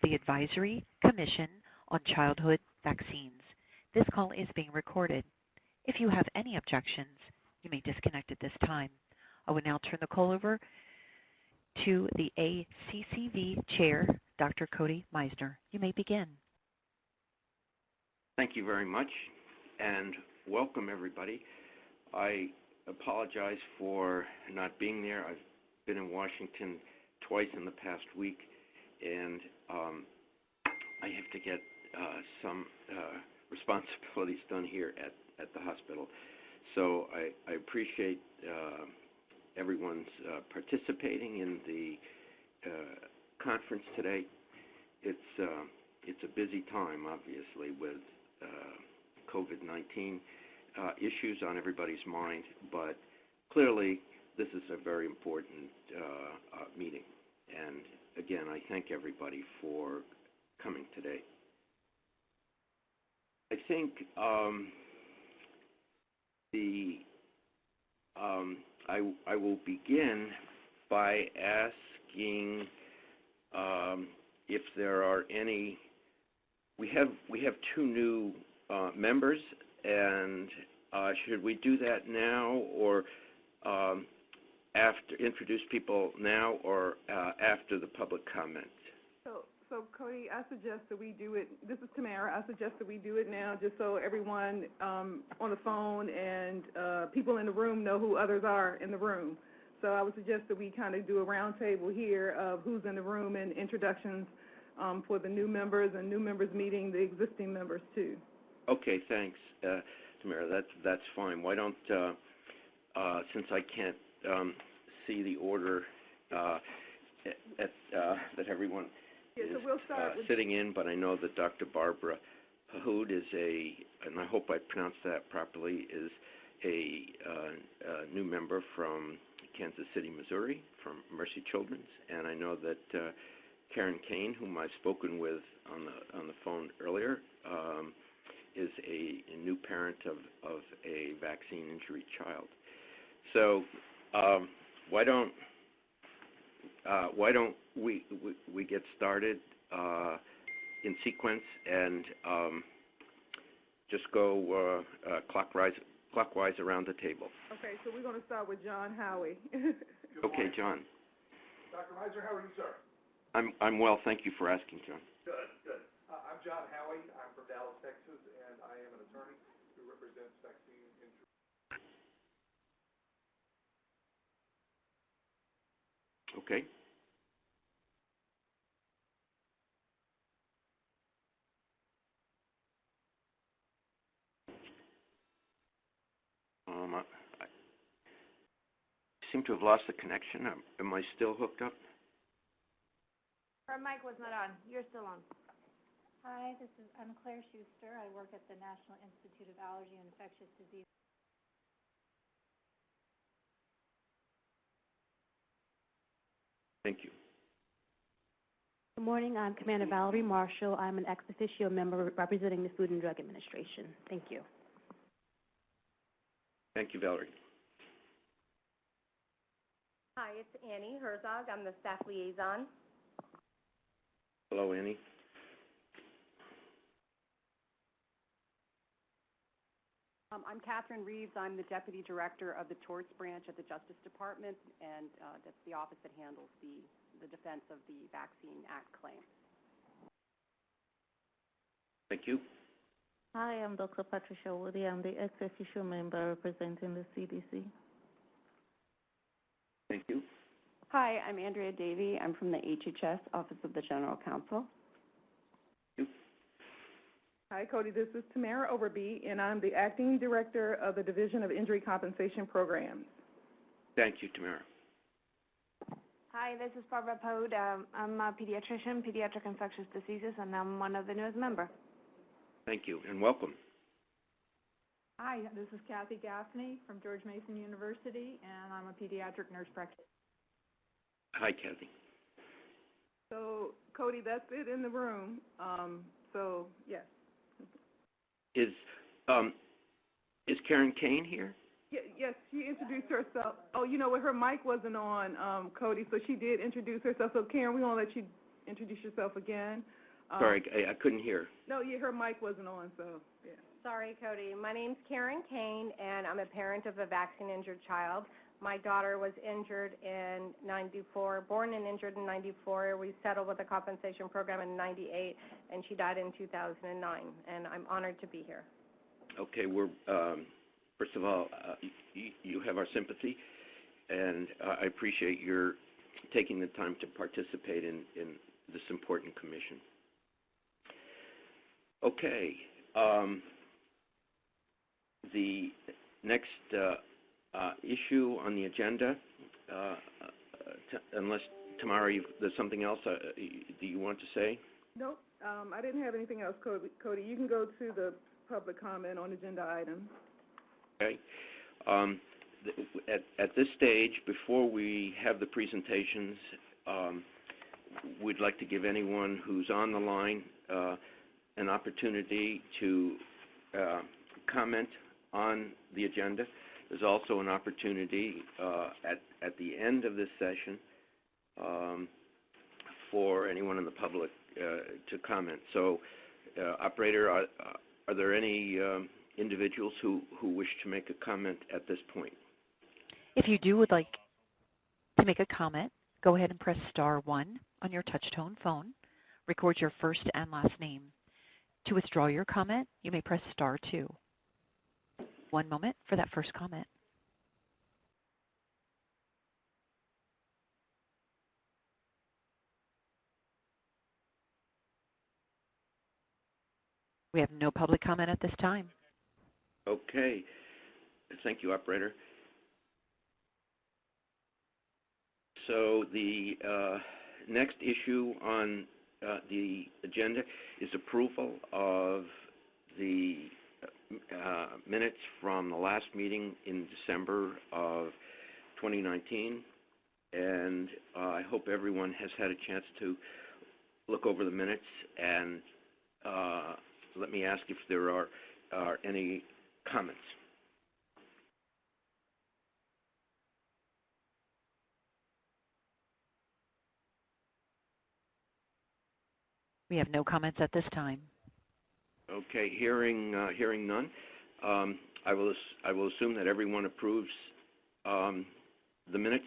the Advisory Commission on Childhood Vaccines. This call is being recorded. If you have any objections, you may disconnect at this time. I will now turn the call over to the ACCV Chair, Dr. Cody Meisner. You may begin. Thank you very much, and welcome everybody. I apologize for not being there. I've been in Washington twice in the past week, and I have to get some responsibilities done here at the hospital. So I appreciate everyone's participating in the conference today. It's a busy time, obviously, with COVID-19 issues on everybody's mind, but clearly this is a very important meeting. And again, I thank everybody for coming today. I think I will begin by asking if there are any. We have two new members, and should we do that now, or after introduce people now, or after the public comment? So Cody, I suggest that we do it. This is Tamara. I suggest that we do it now, just so everyone on the phone and people in the room know who others are in the room. So I would suggest that we kind of do a round table here of who's in the room and introductions for the new members, and new members meeting the existing members too. Okay, thanks, Tamara. That's fine. Why don't, since I can't see the order that everyone is sitting in, but I know that Dr. Barbara Hahoud is and I hope I pronounced that properly, is a new member from Kansas City, Missouri, from Mercy Children's, and I know that Karen Kane, whom I've spoken with on the phone earlier, is a new parent of a vaccine injury child. So why don't we get started in sequence and just go clockwise around the table. Okay, so we're going to start with John Howie. Okay, John. Dr. Meisner, how are you, sir? I'm well, thank you for asking, John. Good, good. I'm John Howie. I'm from Dallas, Texas, and I am an attorney who represents vaccine injury. Okay. I seem to have lost the connection. Am I still hooked up? Her mic was not on. You're still on. Hi, I'm Claire Schuster. I work at the National Institute of Allergy and Infectious Diseases. Thank you. Good morning. I'm Commander Valerie Marshall. I'm an ex officio member representing the Food and Drug Administration. Thank you. Thank you, Valerie. Hi, it's Annie Herzog. I'm the staff liaison. Hello, Annie. I'm Catherine Reeves. I'm the Deputy Director of the Torts Branch at the Justice Department, and that's the office that handles the defense of the Vaccine Act claim. Thank you. Hi, I'm Dr. Patricia Woody. I'm the ex-officio member representing the CDC. Thank you. Hi, I'm Andrea Davey. I'm from the HHS, Office of the General Counsel. Thank you. Hi, Cody. This is Tamara Overby, and I'm the Acting Director of the Division of Injury Compensation Programs. Thank you, Tamara. Hi, this is Barbara Pode. I'm a pediatrician, pediatric infectious diseases, and I'm one of the newest members. Thank you, and welcome. Hi, this is Kathy Gaffney from George Mason University, and I'm a pediatric nurse practitioner. Hi, Kathy. So, Cody, that's it in the room. So, yes. Is Karen Kane here? Yes, she introduced herself. Oh, you know what? Her mic wasn't on, Cody, so she did introduce herself. So, Karen, we want to let you introduce yourself again. Sorry, I couldn't hear. No, yeah, her mic wasn't on, so, yeah. Sorry, Cody. My name's Karen Kane, and I'm a parent of a vaccine-injured child. My daughter was injured in 94, born and injured in 94. We settled with a compensation program in 98, and she died in 2009, and I'm honored to be here. Okay, first of all, you have our sympathy, and I appreciate your taking the time to participate in this important commission. Okay, the next issue on the agenda, unless Tamara, there's something else do you want to say? Nope, I didn't have anything else, Cody. You can go to the public comment on agenda items. Okay. At this stage, before we have the presentations, we'd like to give anyone who's on the line an opportunity to comment on the agenda. There's also an opportunity at the end of this session for anyone in the public to comment. So, operator, are there any individuals who wish to make a comment at this point? If you would like to make a comment, go ahead and press star 1 on your touch-tone phone. Record your first and last name. To withdraw your comment, you may press star 2. One moment for that first comment. We have no public comment at this time. Okay. Thank you, operator. So the next issue on the agenda is approval of the minutes from the last meeting in December of 2019, and I hope everyone has had a chance to look over the minutes, and let me ask if there are any comments. We have no comments at this time. Okay, hearing none, I will assume that everyone approves the minutes.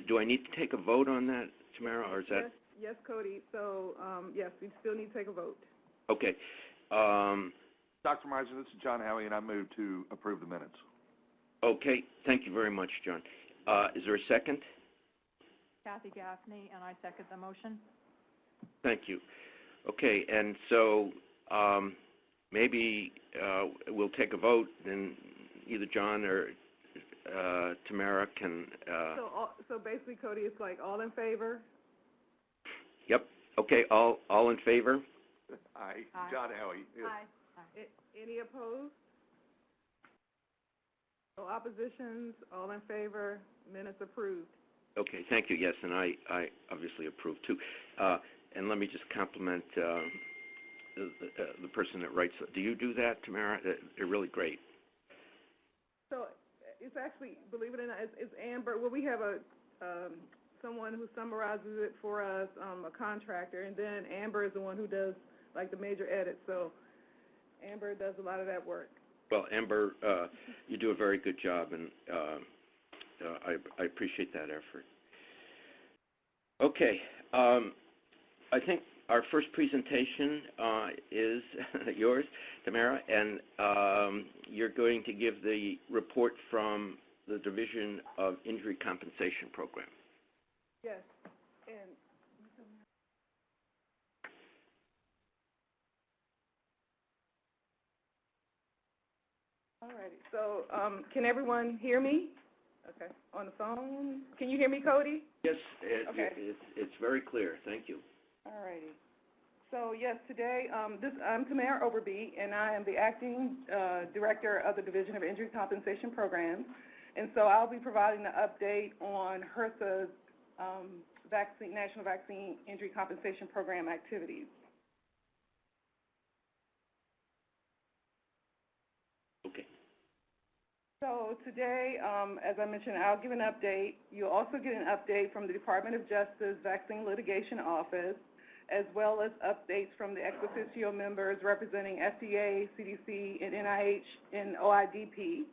Do I need to take a vote on that, Tamara, or is that? Yes, Cody. So, yes, we still need to take a vote. Okay. Dr. Miser, this is John Howie, and I move to approve the minutes. Okay, thank you very much, John. Is there a second? Kathy Gaffney, and I second the motion. Thank you. Okay, and so maybe we'll take a vote, and either John or Tamara can... So basically, Cody, it's like all in favor? Yep. Okay, all in favor? Aye. John Howie. Yes. Aye. Any opposed? No oppositions? All in favor? Minutes approved. Okay, thank you. Yes, and I obviously approve too. And let me just compliment the person that writes. Do you do that, Tamara? They're really great. So it's actually, believe it or not, it's Amber. Well, we have someone who summarizes it for us, a contractor, and then Amber is the one who does like the major edits. So Amber does a lot of that work. Well, Amber, you do a very good job, and I appreciate that effort. Okay. I think our first presentation is yours, Tamara, and you're going to give the report from the Division of Injury Compensation Program. Yes, and all righty. So can everyone hear me? Okay, on the phone. Can you hear me, Cody? Yes, Okay. it's very clear. Thank you. All righty. So yes, today I'm Tamara Overby, and I am the acting director of the Division of Injury Compensation Programs. And so I'll be providing an update on HRSA's National Vaccine Injury Compensation Program activities. Okay. So today, as I mentioned, I'll give an update. You'll also get an update from the Department of Justice Vaccine Litigation Office, as well as updates from the ex officio members representing FDA, CDC, and NIH and OIDP.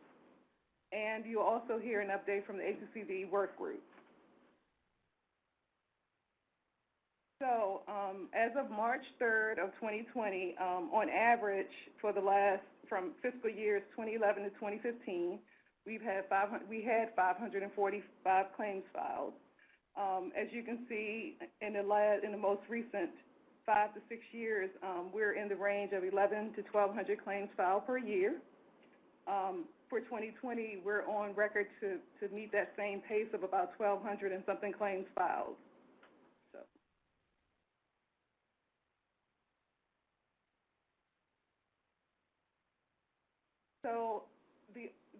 And you'll also hear an update from the ACCV work group. So as of March 3rd of 2020, on average for the last, from fiscal years 2011 to 2015, we had 545 claims filed. As you can see, in the most recent 5 to 6 years, we're in the range of 1,100 to 1,200 claims filed per year. For 2020, we're on record to meet that same pace of about 1,200 and something claims filed. So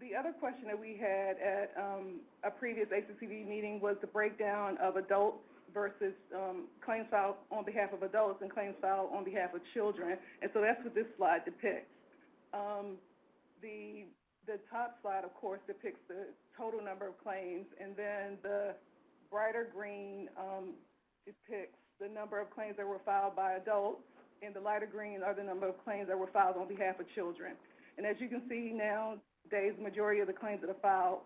the other question that we had at a previous ACCV meeting was the breakdown of adults versus claims filed on behalf of adults and claims filed on behalf of children. And so that's what this slide depicts. The top slide, of course, depicts the total number of claims, and then the brighter green depicts the number of claims that were filed by adults, and the lighter green are the number of claims that were filed on behalf of children. And as you can see nowadays, the majority of the claims that are filed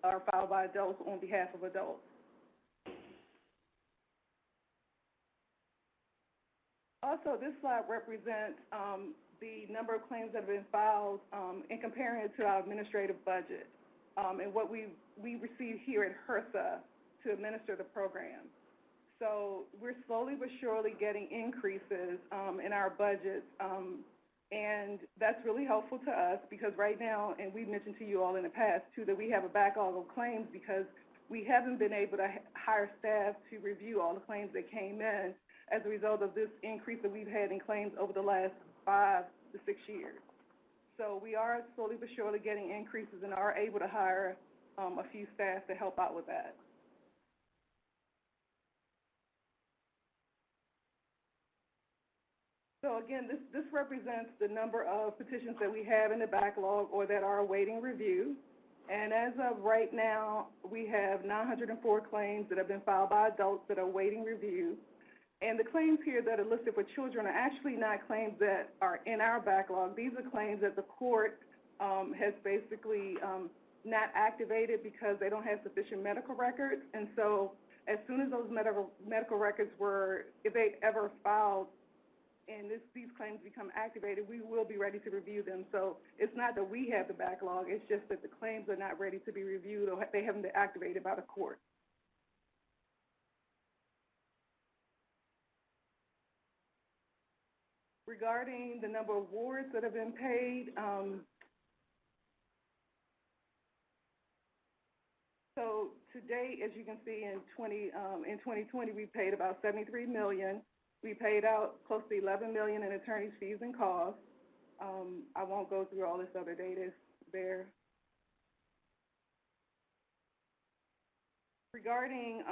are filed by adults on behalf of adults. Also, this slide represents the number of claims that have been filed and comparing it to our administrative budget and what we receive here at HRSA to administer the program. So we're slowly but surely getting increases in our budgets, and that's really helpful to us because right now, and we've mentioned to you all in the past too, that we have a backlog of claims because we haven't been able to hire staff to review all the claims that came in as a result of this increase that we've had in claims over the last 5 to 6 years. So we are slowly but surely getting increases and are able to hire a few staff to help out with that. So again, this represents the number of petitions that we have in the backlog or that are awaiting review. And as of right now, we have 904 claims that have been filed by adults that are awaiting review. And the claims here that are listed for children are actually not claims that are in our backlog. These are claims that the court has basically not activated because they don't have sufficient medical records. And so as soon as those medical records were, if they ever filed, and these claims become activated, we will be ready to review them. So it's not that we have the backlog, it's just that the claims are not ready to be reviewed or they haven't been activated by the court. Regarding the number of awards that have been paid, so to date, as you can see in 2020, we paid about $73 million. We paid out close to $11 million in attorney's fees and costs. I won't go through all this other data there. Regarding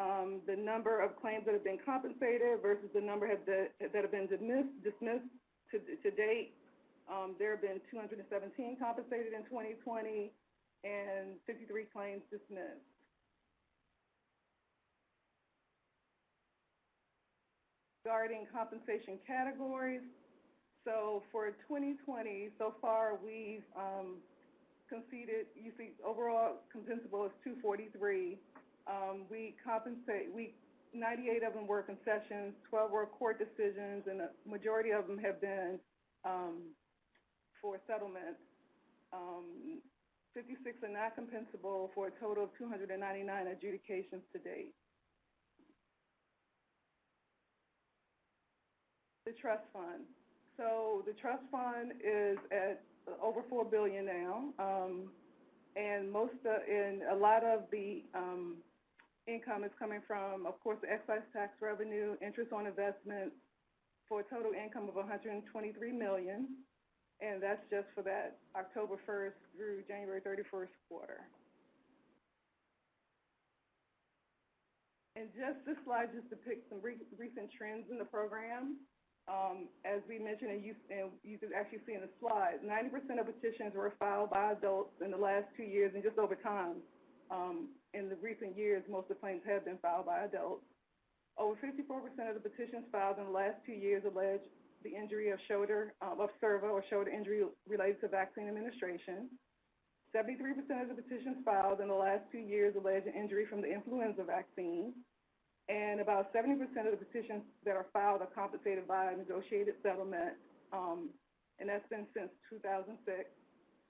the number of claims that have been compensated versus the number that have been dismissed to date, there have been 217 compensated in 2020 and 53 claims dismissed. Regarding compensation categories, so for 2020, so far we've conceded, you see overall compensable is 243. We compensate, 98 of them were concessions, 12 were court decisions, and the majority of them have been for settlement. 56 are not compensable for a total of 299 adjudications to date. The trust fund. So the trust fund is at over $4 billion now, and a lot of the income is coming from, of course, the excise tax revenue, interest on investments, for a total income of $123 million, and that's just for that October 1st through January 31st quarter. And just this slide just depicts some recent trends in the program. As we mentioned, and you can actually see in the slide, 90% of petitions were filed by adults in the last 2 years and just over time. In the recent years, most of the claims have been filed by adults. Over 54% of the petitions filed in the last 2 years allege the injury of SERVA or shoulder injury related to vaccine administration. 73% of the petitions filed in the last 2 years allege an injury from the influenza vaccine. And about 70% of the petitions that are filed are compensated by a negotiated settlement, and that's been since 2006.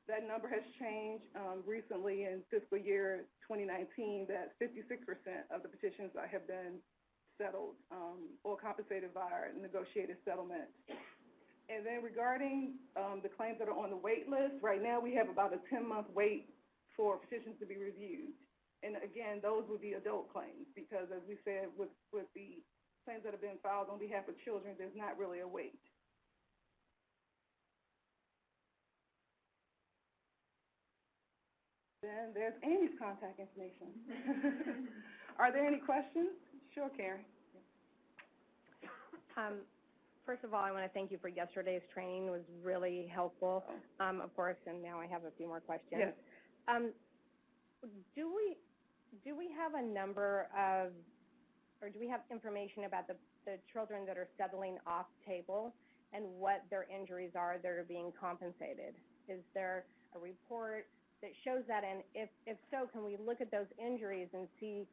That number has changed recently in fiscal year 2019, that 56% of the petitions have been settled or compensated via negotiated settlement. And then regarding the claims that are on the wait list, right now we have about a 10-month wait for petitions to be reviewed. And again, those would be adult claims because, as we said, with the claims that have been filed on behalf of children, there's not really a wait. Then there's Amy's contact information. Are there any questions? Sure, Karen. First of all, I want to thank you for yesterday's training. It was really helpful, of course, and now I have a few more questions. Yes. Do we have a number of, or do we have information about the children that are settling off table and what their injuries are that are being compensated? Is there a report that shows that? And if so, can we look at those injuries and see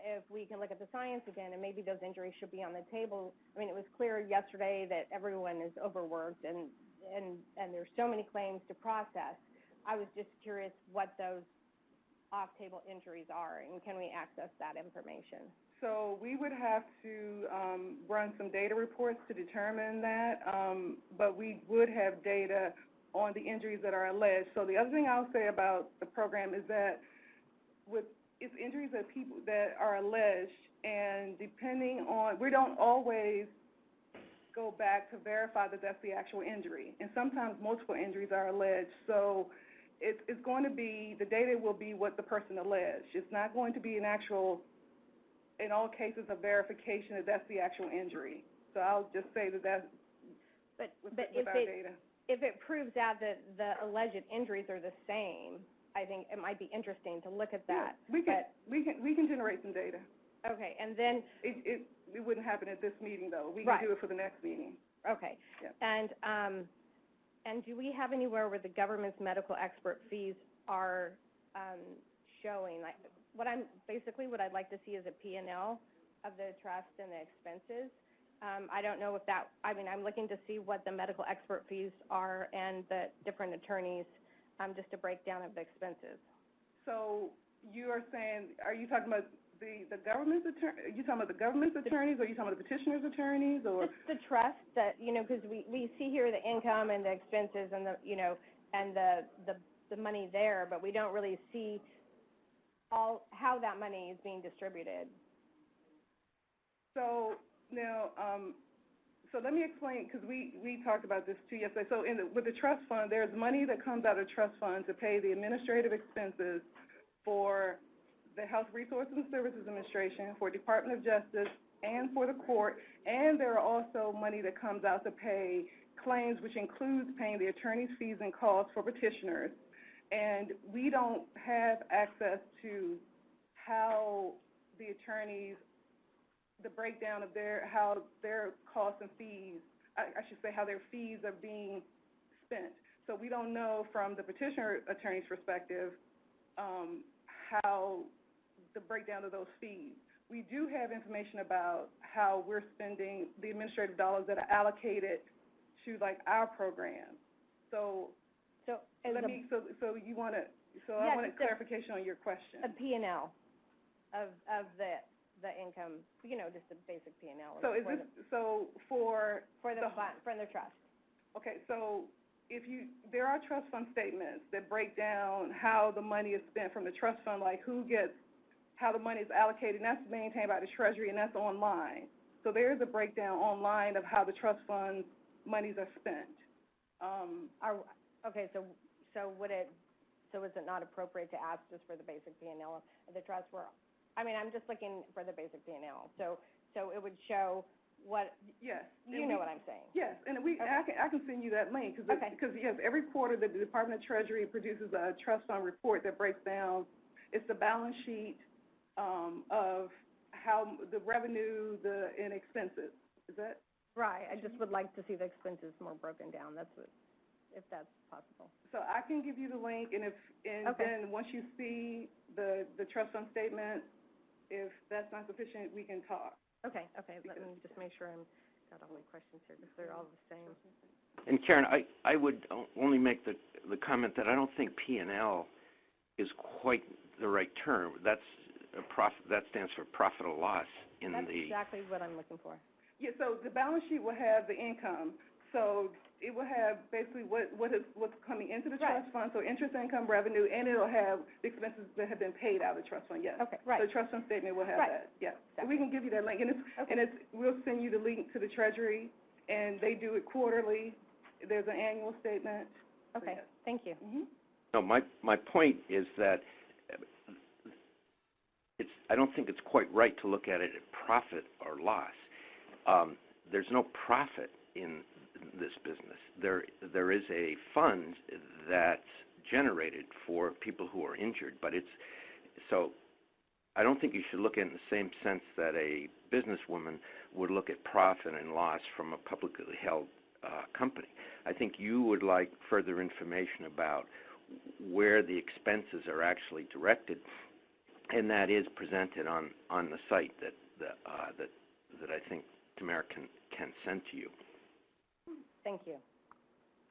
if we can look at the science again, and maybe those injuries should be on the table? I mean, it was clear yesterday that everyone is overworked and there's so many claims to process. I was just curious what those off-table injuries are, and can we access that information? So we would have to run some data reports to determine that, but we would have data on the injuries that are alleged. So the other thing I'll say about the program is that it's injuries that are alleged, and depending on, we don't always go back to verify that that's the actual injury, and sometimes multiple injuries are alleged. So it's going to be, the data will be what the person alleged. It's not going to be an actual, in all cases, a verification that that's the actual injury. So I'll just say that that's with our data. If it proves out that the alleged injuries are the same, I think it might be interesting to look at that. Yeah, we can generate some data. Okay, and then it wouldn't happen at this meeting though. We can do it for the next meeting. Okay, yeah. And do we have anywhere where the government's medical expert fees are showing? Like, what I'd like to see is a P&L of the trust and the expenses. I don't know if that, I mean, I'm looking to see what the medical expert fees are and the different attorneys, just a breakdown of the expenses. So you are saying, are you talking about the government's attorney? Are you talking about the government's attorneys, or are you talking about the petitioner's attorneys, or the trust that, you know, because we see here the income and the expenses and the, you know, and the money there, but we don't really see how that money is being distributed. So now, so let me explain, because we talked about this too yesterday. So with the trust fund, there's money that comes out of the trust fund to pay the administrative expenses for the Health Resources and Services Administration, for Department of Justice, and for the court. And there are also money that comes out to pay claims, which includes paying the attorney's fees and costs for petitioners. And we don't have access to how the attorneys, the breakdown of how their costs and fees, I should say how their fees are being spent. So we don't know from the petitioner attorney's perspective how the breakdown of those fees. We do have information about how we're spending the administrative dollars that are allocated to like our program. So let me, so you want to, so I want a clarification on your question. A P&L of the income, you know, just a basic P&L. So is this, so for the fund, from the trust. Okay, so there are trust fund statements that break down how the money is spent from the trust fund, like who gets, how the money is allocated, and that's maintained by the Treasury, and that's online. So there is a breakdown online of how the trust fund monies are spent. Okay, so is it not appropriate to ask just for the basic P&L of the trust? I mean, I'm just looking for the basic P&L. So it would show what, Yes. you know what I'm saying. Yes, and I can send you that link because yes, every quarter the Department of Treasury produces a trust fund report that breaks down. It's the balance sheet of how the revenue, and expenses. Is that right? I just would like to see the expenses more broken down. That's what, if that's possible. So I can give you the link, and then once you see the trust fund statement, if that's not sufficient, we can talk. Okay. Let me just make sure I'm got all my questions here because they're all the same. And Karen, I would only make the comment that I don't think P&L is quite the right term. That's a profit. That stands for profit or loss in That's the. exactly what I'm looking for. Yeah. So the balance sheet will have the income. So it will have basically what's coming into the trust fund, so interest income, revenue, and it'll have the expenses that have been paid out of the trust fund, yes. Okay, right. So the trust fund statement will have that, yes. So we can give you that link, and we'll send you the link to the Treasury, and they do it quarterly. There's an annual statement. Okay, so yes. Thank you. Mm-hmm. No, my point is that I don't think it's quite right to look at it at profit or loss. There's no profit in this business. There is a fund that's generated for people who are injured, but so I don't think you should look at it in the same sense that a businesswoman would look at profit and loss from a publicly held company. I think you would like further information about where the expenses are actually directed, and that is presented on the site that I think Tamara can send to you. Thank you.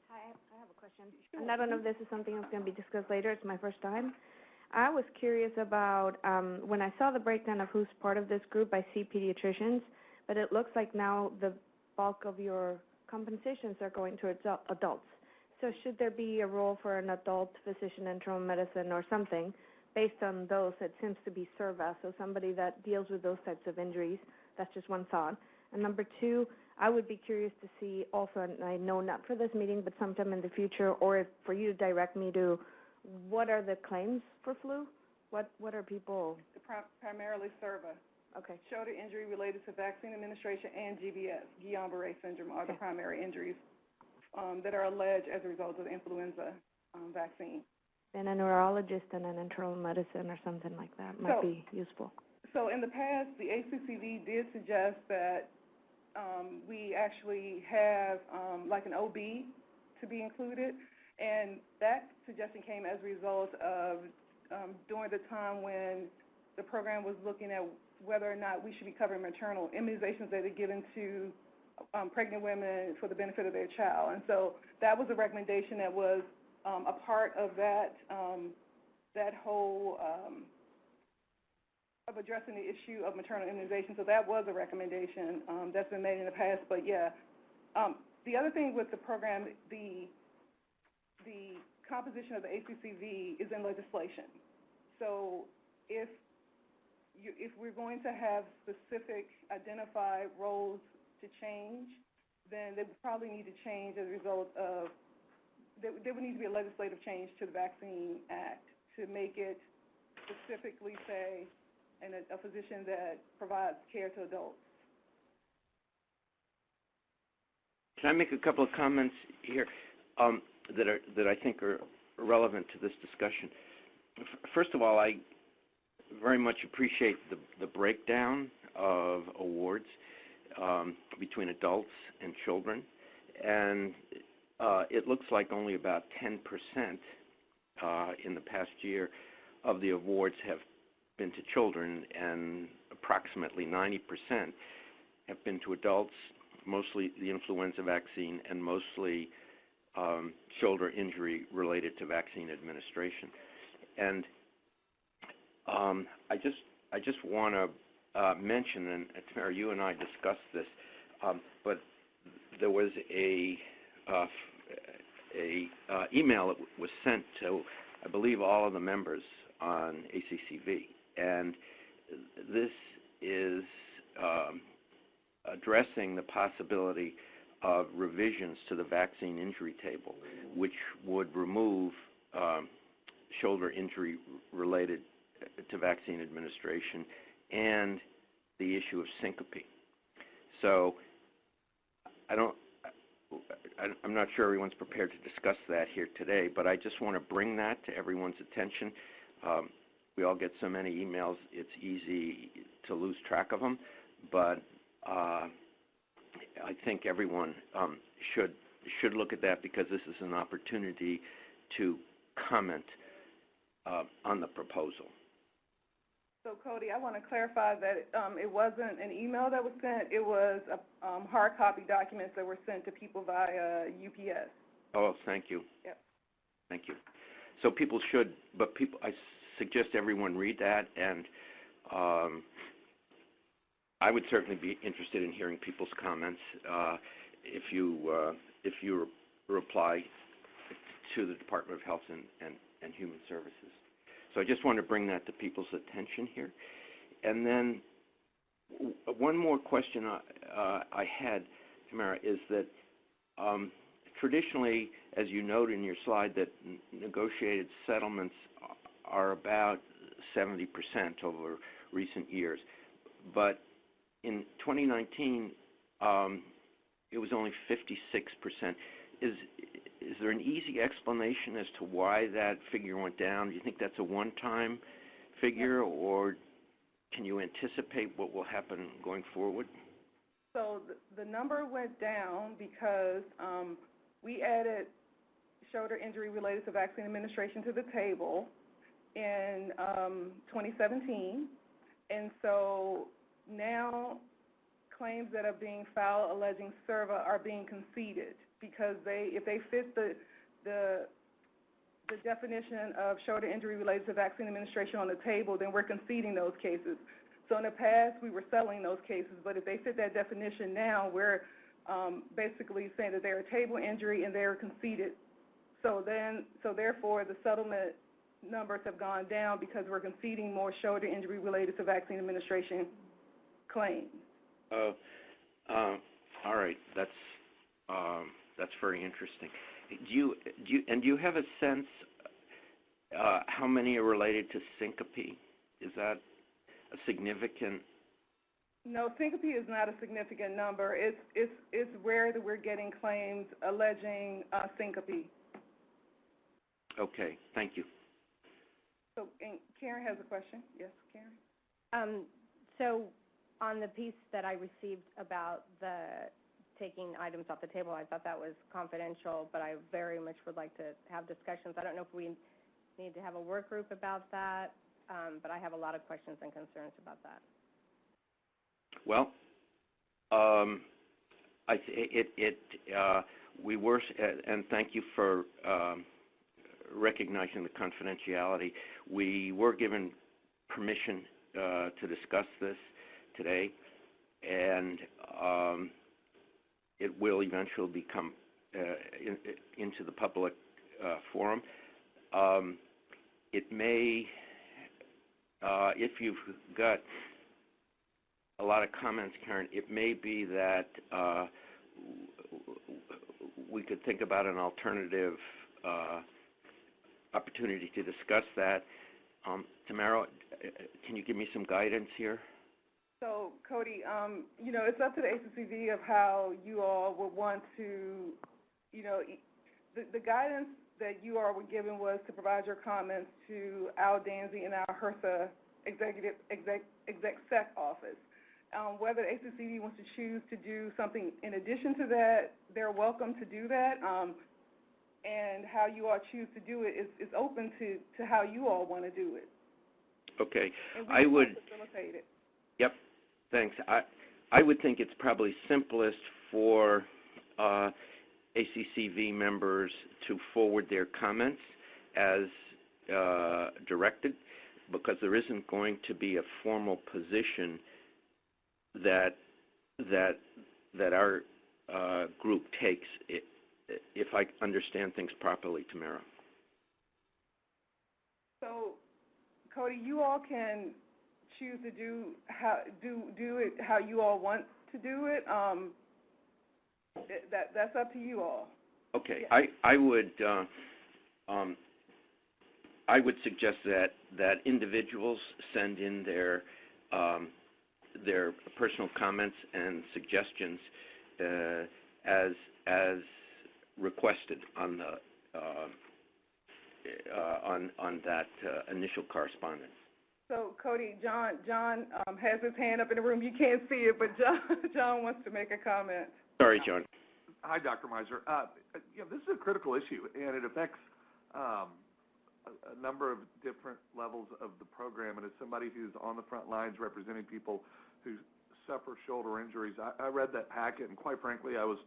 Hi, I have a question. And I don't know if this is something that's going to be discussed later. It's my first time. I was curious about, when I saw the breakdown of who's part of this group, I see pediatricians, but it looks like now the bulk of your compensations are going to adults. So should there be a role for an adult physician in internal medicine or something based on those? It seems to be SERVA, so somebody that deals with those types of injuries. That's just one thought. And number two, I would be curious to see also, and I know not for this meeting, but sometime in the future, or if for you to direct me to, what are the claims for flu? What are people? Primarily SERVA. Okay. Shoulder injury related to vaccine administration and GBS, Guillain-Barré syndrome, are the primary injuries that are alleged as a result of the influenza vaccine. And a neurologist and an internal medicine or something like that might be useful. So in the past, the ACCV did suggest that we actually have like an OB to be included, and that suggestion came as a result of during the time when the program was looking at whether or not we should be covering maternal immunizations that are given to pregnant women for the benefit of their child. And so that was a recommendation that was a part of that whole of addressing the issue of maternal immunization. So that was a recommendation that's been made in the past. But yeah, the other thing with the program, the composition of the ACCV is in legislation. So if we're going to have specific identified roles to change, then they would probably need to change as a result of, there would need to be a legislative change to the Vaccine Act to make it specifically say a physician that provides care to adults. Can I make a couple of comments here that I think are relevant to this discussion? First of all, I very much appreciate the breakdown of awards between adults and children, and it looks like only about 10% in the past year of the awards have been to children, and approximately 90% have been to adults, mostly the influenza vaccine and mostly shoulder injury related to vaccine administration. And I just want to mention, and Tamara, you and I discussed this, but there was a email that was sent to, I believe, all of the members on ACCV, and this is addressing the possibility of revisions to the vaccine injury table, which would remove shoulder injury related to vaccine administration and the issue of syncope. So I'm not sure everyone's prepared to discuss that here today, but I just want to bring that to everyone's attention. We all get so many emails, it's easy to lose track of them, but I think everyone should look at that, because this is an opportunity to comment on the proposal. So, Cody, I want to clarify that it wasn't an email that was sent. It was hard copy documents that were sent to people via UPS. Oh, thank you. Yep. Thank you. So people should, but I suggest everyone read that, and I would certainly be interested in hearing people's comments if you reply to the Department of Health and Human Services. So I just want to bring that to people's attention here. And then one more question I had, Tamara, is that traditionally, as you note in your slide, that negotiated settlements are about 70% over recent years. But in 2019, it was only 56%. Is there an easy explanation as to why that figure went down? Do you think that's a one-time figure, or can you anticipate what will happen going forward? So the number went down because we added shoulder injury related to vaccine administration to the table in 2017. And so now claims that are being filed alleging SERVA are being conceded, because if they fit the definition of shoulder injury related to vaccine administration on the table, then we're conceding those cases. So in the past, we were settling those cases, but if they fit that definition now, we're basically saying that they're a table injury and they're conceded. So therefore, the settlement numbers have gone down because we're conceding more shoulder injury related to vaccine administration claims. All right, that's very interesting. Do you have a sense how many are related to syncope? Is that a significant? No, syncope is not a significant number. It's rare that we're getting claims alleging syncope. Okay, thank you. So, and Karen has a question. Yes, Karen. So on the piece that I received about the taking items off the table, I thought that was confidential, but I very much would like to have discussions. I don't know if we need to have a work group about that, but I have a lot of questions and concerns about that. Well, we were, and thank you for recognizing the confidentiality. We were given permission to discuss this today, and it will eventually become into the public forum. It may, if you've got a lot of comments, Karen, it may be that we could think about an alternative opportunity to discuss that. Tamara, can you give me some guidance here? So, Cody, you know, it's up to the ACCV of how you all would want to, you know, the guidance that you all were given was to provide your comments to Al Danzy in our HRSA exec sec office. Whether the ACCV wants to choose to do something in addition to that, they're welcome to do that. And how you all choose to do it is open to how you all want to do it. Okay. And I would facilitate it. Yep. Thanks. I would think it's probably simplest for ACCV members to forward their comments as directed, because there isn't going to be a formal position that our group takes, if I understand things properly, Tamara. So, Cody, you all can choose to do it how you all want to do it. That's up to you all. Okay. Yeah. I would suggest that individuals send in their their personal comments and suggestions as requested on the on that initial correspondence. So, Cody, John has his hand up in the room. You can't see it, but John wants to make a comment. Sorry, John. Hi, Dr. Miser. This is a critical issue, and it affects a number of different levels of the program. And as somebody who's on the front lines representing people who suffer shoulder injuries, I read that packet, and quite frankly, I was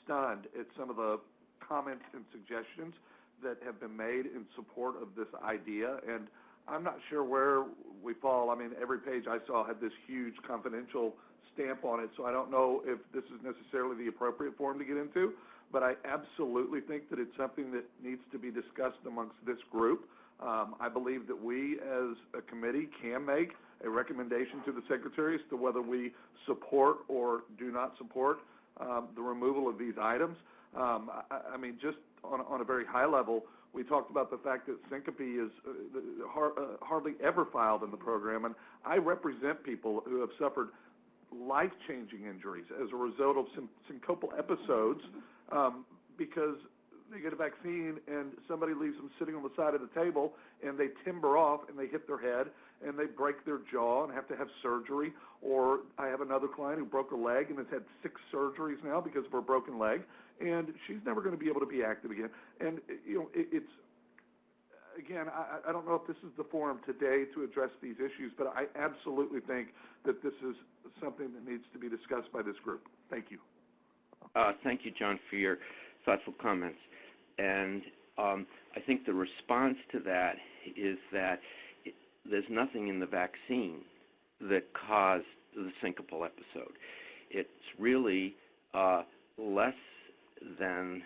stunned at some of the comments and suggestions that have been made in support of this idea. And I'm not sure where we fall. I mean, every page I saw had this huge confidential stamp on it, so I don't know if this is necessarily the appropriate forum to get into, but I absolutely think that it's something that needs to be discussed amongst this group. I believe that we as a committee can make a recommendation to the Secretary as to whether we support or do not support the removal of these items. I mean, just on a very high level, we talked about the fact that syncope is hardly ever filed in the program, and I represent people who have suffered life-changing injuries as a result of syncopal episodes because they get a vaccine and somebody leaves them sitting on the side of the table and they timber off and they hit their head and they break their jaw and have to have surgery. Or I have another client who broke her leg and has had 6 surgeries now because of her broken leg, and she's never going to be able to be active again. And, you know, it's, again, I don't know if this is the forum today to address these issues, but I absolutely think that this is something that needs to be discussed by this group. Thank you. Thank you, John, for your thoughtful comments. And I think the response to that is that there's nothing in the vaccine that caused the syncopal episode. It's really less than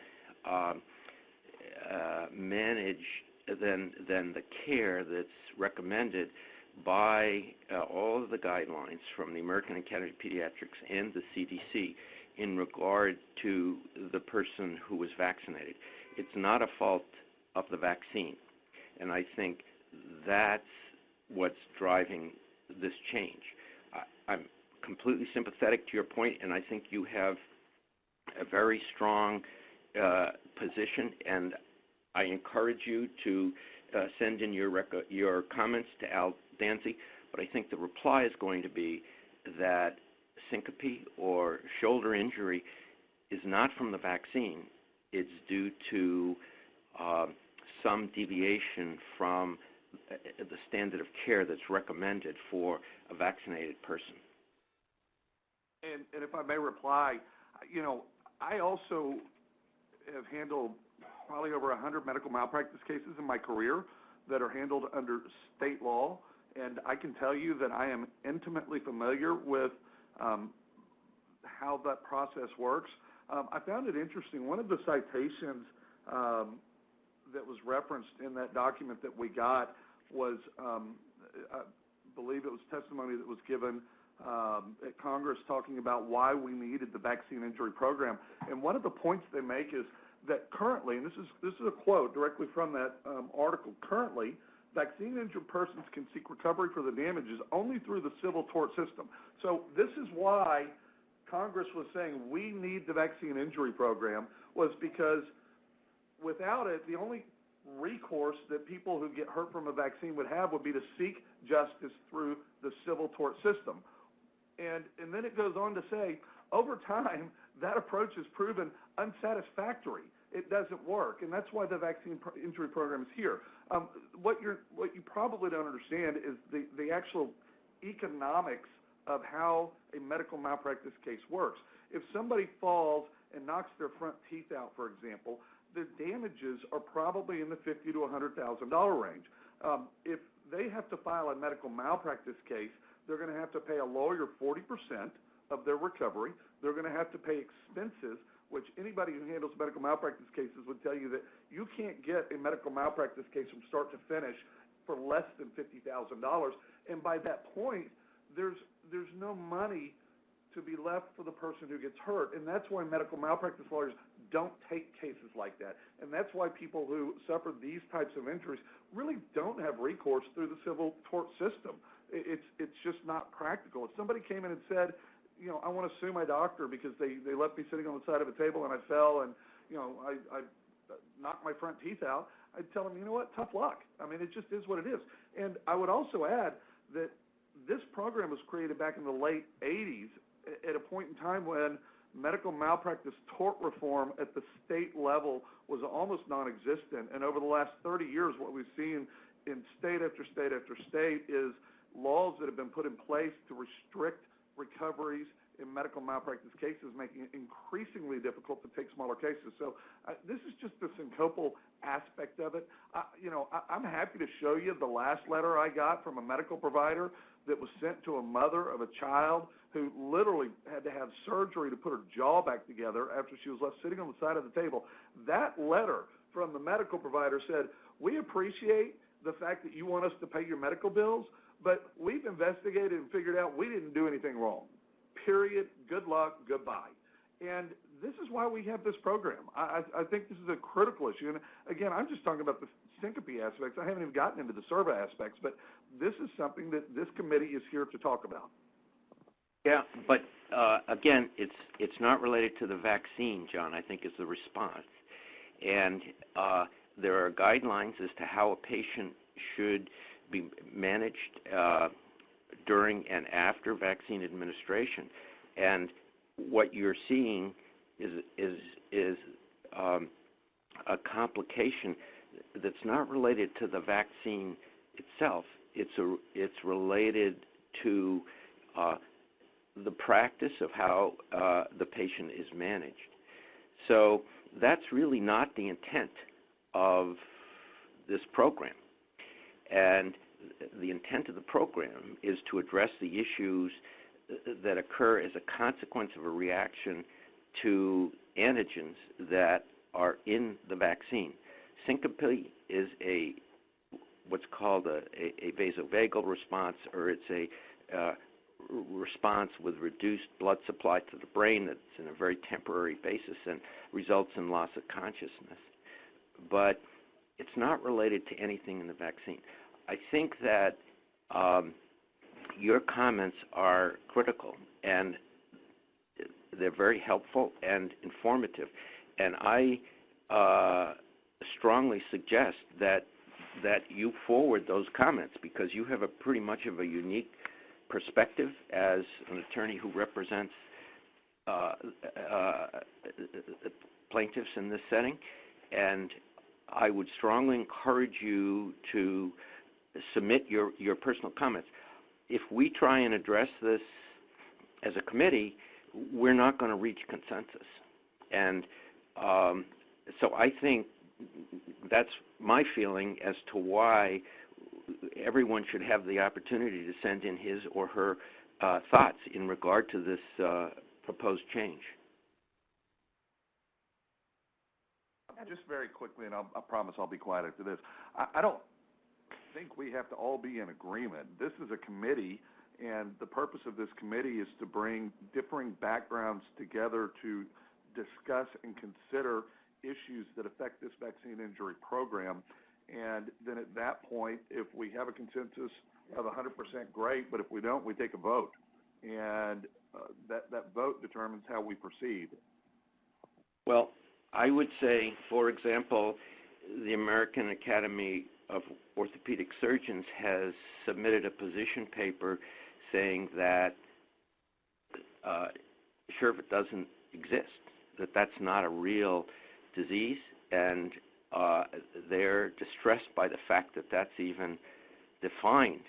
managed than the care that's recommended by all of the guidelines from the American Academy of Pediatrics and the CDC in regard to the person who was vaccinated. It's not a fault of the vaccine, and I think that's what's driving this change. I'm completely sympathetic to your point, and I think you have a very strong position, and I encourage you to send in your comments to Al Danzy, but I think the reply is going to be that syncope or shoulder injury is not from the vaccine. It's due to some deviation from the standard of care that's recommended for a vaccinated person. And if I may reply, you know, I also have handled probably over 100 medical malpractice cases in my career that are handled under state law, and I can tell you that I am intimately familiar with how that process works. I found it interesting. One of the citations that was referenced in that document that we got was, I believe it was testimony that was given at Congress talking about why we needed the vaccine injury program. And one of the points they make is that currently, and this is a quote directly from that article, currently, vaccine-injured persons can seek recovery for the damages only through the civil tort system. So this is why Congress was saying we need the vaccine injury program, was because without it, the only recourse that people who get hurt from a vaccine would have would be to seek justice through the civil tort system. And then it goes on to say, over time, that approach has proven unsatisfactory. It doesn't work, and that's why the vaccine injury program is here. What you probably don't understand is the actual economics of how a medical malpractice case works. If somebody falls and knocks their front teeth out, for example, the damages are probably in the $50,000 to $100,000 range. If they have to file a medical malpractice case, they're going to have to pay a lawyer 40% of their recovery. They're going to have to pay expenses, which anybody who handles medical malpractice cases would tell you that you can't get a medical malpractice case from start to finish for less than $50,000. And by that point, there's no money to be left for the person who gets hurt. And that's why medical malpractice lawyers don't take cases like that. And that's why people who suffer these types of injuries really don't have recourse through the civil tort system. It's just not practical. If somebody came in and said, I want to sue my doctor because they left me sitting on the side of a table and I fell and, I knocked my front teeth out, I'd tell them, you know what, tough luck. I mean, it just is what it is. And I would also add that this program was created back in the late 80s at a point in time when medical malpractice tort reform at the state level was almost non-existent. And over the last 30 years, what we've seen in state after state after state is laws that have been put in place to restrict recoveries in medical malpractice cases, making it increasingly difficult to take smaller cases. So this is just the syncopal aspect of it. I'm happy to show you the last letter I got from a medical provider that was sent to a mother of a child who literally had to have surgery to put her jaw back together after she was left sitting on the side of the table. That letter from the medical provider said, we appreciate the fact that you want us to pay your medical bills, but we've investigated and figured out we didn't do anything wrong. Period. Good luck. Goodbye. And this is why we have this program. I think this is a critical issue. And again, I'm just talking about the syncope aspects. I haven't even gotten into the SERVA aspects, but this is something that this committee is here to talk about. Yeah, but again, it's not related to the vaccine, John. I think it's the response. And there are guidelines as to how a patient should be managed during and after vaccine administration. And what you're seeing is a complication that's not related to the vaccine itself. It's related to the practice of how the patient is managed. So that's really not the intent of this program. And the intent of the program is to address the issues that occur as a consequence of a reaction to antigens that are in the vaccine. Syncope is what's called a vasovagal response, or it's a response with reduced blood supply to the brain that's in a very temporary basis and results in loss of consciousness. But it's not related to anything in the vaccine. I think that your comments are critical, and they're very helpful and informative. And I strongly suggest that you forward those comments, because you have a pretty much of a unique perspective as an attorney who represents plaintiffs in this setting. And I would strongly encourage you to submit your personal comments. If we try and address this as a committee, we're not going to reach consensus. And so I think that's my feeling as to why everyone should have the opportunity to send in his or her thoughts in regard to this proposed change. Just very quickly, and I promise I'll be quiet after this. I don't think we have to all be in agreement. This is a committee, and the purpose of this committee is to bring differing backgrounds together to discuss and consider issues that affect this vaccine injury program. And then at that point, if we have a consensus of 100%, great, but if we don't, we take a vote. And that vote determines how we proceed. Well, I would say, for example, the American Academy of Orthopedic Surgeons has submitted a position paper saying that HRSA doesn't exist, that that's not a real disease, and they're distressed by the fact that that's even defined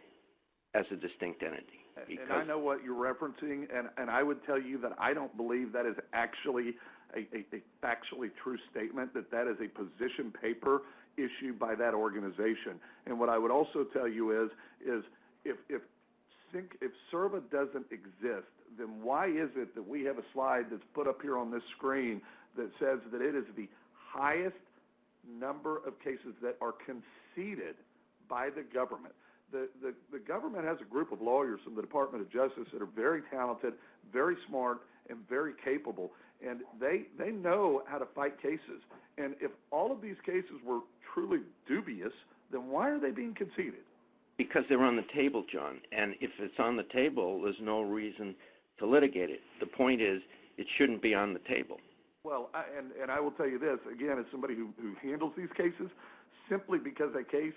as a distinct entity. And I know what you're referencing, and I would tell you that I don't believe that is actually a factually true statement, that is a position paper issued by that organization. And what I would also tell you is if SERVA doesn't exist, then why is it that we have a slide that's put up here on this screen that says that it is the highest number of cases that are conceded by the government? The government has a group of lawyers from the Department of Justice that are very talented, very smart, and very capable, and they know how to fight cases. And if all of these cases were truly dubious, then why are they being conceded? Because they're on the table, John. And if it's on the table, there's no reason to litigate it. The point is, it shouldn't be on the table. Well, I will tell you this, again, as somebody who handles these cases, simply because a case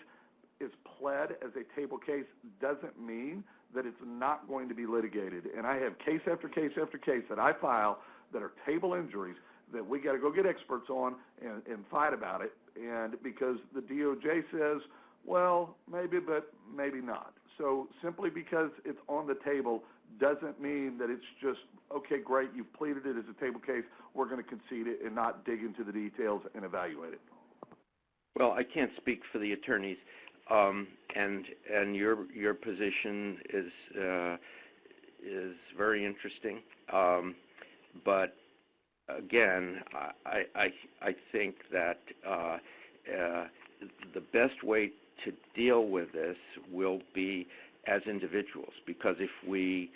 is pled as a table case doesn't mean that it's not going to be litigated. And I have case after case after case that I file that are table injuries that we got to go get experts on and fight about it. And because the DOJ says, well, maybe, but maybe not. So simply because it's on the table doesn't mean that it's just, okay, great, you've pleaded it as a table case, we're going to concede it and not dig into the details and evaluate it. Well, I can't speak for the attorneys, and your position is very interesting. But again, I think that the best way to deal with this will be as individuals, because if we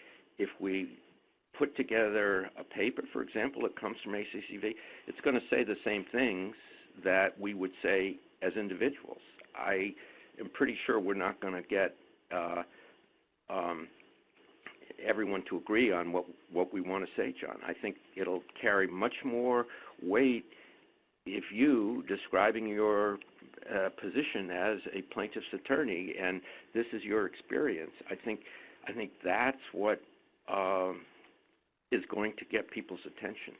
put together a paper, for example, that comes from ACCV, it's going to say the same things that we would say as individuals. I am pretty sure we're not going to get everyone to agree on what we want to say, John. I think it'll carry much more weight if you, describing your position as a plaintiff's attorney, and this is your experience, I think that's what is going to get people's attention.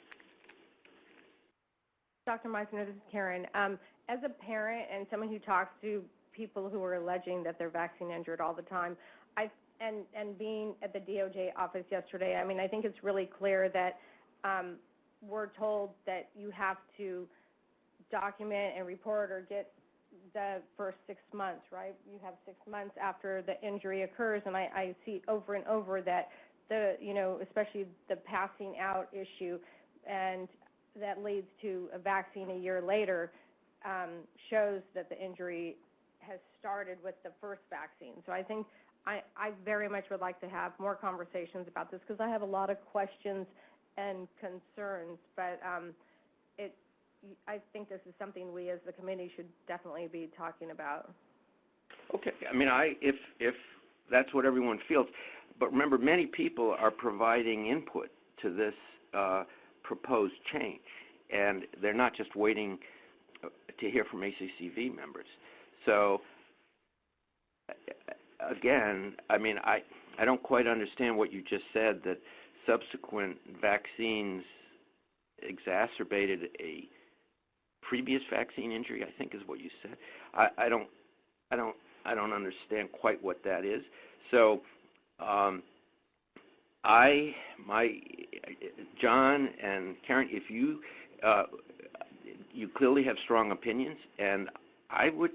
Dr. Meisner, this is Karen. As a parent and someone who talks to people who are alleging that they're vaccine injured all the time, and being at the DOJ office yesterday, I mean, I think it's really clear that we're told that you have to document and report or get the first 6 months, right? You have 6 months after the injury occurs, and I see over and over that especially the passing out issue, and that leads to a vaccine a year later, shows that the injury has started with the first vaccine. So I think I very much would like to have more conversations about this because I have a lot of questions and concerns, but I think this is something we as the committee should definitely be talking about. Okay, I mean, if that's what everyone feels, but remember, many people are providing input to this proposed change, and they're not just waiting to hear from ACCV members. So, again, I mean, I don't quite understand what you just said, that subsequent vaccines exacerbated a previous vaccine injury, I think is what you said. I don't understand quite what that is. So, John and Karen, if you clearly have strong opinions, and I would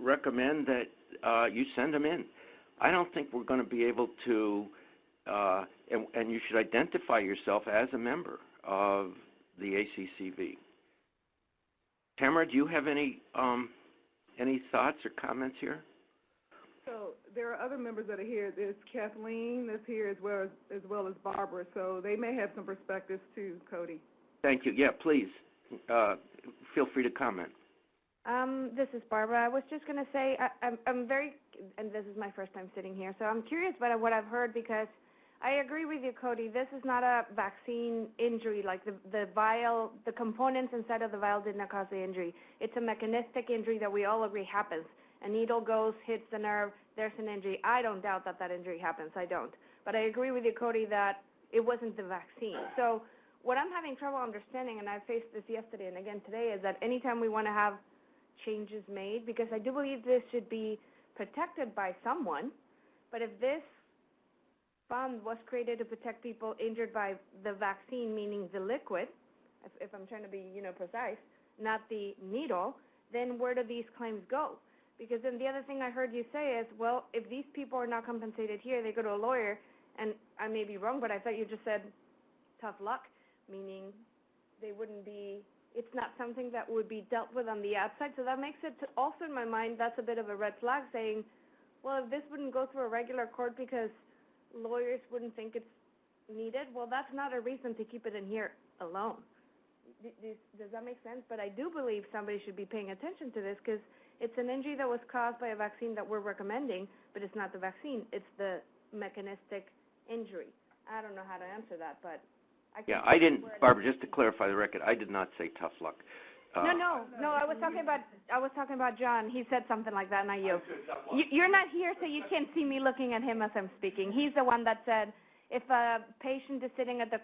recommend that you send them in. I don't think we're going to be able to, and you should identify yourself as a member of the ACCV. Tamara, do you have any thoughts or comments here? So there are other members that are here. There's Kathleen that's here as well as Barbara. So they may have some perspectives too, Cody. Thank you. Yeah, please. Feel free to comment. This is Barbara. I was just going to say I'm very, and this is my first time sitting here, so I'm curious about what I've heard because I agree with you, Cody. This is not a vaccine injury, like the vial, the components inside of the vial did not cause the injury. It's a mechanistic injury that we all agree happens. A needle goes, hits the nerve, there's an injury. I don't doubt that injury happens. I don't. But I agree with you, Cody, that it wasn't the vaccine. So what I'm having trouble understanding, and I faced this yesterday and again today, is that anytime we want to have changes made, because I do believe this should be protected by someone, but if this fund was created to protect people injured by the vaccine, meaning the liquid, if I'm trying to be, precise, not the needle, then where do these claims go? Because then the other thing I heard you say is, well, if these people are not compensated here, they go to a lawyer, and I may be wrong, but I thought you just said tough luck, meaning they wouldn't be, it's not something that would be dealt with on the outside. So that makes it also in my mind, that's a bit of a red flag saying, well, if this wouldn't go through a regular court because lawyers wouldn't think it's needed, well, that's not a reason to keep it in here alone. Does that make sense? But I do believe somebody should be paying attention to this because it's an injury that was caused by a vaccine that we're recommending, but it's not the vaccine, it's the mechanistic injury. I don't know how to answer that, but Yeah, I didn't, Barbara, just to clarify the record, I did not say tough luck. No, I was talking about John. He said something like that, not you. You're not here, so you can't see me looking at him as I'm speaking. He's the one that said if a patient is sitting at the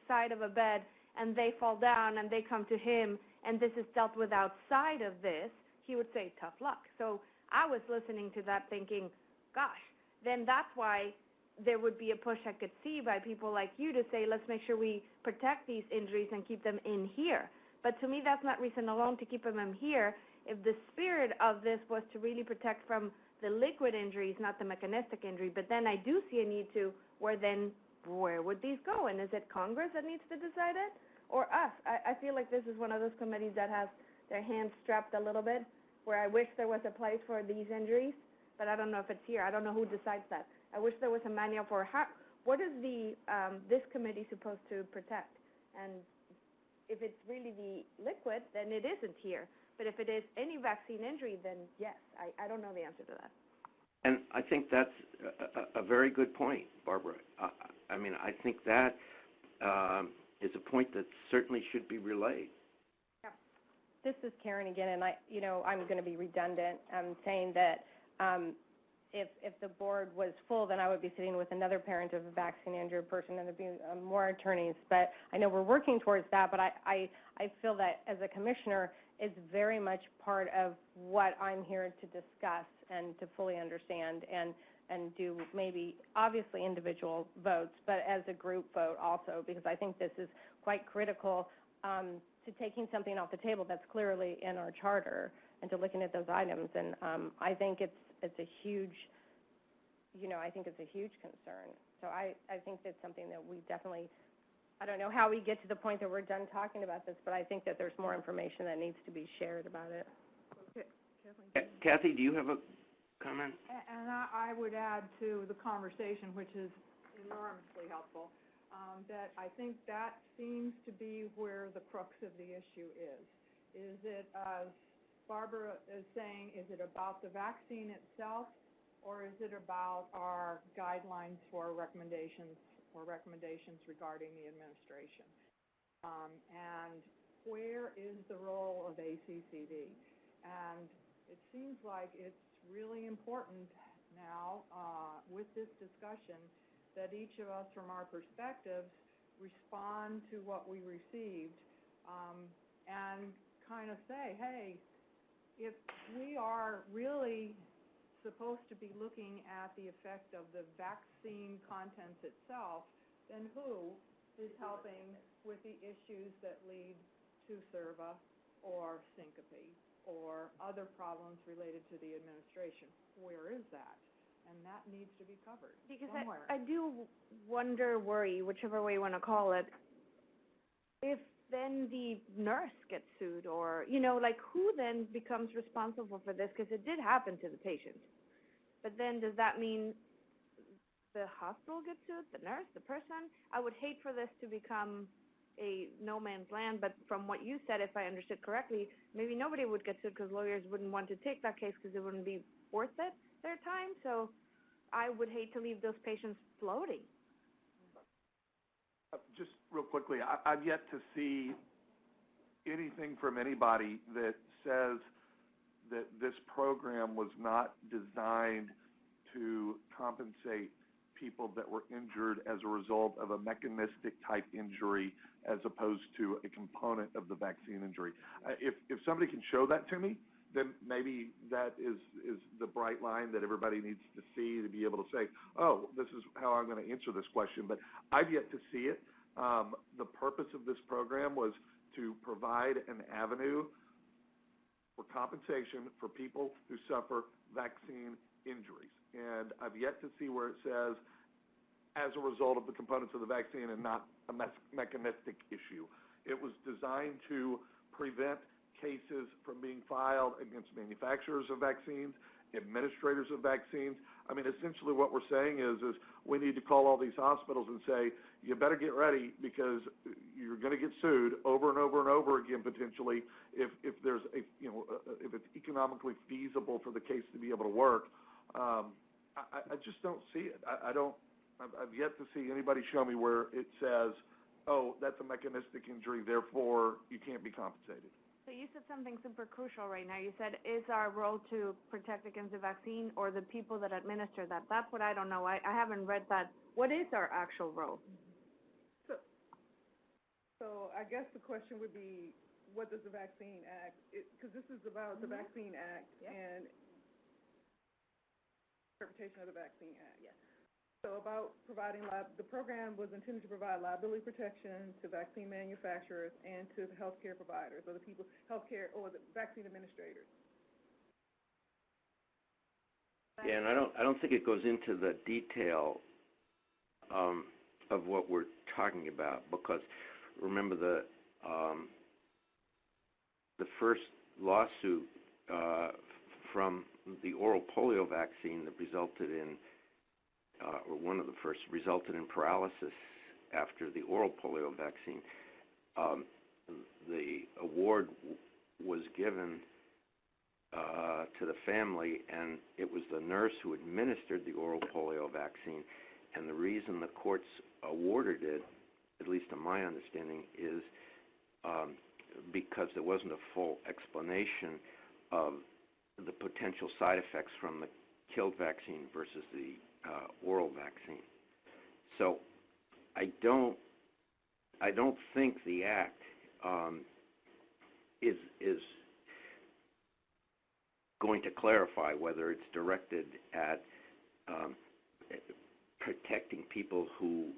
side of a bed and they fall down and they come to him and this is dealt with outside of this, he would say tough luck. So I was listening to that thinking, gosh, then that's why there would be a push I could see by people like you to say, let's make sure we protect these injuries and keep them in here. But to me, that's not reason alone to keep them in here. If the spirit of this was to really protect from the liquid injuries, not the mechanistic injury, but then I do see a need to, where would these go? And is it Congress that needs to decide it, or us? I feel like this is one of those committees that has their hands strapped a little bit, where I wish there was a place for these injuries, but I don't know if it's here. I don't know who decides that. I wish there was a manual for what is this committee supposed to protect? And if it's really the liquid, then it isn't here. But if it is any vaccine injury, then yes, I don't know the answer to that. And I think that's a very good point, Barbara. I mean, I think that is a point that certainly should be relayed. Yeah. This is Karen again, and I'm going to be redundant. I'm saying that if the board was full, then I would be sitting with another parent of a vaccine-injured person, and there'd be more attorneys. But I know we're working towards that, but I feel that as a commissioner, it's very much part of what I'm here to discuss and to fully understand and do maybe obviously individual votes, but as a group vote also, because I think this is quite critical to taking something off the table that's clearly in our charter and to looking at those items. And I think it's a huge, I think it's a huge concern. So I think that's something that we definitely, I don't know how we get to the point that we're done talking about this, but I think that there's more information that needs to be shared about it. Okay. Kathy, do you have a comment? And I would add to the conversation, which is enormously helpful, that I think that seems to be where the crux of the issue is. Is it, as Barbara is saying, is it about the vaccine itself, or is it about our guidelines for recommendations or recommendations regarding the administration? And where is the role of ACCV? And it seems like it's really important now with this discussion that each of us from our perspectives respond to what we received and kind of say, hey, if we are really supposed to be looking at the effect of the vaccine contents itself, then who is helping with the issues that lead to SIRVA or syncope or other problems related to the administration? Where is that? And that needs to be covered somewhere. I do worry, whichever way you want to call it, if then the nurse gets sued or, like who then becomes responsible for this? Because it did happen to the patient. But then does that mean the hospital gets sued, the nurse, the person? I would hate for this to become a no man's land, but from what you said, if I understood correctly, maybe nobody would get sued because lawyers wouldn't want to take that case because it wouldn't be worth it, their time. So I would hate to leave those patients floating. Just real quickly, I've yet to see anything from anybody that says that this program was not designed to compensate people that were injured as a result of a mechanistic type injury as opposed to a component of the vaccine injury. If somebody can show that to me, then maybe that is the bright line that everybody needs to see to be able to say, oh, this is how I'm going to answer this question. But I've yet to see it. The purpose of this program was to provide an avenue for compensation for people who suffer vaccine injuries. And I've yet to see where it says, as a result of the components of the vaccine and not a mechanistic issue. It was designed to prevent cases from being filed against manufacturers of vaccines administrators of vaccines. I mean, essentially what we're saying is we need to call all these hospitals and say, you better get ready because you're going to get sued over and over and over again potentially if there's if it's economically feasible for the case to be able to work. I just don't see it. I've yet to see anybody show me where it says, oh, that's a mechanistic injury, therefore you can't be compensated. So you said something super crucial right now. You said, is our role to protect against the vaccine or the people that administer that? That's what I don't know. I haven't read that. What is our actual role? So I guess the question would be, what does the Vaccine Act, because this is about the Vaccine Act and interpretation of the Vaccine Act. Yes. So about providing, the program was intended to provide liability protection to vaccine manufacturers and to the healthcare providers or the people, healthcare or the vaccine administrators. Yeah, and I don't think it goes into the detail of what we're talking about because remember the first lawsuit from the oral polio vaccine that resulted in or one of the first resulted in paralysis after the oral polio vaccine. The award was given to the family, and it was the nurse who administered the oral polio vaccine. And the reason the courts awarded it, at least in my understanding, is because there wasn't a full explanation of the potential side effects from the killed vaccine versus the oral vaccine. So I don't think the act is going to clarify whether it's directed at protecting people who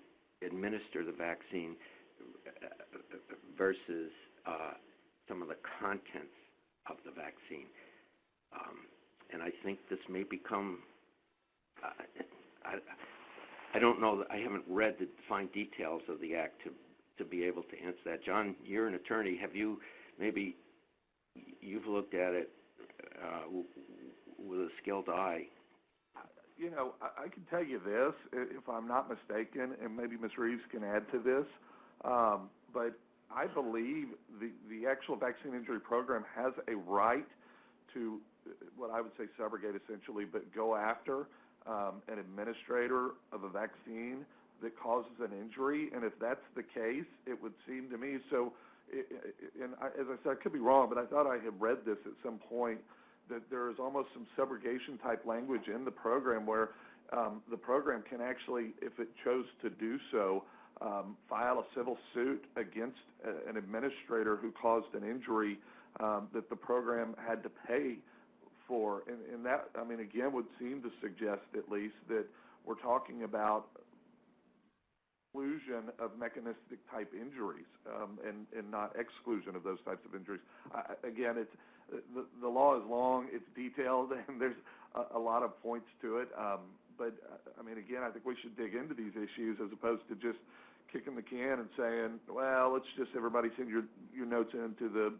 administer the vaccine versus some of the contents of the vaccine. And I think this may become I don't know. I haven't read the fine details of the act to be able to answer that. John, you're an attorney. Have you you've looked at it with a skilled eye? You know, I can tell you this, if I'm not mistaken, and maybe Ms. Reeves can add to this, but I believe the actual vaccine injury program has a right to what I would say subrogate essentially, but go after an administrator of a vaccine that causes an injury, and if that's the case, it would seem to me, so, as I said, I could be wrong, but I thought I had read this at some point, that there is almost some subrogation type language in the program where the program can actually, if it chose to do so, file a civil suit against an administrator who caused an injury that the program had to pay for. And that, I mean, again, would seem to suggest at least that we're talking about inclusion of mechanistic type injuries and not exclusion of those types of injuries. Again, it's the law is long, it's detailed, and there's a lot of points to it. But, I mean, again, I think we should dig into these issues as opposed to just kicking the can and saying, well, let's just everybody send your notes in to the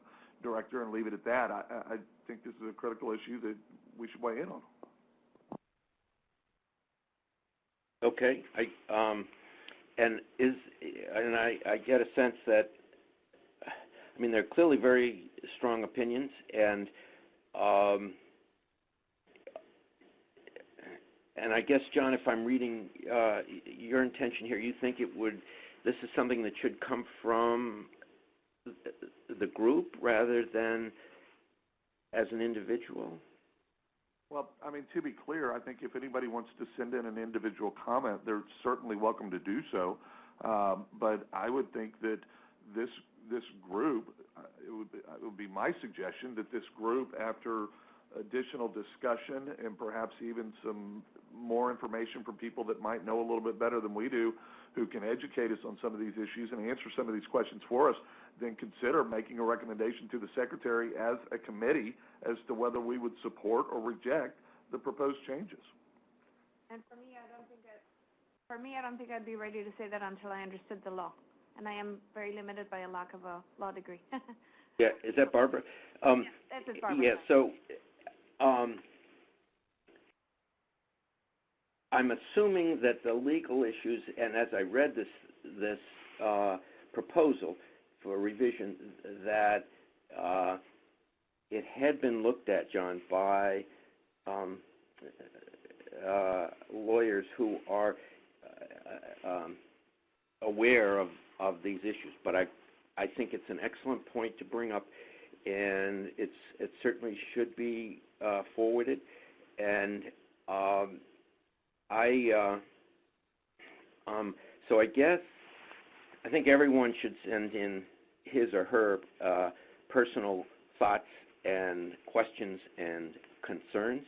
director and leave it at that. I think this is a critical issue that we should weigh in on. Okay. I get a sense that, I mean, they're clearly very strong opinions, and I guess, John, if I'm reading your intention here, you think this is something that should come from the group rather than as an individual? Well, I mean, to be clear, I think if anybody wants to send in an individual comment, they're certainly welcome to do so. But I would think that this group, it would be my suggestion that this group, after additional discussion and perhaps even some more information from people that might know a little bit better than we do, who can educate us on some of these issues and answer some of these questions for us, then consider making a recommendation to the Secretary as a committee as to whether we would support or reject the proposed changes. And for me, I don't think I'd be ready to say that until I understood the law. And I am very limited by a lack of a law degree. Yeah, is that Barbara? Yeah, that's it, Barbara. Yeah, so I'm assuming that the legal issues, and as I read this proposal for revision, that it had been looked at, John, by lawyers who are aware of these issues. But I think it's an excellent point to bring up, and it certainly should be forwarded. And so I think everyone should send in his or her personal thoughts and questions and concerns.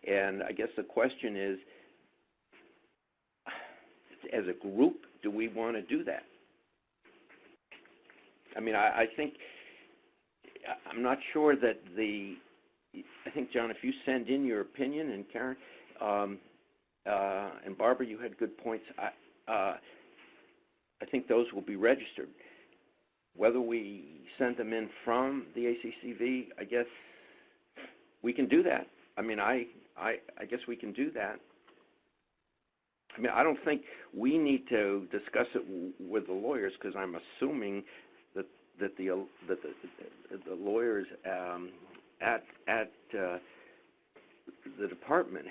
And I guess the question is, as a group, do we want to do that? I mean, I think, I'm not sure that I think, John, if you send in your opinion, and Karen, and Barbara, you had good points, I think those will be registered. Whether we send them in from the ACCV, I guess we can do that. I mean, I guess we can do that. I mean, I don't think we need to discuss it with the lawyers, because I'm assuming that the lawyers at the department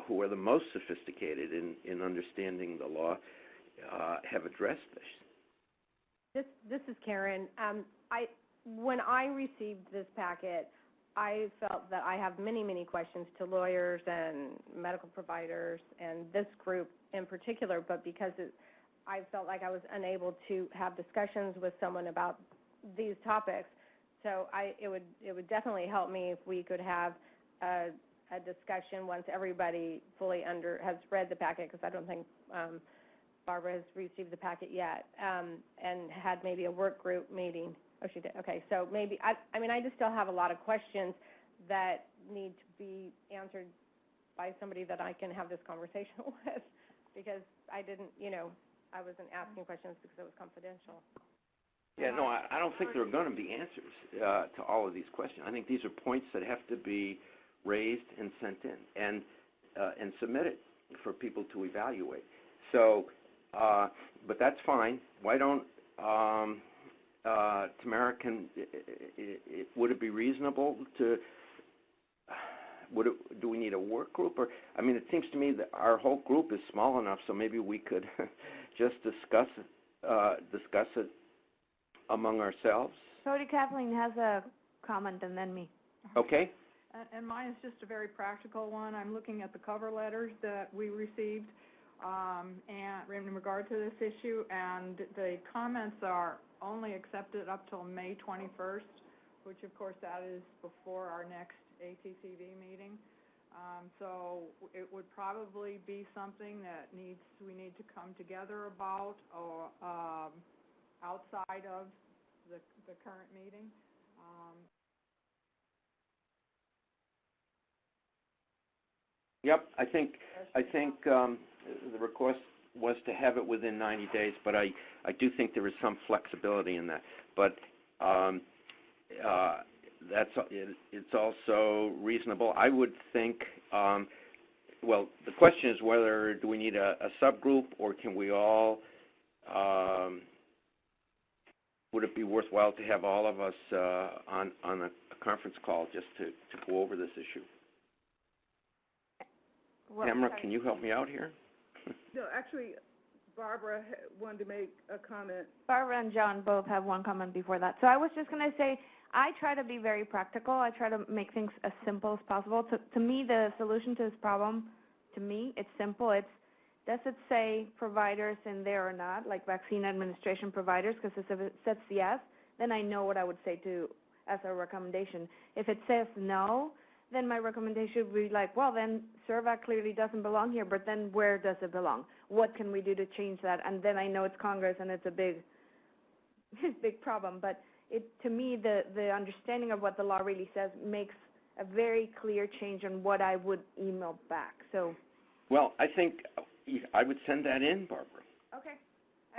who are the most sophisticated in understanding the law, have addressed this. This is Karen. When I received this packet, I felt that I have many, many questions to lawyers and medical providers and this group in particular, but because I felt like I was unable to have discussions with someone about these topics. So it would definitely help me if we could have a discussion once everybody fully has read the packet, because I don't think Barbara has received the packet yet, and had maybe a work group meeting. Oh, she did. Okay, so maybe, I mean, I just still have a lot of questions that need to be answered by somebody that I can have this conversation with, because I didn't, I wasn't asking questions because it was confidential. Yeah, no, I don't think there are going to be answers to all of these questions. I think these are points that have to be raised and sent in and submitted for people to evaluate. So, but that's fine. Why don't Tamara, would it be reasonable to? Do we need a work group? Or, I mean, it seems to me that our whole group is small enough, so maybe we could just discuss it among ourselves. Cody, Kathleen has a comment, and then me. Okay. And mine is just a very practical one. I'm looking at the cover letters that we received and in regard to this issue, and the comments are only accepted up till May 21st, which of course that is before our next ACCV meeting. So it would probably be something that we need to come together about, or outside of the current meeting. Yep, I think the request was to have it within 90 days, but I do think there is some flexibility in that. But it's also reasonable. I would think, well, the question is whether do we need a subgroup, or can we all, would it be worthwhile to have all of us on a conference call just to go over this issue? Well, Tamara, can you help me out here? No, actually, Barbara wanted to make a comment. Barbara and John both have one comment before that. So I was just going to say, I try to be very practical. I try to make things as simple as possible. To me, the solution to this problem, to me, it's simple. Does it say providers in there or not, like vaccine administration providers? Because if it says yes, then I know what I would say as a recommendation. If it says no, then my recommendation would be like, well, then CERVAC clearly doesn't belong here, but then where does it belong? What can we do to change that? And then I know it's Congress and it's a big problem. But to me, the understanding of what the law really says makes a very clear change on what I would email back. So, well, I think I would send that in, Barbara. Okay,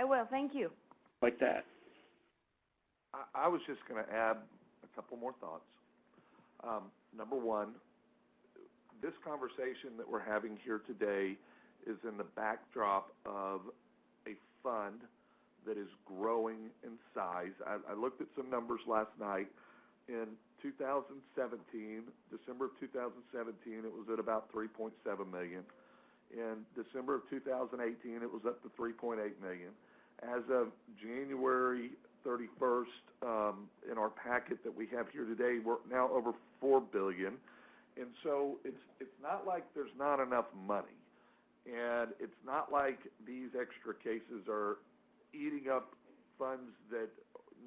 I will. Thank you. Like that. I was just going to add a couple more thoughts. Number one, this conversation that we're having here today is in the backdrop of a fund that is growing in size. I looked at some numbers last night. In 2017, December of 2017, it was at about $3.7 million. In December of 2018, it was up to $3.8 million. As of January 31st, in our packet that we have here today, we're now over $4 billion. And so it's not like there's not enough money. And it's not like these extra cases are eating up funds that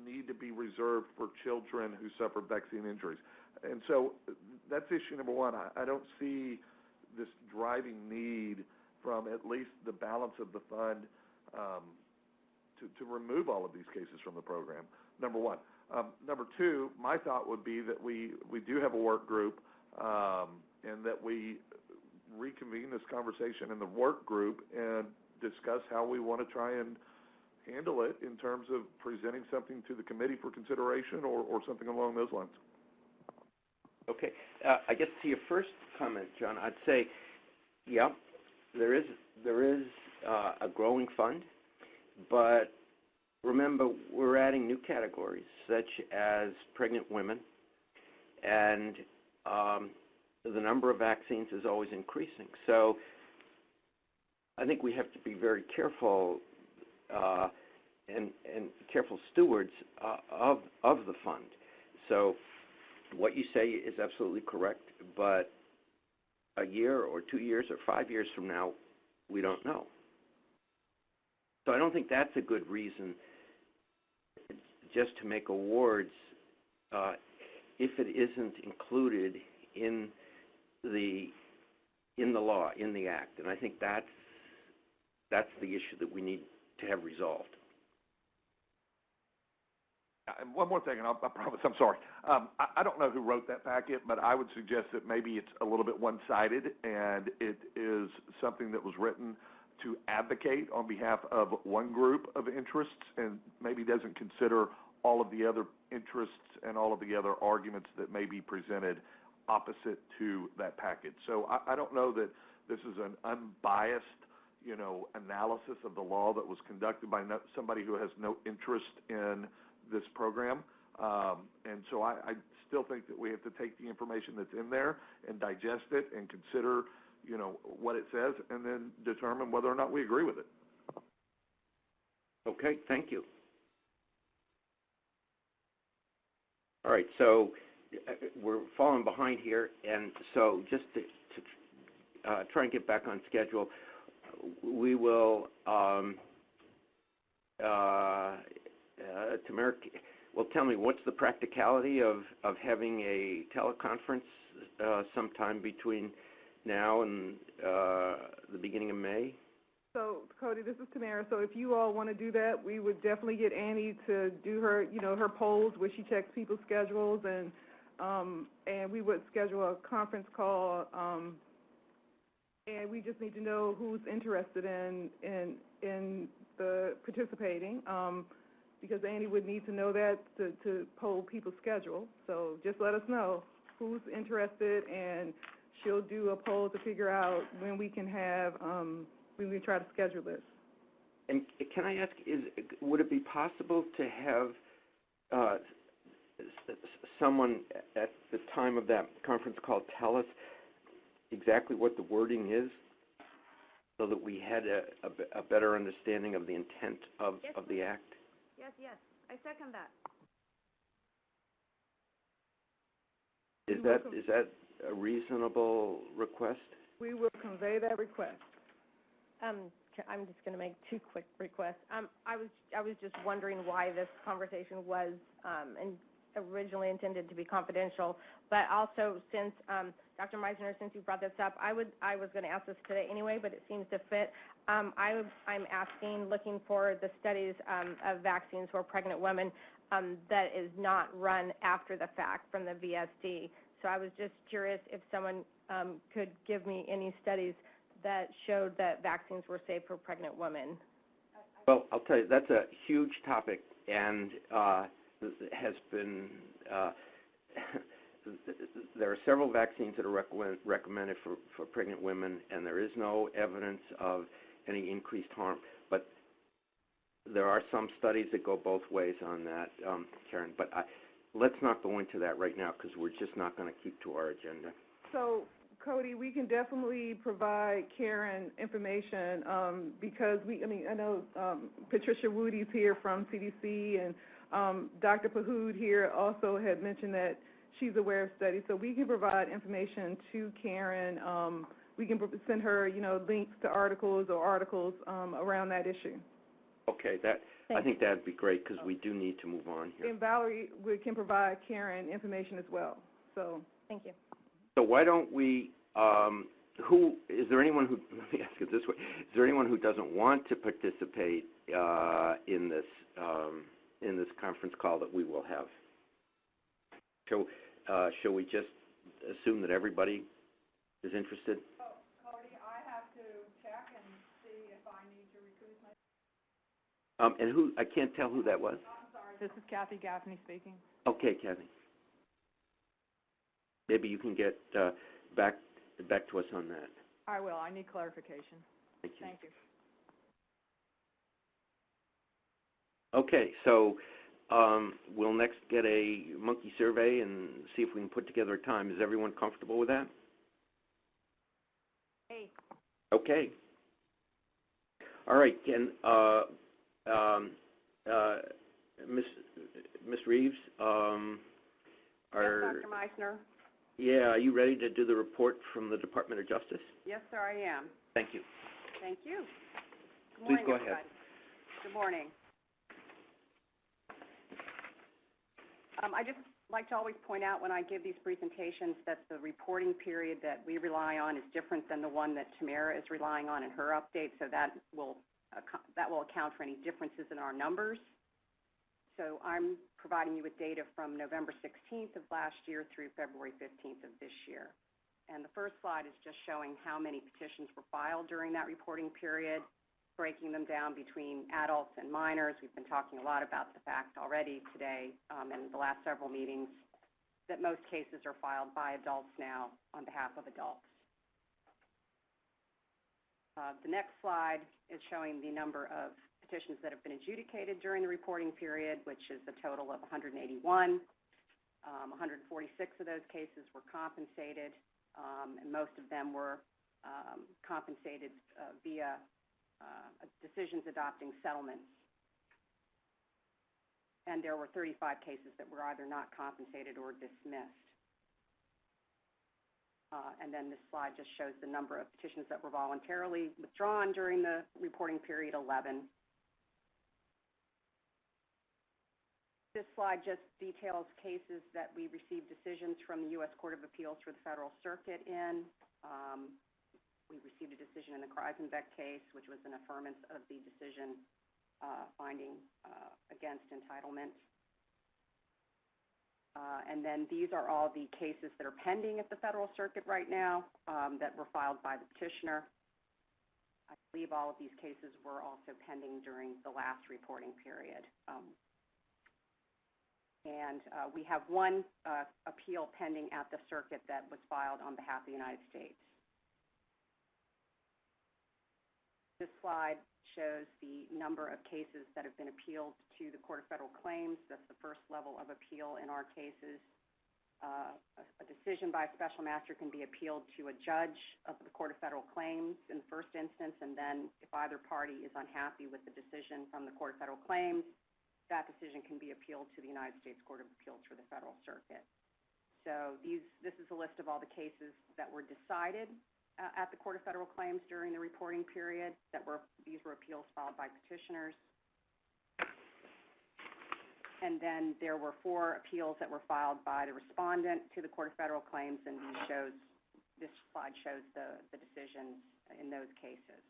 need to be reserved for children who suffer vaccine injuries. And so that's issue number one. I don't see this driving need from at least the balance of the fund to remove all of these cases from the program, number one. Number two, my thought would be that we do have a work group and that we reconvene this conversation in the work group and discuss how we want to try and handle it in terms of presenting something to the committee for consideration or something along those lines. Okay. I guess to your first comment, John, I'd say, yeah, there is a growing fund, but remember, we're adding new categories such as pregnant women, and the number of vaccines is always increasing. So I think we have to be very careful and careful stewards of the fund. So what you say is absolutely correct, but a year or 2 years or 5 years from now, we don't know. So I don't think that's a good reason just to make awards if it isn't included in the law, in the act. And I think that's the issue that we need to have resolved. And one more thing, and I promise, I'm sorry. I don't know who wrote that packet, but I would suggest that maybe it's a little bit one-sided, and it is something that was written to advocate on behalf of one group of interests and maybe doesn't consider all of the other interests and all of the other arguments that may be presented opposite to that packet. So I don't know that this is an unbiased, analysis of the law that was conducted by somebody who has no interest in this program. And so I still think that we have to take the information that's in there and digest it and consider, what it says and then determine whether or not we agree with it. Okay, thank you. All right, so we're falling behind here, and so just to try and get back on schedule, we will, Tamara, well, tell me, what's the practicality of having a teleconference sometime between now and the beginning of May? So, Cody, this is Tamara. So if you all want to do that, we would definitely get Annie to do her, her polls where she checks people's schedules, and we would schedule a conference call, and we just need to know who's interested in the participating, because Annie would need to know that to poll people's schedule. So just let us know who's interested, and she'll do a poll to figure out when we can have, when we try to schedule this. And can I ask, would it be possible to have someone at the time of that conference call tell us exactly what the wording is so that we had a better understanding of the intent of the act? Yes, I second that. Is that a reasonable request? We will convey that request. I'm just going to make two quick requests. I was just wondering why this conversation was originally intended to be confidential, but also since Dr. Meisner, since you brought this up, I was going to ask this today anyway, but it seems to fit. I'm asking, looking for the studies of vaccines for pregnant women that is not run after the fact from the VSD. So I was just curious if someone could give me any studies that showed that vaccines were safe for pregnant women. Well, I'll tell you, that's a huge topic and has been there are several vaccines that are recommended for pregnant women, and there is no evidence of any increased harm. But there are some studies that go both ways on that, Karen. But let's not go into that right now because we're just not going to keep to our agenda. So, Cody, we can definitely provide Karen information because I know Patricia Woody's here from CDC, and Dr. Pahood here also had mentioned that she's aware of studies. So we can provide information to Karen. We can send her, links to articles around that issue. Okay, I think that'd be great because we do need to move on here. And Valerie, we can provide Karen information as well. So Thank you. So why don't we, is there anyone who, let me ask it this way, is there anyone who doesn't want to participate in this conference call that we will have? Shall we just assume that everybody is interested? Cody, I have to check and see if I need to recruit myself. And who, I can't tell who that was. I'm sorry, this is Kathy Gaffney speaking. Okay, Kathy. Maybe you can get back to us on that. I will. I need clarification. Thank you. Thank you. Okay, so we'll next get a monkey survey and see if we can put together a time. Is everyone comfortable with that? Hey. Okay. All right, Ken. Ms. Reeves, Yes, Dr. Meissner. Yeah, are you ready to do the report from the Department of Justice? Yes, sir, I am. Thank you. Thank you. Good Please morning, go everybody. ahead. Good morning. I just like to always point out when I give these presentations that the reporting period that we rely on is different than the one that Tamara is relying on in her update, so that will account for any differences in our numbers. So I'm providing you with data from November 16th of last year through February 15th of this year. And the first slide is just showing how many petitions were filed during that reporting period, breaking them down between adults and minors. We've been talking a lot about the fact already today and the last several meetings that most cases are filed by adults now on behalf of adults. The next slide is showing the number of petitions that have been adjudicated during the reporting period, which is a total of 181. 146 of those cases were compensated, and most of them were compensated via decisions adopting settlements. And there were 35 cases that were either not compensated or dismissed. And then this slide just shows the number of petitions that were voluntarily withdrawn during the reporting period, 11. This slide just details cases that we received decisions from the U.S. Court of Appeals for the Federal Circuit in. We received a decision in the Kreisenbeck case, which was an affirmance of the decision finding against entitlement. And then these are all the cases that are pending at the Federal Circuit right now that were filed by the petitioner. I believe all of these cases were also pending during the last reporting period. And we have one appeal pending at the circuit that was filed on behalf of the United States. This slide shows the number of cases that have been appealed to the Court of Federal Claims. That's the first level of appeal in our cases. A decision by a special master can be appealed to a judge of the Court of Federal Claims in the first instance, and then if either party is unhappy with the decision from the Court of Federal Claims, that decision can be appealed to the United States Court of Appeals for the Federal Circuit. So this is a list of all the cases that were decided at the Court of Federal Claims during the reporting period. These were appeals filed by petitioners. And then there were 4 appeals that were filed by the respondent to the Court of Federal Claims, and this slide shows the decisions in those cases.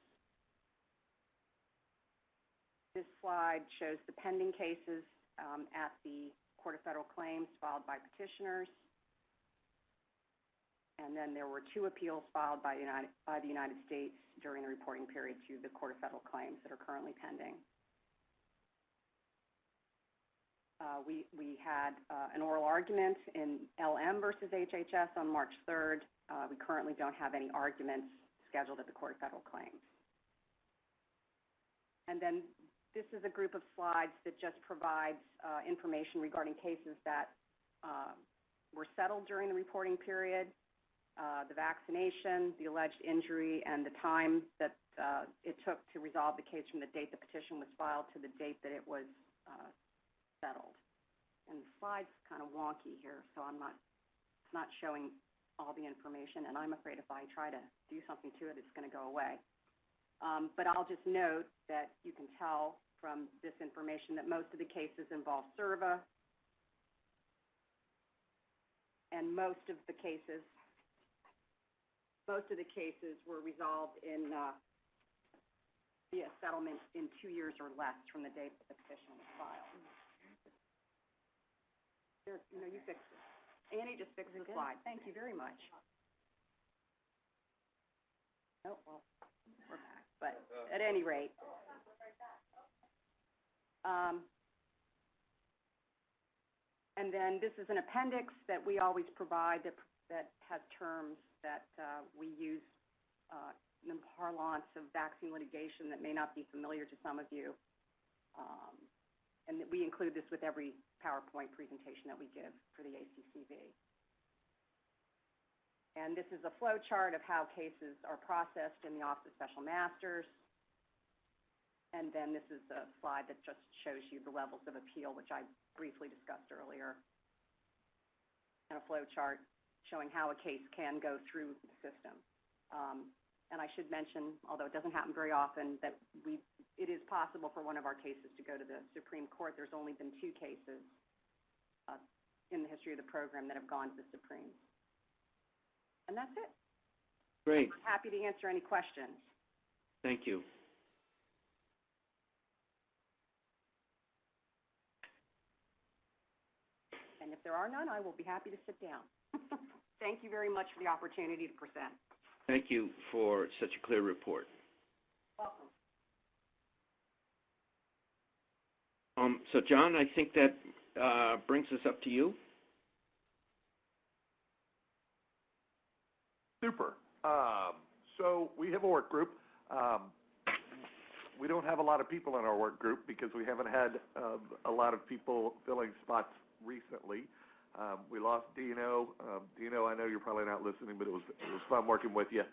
This slide shows the pending cases at the Court of Federal Claims filed by petitioners. And then there were 2 appeals filed by the United States during the reporting period to the Court of Federal Claims that are currently pending. We had an oral argument in LM versus HHS on March 3rd. We currently don't have any arguments scheduled at the Court of Federal Claims. And then this is a group of slides that just provides information regarding cases that were settled during the reporting period, the vaccination, the alleged injury, and the time that it took to resolve the case from the date the petition was filed to the date that it was settled. And the slide's kind of wonky here, so I'm not showing all the information, and I'm afraid if I try to do something to it, it's going to go away. But I'll just note that you can tell from this information that most of the cases involve SERVA, and most of the cases were resolved in via settlement in 2 years or less from the date that the petition was filed. You fixed it. Annie just fixed the slide. Thank you very much. Oh, well, we're back. But at any rate, and then this is an appendix that we always provide that has terms that we use in the parlance of vaccine litigation that may not be familiar to some of you. And that we include this with every PowerPoint presentation that we give for the ACCV. And this is a flow chart of how cases are processed in the Office of Special Masters. And then this is a slide that just shows you the levels of appeal, which I briefly discussed earlier. And a flow chart showing how a case can go through the system. And I should mention, although it doesn't happen very often, that it is possible for one of our cases to go to the Supreme Court. There's only been 2 cases in the history of the program that have gone to the Supreme. And that's it. Great. I'm happy to answer any questions. Thank you. And if there are none, I will be happy to sit down. Thank you very much for the opportunity to present. Thank you for such a clear report. Welcome. So, John, I think that brings us up to you. Super. So we have a work group. We don't have a lot of people in our work group because we haven't had a lot of people filling spots recently. We lost Dino. Dino, I know you're probably not listening, but it was fun working with you.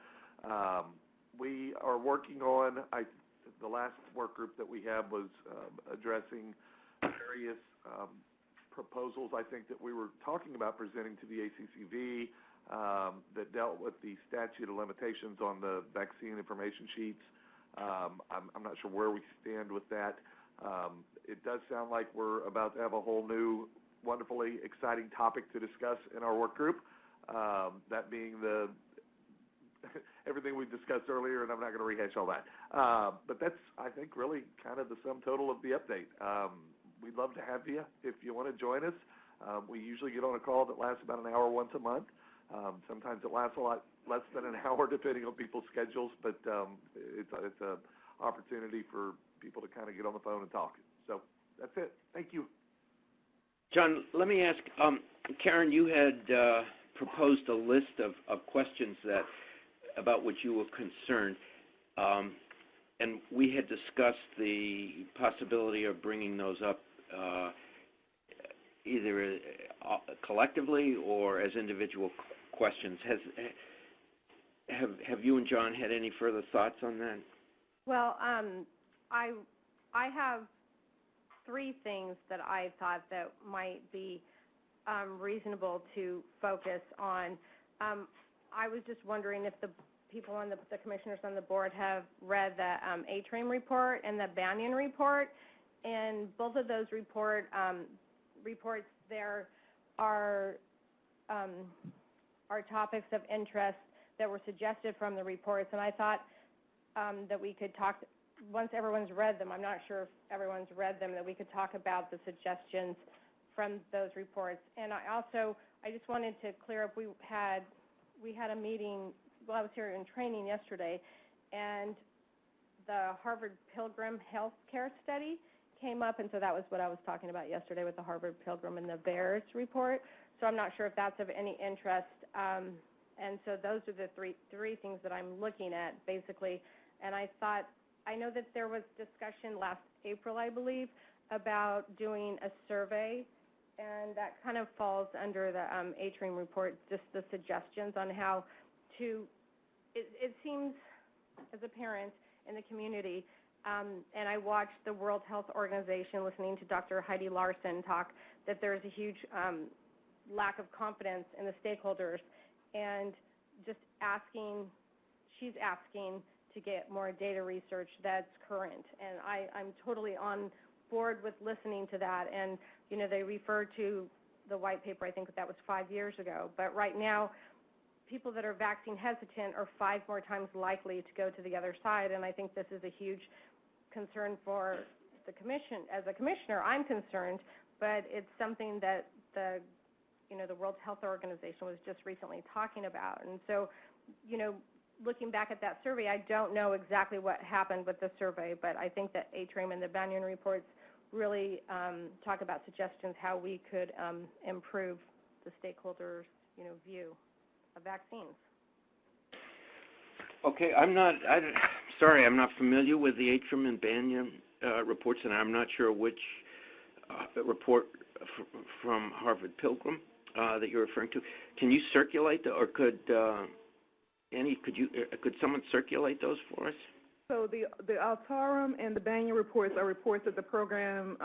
We are working on, the last work group that we had was addressing various proposals, I think, that we were talking about presenting to the ACCV that dealt with the statute of limitations on the vaccine information sheets. I'm not sure where we stand with that. It does sound like we're about to have a whole new, wonderfully exciting topic to discuss in our work group, that being everything we discussed earlier, and I'm not going to rehash all that. But that's, I think, really kind of the sum total of the update. We'd love to have you if you want to join us. We usually get on a call that lasts about an hour once a month. Sometimes it lasts a lot less than an hour depending on people's schedules, but it's an opportunity for people to kind of get on the phone and talk. So that's it. Thank you. John, let me ask, Karen, you had proposed a list of questions about which you were concerned, and we had discussed the possibility of bringing those up either collectively or as individual questions. Have you and John had any further thoughts on that? Well, I have 3 things that I thought that might be reasonable to focus on. I was just wondering if the people on the commissioners on the board have read the ATRAIM report and the Banyan report, and both of those reports there are topics of interest that were suggested from the reports, and I thought that we could talk, once everyone's read them, I'm not sure if everyone's read them, that we could talk about the suggestions from those reports. And I just wanted to clear up, we had a meeting, I was here in training yesterday, and the Harvard Pilgrim Healthcare Study came up, and so that was what I was talking about yesterday with the Harvard Pilgrim and the VAERS report. So I'm not sure if that's of any interest. And so those are the three things that I'm looking at, basically. And I know that there was discussion last April, I believe, about doing a survey, and that kind of falls under the HRSA report, just the suggestions on how to, it seems, as a parent in the community, and I watched the World Health Organization listening to Dr. Heidi Larson talk, that there's a huge lack of confidence in the stakeholders, and just she's asking to get more data research that's current. And I'm totally on board with listening to that. And, you know, they referred to the white paper, I think that was 5 years ago. But right now, people that are vaccine hesitant are 5 more times likely to go to the other side. And I think this is a huge concern for the commission. As a commissioner, I'm concerned, but it's something that the World Health Organization was just recently talking about. And so, you know, looking back at that survey, I don't know exactly what happened with the survey, but I think that HRSA and the Banyan reports really talk about suggestions how we could improve the stakeholders' view of vaccines. Okay, sorry, I'm not familiar with the HRSA and Banyan reports, and I'm not sure which report from Harvard Pilgrim that you're referring to. Can you circulate or could someone circulate those for us? So the Altarum and the Banyan reports are reports that the program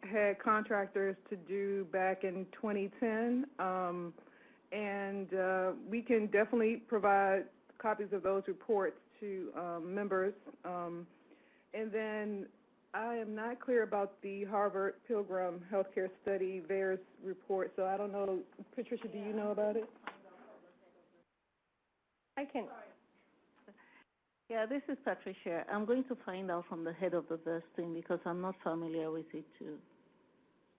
had contractors to do back in 2010, and we can definitely provide copies of those reports to members. And then I am not clear about the Harvard Pilgrim Healthcare Study VAERS report, so I don't know. Patricia, do you know about it? I can. Yeah, this is Patricia. I'm going to find out from the head of the VAERS team because I'm not familiar with it too.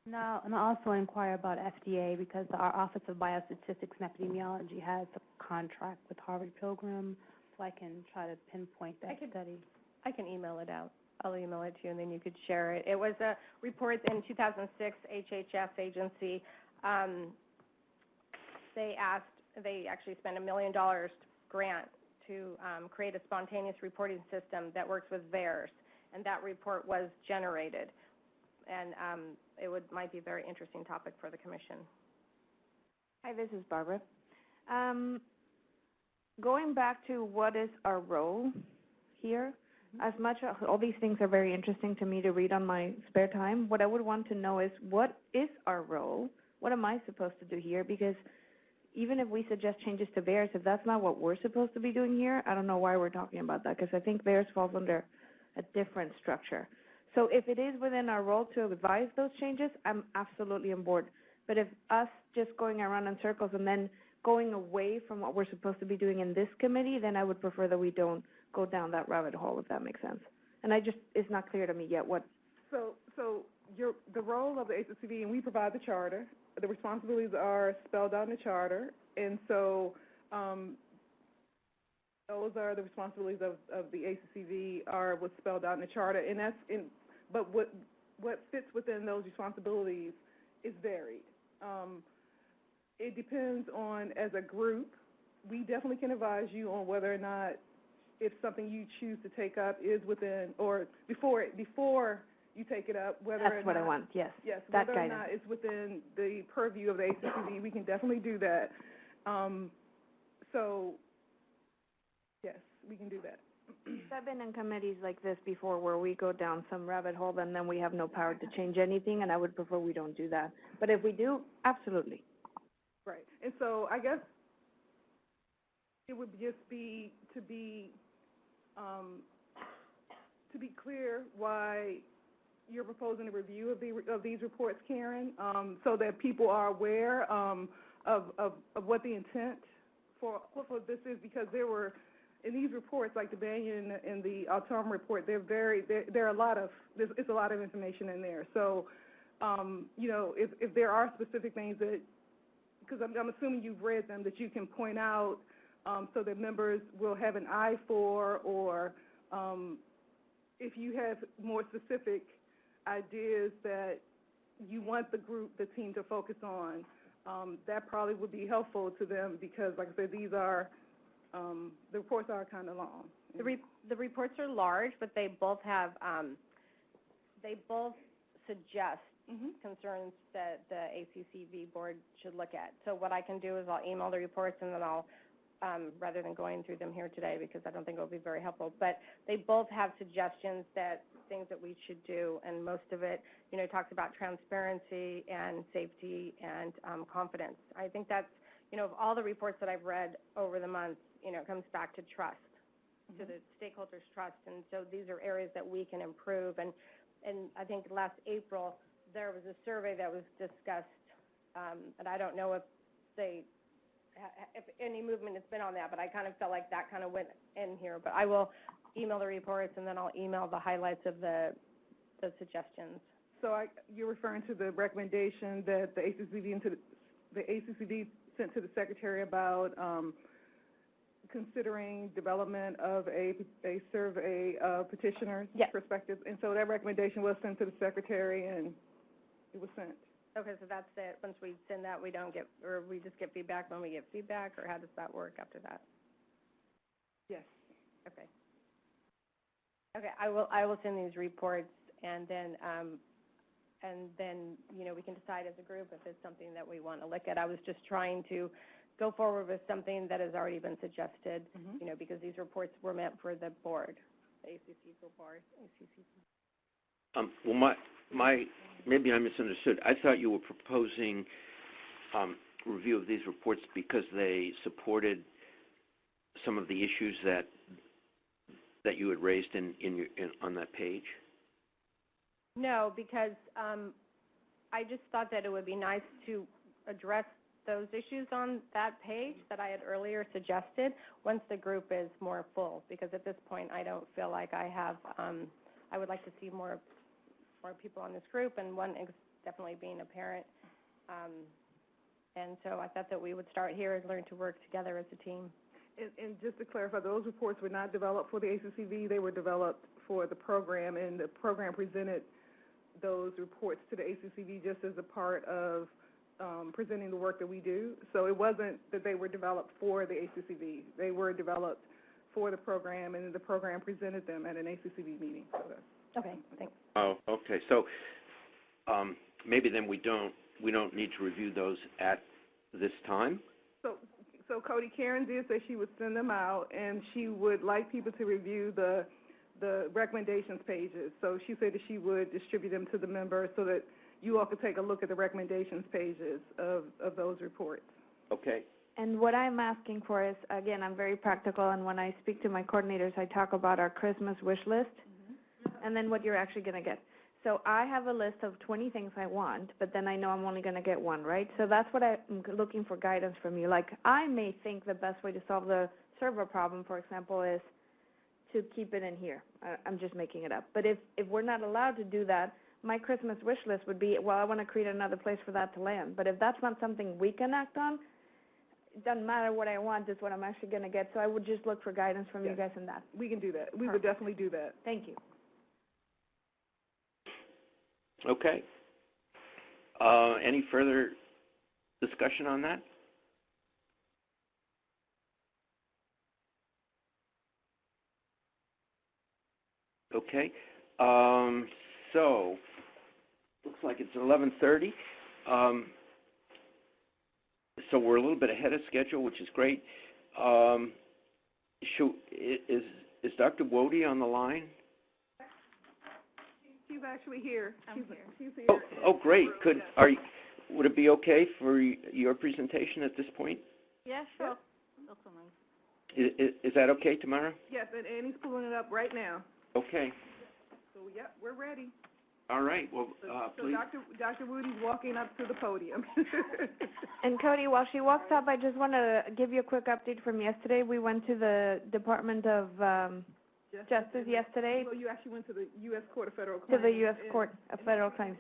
No, and I also inquire about FDA because our Office of Biostatistics and Epidemiology has a contract with Harvard Pilgrim, so I can try to pinpoint that study. I can email it out. I'll email it to you, and then you could share it. It was a report in 2006, HHS agency. They actually spent $1 million grant to create a spontaneous reporting system that works with VAERS, and that report was generated. And might be a very interesting topic for the commission. Hi, this is Barbara. Going back to what is our role here, as much as all these things are very interesting to me to read on my spare time, what I would want to know is what is our role? What am I supposed to do here? Because even if we suggest changes to VAERS, if that's not what we're supposed to be doing here, I don't know why we're talking about that, because I think VAERS falls under a different structure. So if it is within our role to advise those changes, I'm absolutely on board. But if us just going around in circles and then going away from what we're supposed to be doing in this committee, then I would prefer that we don't go down that rabbit hole, if that makes sense. And it's not clear to me yet what. So the role of the ACCV, and we provide the charter, the responsibilities are spelled out in the charter, and so those are the responsibilities of the ACCV are what's spelled out in the charter, and but what fits within those responsibilities is varied. It depends on, as a group, we definitely can advise you on whether or not if something you choose to take up is within, or before you take it up, whether or not. That's what I want, yes. Yes, that whether guidance. or not it's within the purview of the ACCV, we can definitely do that. So, yes, we can do that. I've been in committees like this before where we go down some rabbit hole and then we have no power to change anything, and I would prefer we don't do that. But if we do, absolutely. Right. And so I guess it would just be to be clear why you're proposing a review of these reports, Karen, so that people are aware of what the intent for this is, because there were, in these reports, like the Banyan and the Altarum report, it's a lot of information in there. So, if there are specific things that, because I'm assuming you've read them, that you can point out so that members will have an eye for, or if you have more specific ideas that you want the team to focus on, that probably would be helpful to them because, like I said, these are, the reports are kind of long. The reports are large, but they both have, they both suggest concerns that the ACCV board should look at. So what I can do is I'll email the reports and then I'll, rather than going through them here today because I don't think it will be very helpful, but they both have suggestions that things that we should do, and most of it, you know, talks about transparency and safety and confidence. I think that's, you know, of all the reports that I've read over the months, you know, it comes back to trust, to the stakeholders' trust, and so these are areas that we can improve. And I think last April there was a survey that was discussed, and I don't know if any movement has been on that, but I kind of felt like that kind of went in here. But I will email the reports, and then I'll email the highlights of the suggestions. So you're referring to the recommendation that the ACCV sent to the Secretary about considering development of a survey of petitioners' perspectives. And so that recommendation was sent to the Secretary, and it was sent. Okay, so that's it. Once we send that, we don't get, or we just get feedback when we get feedback, or how does that work after that? Yes. Okay. Okay, I will send these reports, and then you know, we can decide as a group if it's something that we want to look at. I was just trying to go forward with something that has already been suggested, you know, because these reports were meant for the board, the ACCV board. Well, maybe I misunderstood. I thought you were proposing review of these reports because they supported some of the issues that you had raised on that page. No, because I just thought that it would be nice to address those issues on that page that I had earlier suggested once the group is more full, because at this point I don't feel like I have, I would like to see more people on this group, and one is definitely being a parent. And so I thought that we would start here and learn to work together as a team. And just to clarify, those reports were not developed for the ACCV. They were developed for the program, and the program presented those reports to the ACCV just as a part of presenting the work that we do. So it wasn't that they were developed for the ACCV. They were developed for the program, and the program presented them at an ACCV meeting. So okay, thanks. Oh, okay. So maybe then we don't need to review those at this time. So Cody, Karen did say she would send them out, and she would like people to review the recommendations pages. So she said that she would distribute them to the members so that you all could take a look at the recommendations pages of those reports. Okay. And what I'm asking for is, again, I'm very practical, and when I speak to my coordinators, I talk about our Christmas wish list, and then what you're actually going to get. So I have a list of 20 things I want, but then I know I'm only going to get one, right? So that's what I'm looking for guidance from you. Like, I may think the best way to solve the server problem, for example, is to keep it in here. I'm just making it up. But if we're not allowed to do that, my Christmas wish list would be, well, I want to create another place for that to land. But if that's not something we can act on, it doesn't matter what I want, it's what I'm actually going to get. So I would just look for guidance from you guys in that. We can do that. We would definitely do that. Thank you. Okay. Any further discussion on that? Okay. So, looks like it's 11:30. So we're a little bit ahead of schedule, which is great. Is Dr. Wody on the line? She's actually here. She's here. Oh, great. Would it be okay for your presentation at this point? Yeah, sure. Is that okay, Tamara? Yes, and Annie's pulling it up right now. Okay. So, yep, we're ready. All right. Well, So please. Dr. Woody's walking up to the podium. And Cody, while she walks up, I just want to give you a quick update from yesterday. We went to the Department of Justice yesterday. Well, you actually went to the U.S. Court of Federal Claims. To the U.S. Court of Federal Claims.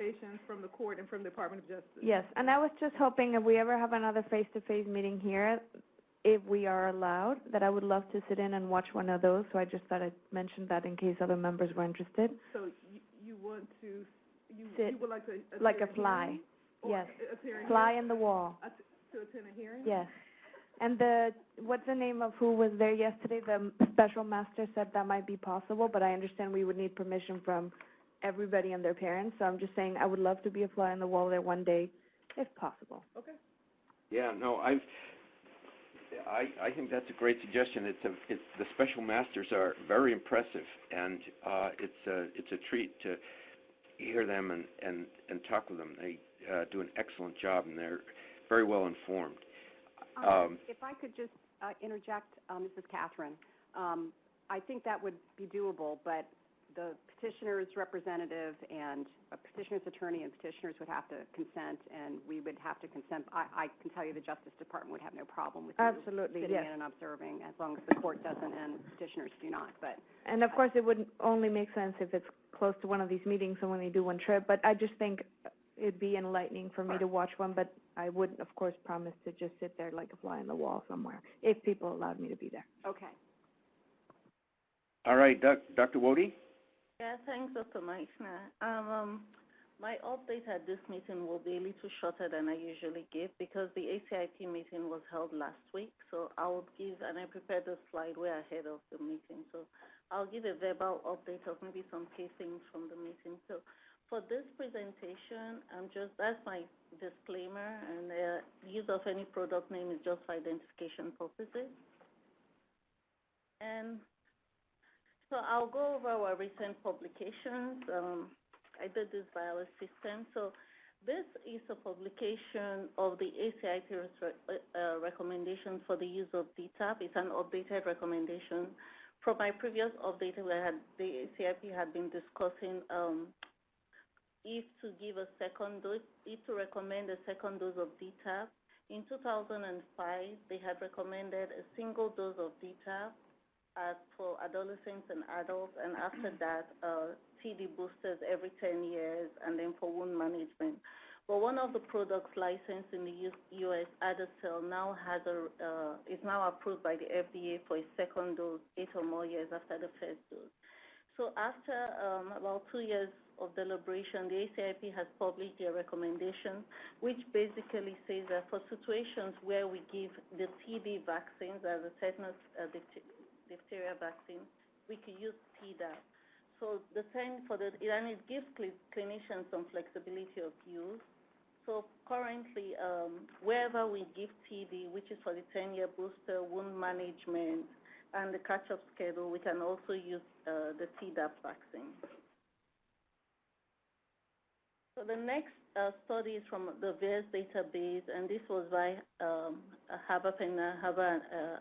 From the court and from the Department of Justice. Yes, and I was just hoping if we ever have another face-to-face meeting here, if we are allowed, that I would love to sit in and watch one of those. So I just thought I'd mention that in case other members were interested. So you want to You would like to attend like a hearing? fly. Or Yes. attend Fly hearing? in the wall. To attend a hearing? Yes. And what's the name of who was there yesterday? The special master said that might be possible, but I understand we would need permission from everybody and their parents. So I'm just saying I would love to be a fly on the wall there one day, if possible. Okay. Yeah, no, I think that's a great suggestion. The special masters are very impressive, and it's a treat to hear them and talk with them. They do an excellent job, and they're very well informed. If I could just interject, this is Catherine. I think that would be doable, but the petitioner's representative and a petitioner's attorney and petitioners would have to consent, and we would have to consent. I can tell you the Justice Department would have no problem with Absolutely, you sitting yes. in and observing, as long as the court doesn't and petitioners do not. But And of course, it would only make sense if it's close to one of these meetings and when they do one trip. But I just think it'd be enlightening for me to watch one. But I wouldn't, of course, promise to just sit there like a fly on the wall somewhere if people allowed me to be there. okay. All right, Dr. Wody? Yeah, thanks, Dr. Meissner. My update at this meeting will be a little shorter than I usually give because the ACIP meeting was held last week. So I'll give, and I prepared a slide way ahead of the meeting. So I'll give a verbal update of maybe some key things from the meeting. So for this presentation, that's my disclaimer, and the use of any product name is just for identification purposes. And so I'll go over our recent publications. I did this via our system. So this is a publication of the ACIP recommendation for the use of Dtap. It's an updated recommendation. From my previous update, the ACIP had been discussing if to give a second dose, if to recommend a second dose of Dtap. In 2005, they had recommended a single dose of Dtap for adolescents and adults, and after that, TB boosters every 10 years, and then for wound management. But one of the products licensed in the U.S., Adacel, is now approved by the FDA for a second dose 8 or more years after the first dose. So after about 2 years of deliberation, the ACIP has published their recommendation, which basically says that for situations where we give the TB vaccines, as the tetanus diphtheria vaccine, we could use Tdap. So and it gives clinicians some flexibility of use. So currently, wherever we give TB, which is for the 10-year booster, wound management, and the catch-up schedule, we can also use the Tdap vaccine. So the next study is from the VAERS database, and this was by Haber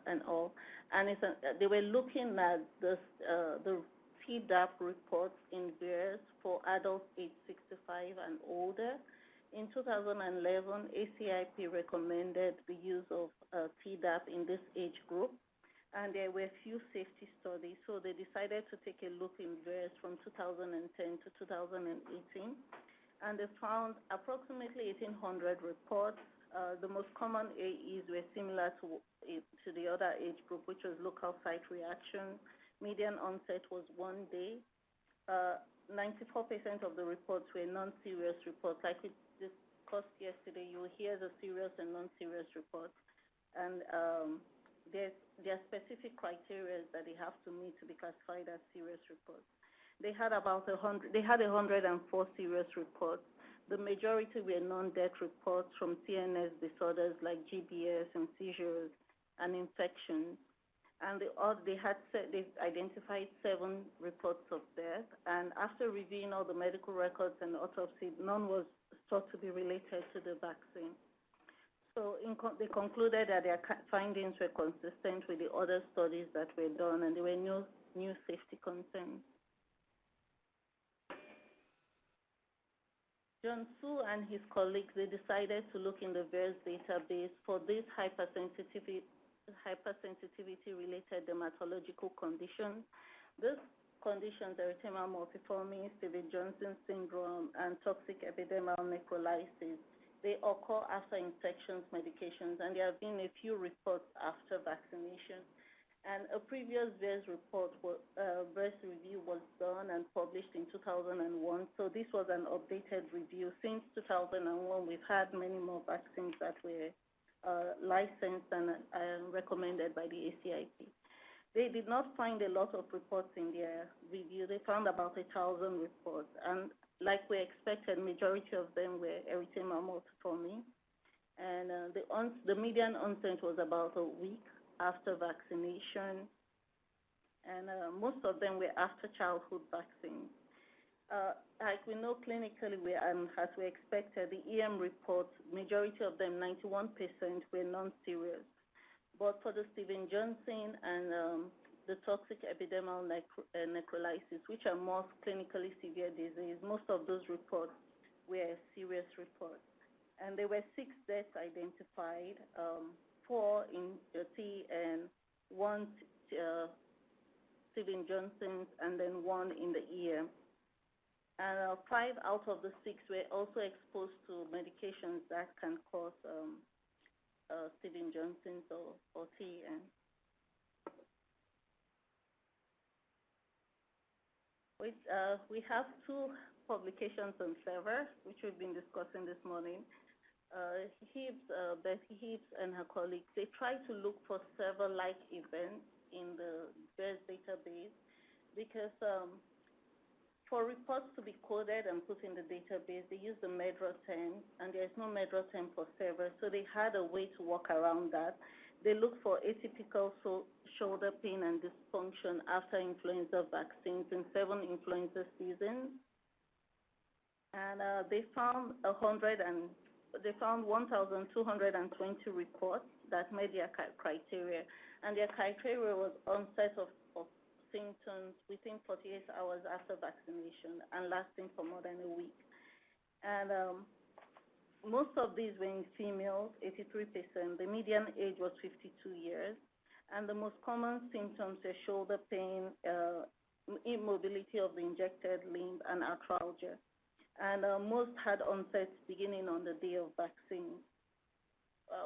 and all. And they were looking at the Tdap reports in VAERS for adults age 65 and older. In 2011, ACIP recommended the use of Tdap in this age group, and there were few safety studies, so they decided to take a look in VAERS from 2010 to 2018. And they found approximately 1,800 reports. The most common AEs were similar to the other age group, which was local site reaction. Median onset was 1 day. 94% of the reports were non-serious reports. Like we discussed yesterday, you will hear the serious and non-serious reports. And there are specific criteria that they have to meet to be classified as serious reports. They had about 104 serious reports. The majority were non-death reports from CNS disorders like GBS and seizures and infections. And they identified 7 reports of death. And after reviewing all the medical records and autopsy, none was thought to be related to the vaccine. So they concluded that their findings were consistent with the other studies that were done, and there were no new safety concerns. John Su and his colleagues, they decided to look in the VAERS database for these hypersensitivity-related dermatological conditions. These conditions, erythema multiforme, Stevens-Johnson syndrome, and toxic epidermal necrolysis, they occur after infections, medications, and there have been a few reports after vaccination. And a previous VERS report, VERS review was done and published in 2001. So this was an updated review. Since 2001, we've had many more vaccines that were licensed and recommended by the ACIP. They did not find a lot of reports in their review. They found about 1,000 reports. And like we expected, majority of them were erythema multiforme. And the median onset was about a week after vaccination. And most of them were after childhood vaccines. Like we know clinically, as we expected, the EM reports, majority of them, 91%, were non-serious. But for the Stephen Johnson and the toxic epidermal necrolysis, which are more clinically severe disease, most of those reports were serious reports. And there were 6 deaths identified, 4 in T and 1 Stephen Johnson's, and then 1 in the EM. And 5 out of the 6 were also exposed to medications that can cause Stephen Johnson's or TN. We have 2 publications on SEVER, which we've been discussing this morning. Betty Hibbs and her colleagues, they try to look for SEVER-like events in the VERS database because for reports to be coded and put in the database, they use the MEDRA term, and there is no MEDRA term for SEVER, so they had a way to work around that. They looked for atypical shoulder pain and dysfunction after influenza vaccines in 7 influenza seasons. And they found 1,220 reports that met their criteria, and their criteria was onset of symptoms within 48 hours after vaccination and lasting for more than a week. And most of these were in females, 83%. The median age was 52 years. And the most common symptoms were shoulder pain, immobility of the injected limb, and arthralgia. And most had onset beginning on the day of vaccine.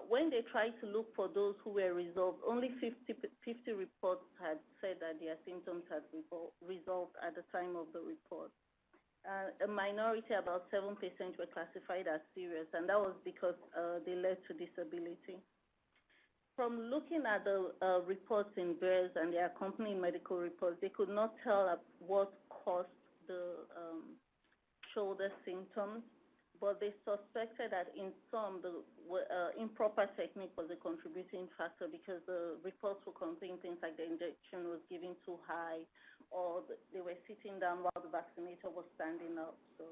When they tried to look for those who were resolved, only 50 reports had said that their symptoms had resolved at the time of the report. A minority, about 7%, were classified as serious, and that was because they led to disability. From looking at the reports in VERS and the accompanying medical reports, they could not tell what caused the shoulder symptoms, but they suspected that in some, the improper technique was a contributing factor because the reports would contain things like the injection was given too high, or they were sitting down while the vaccinator was standing up. So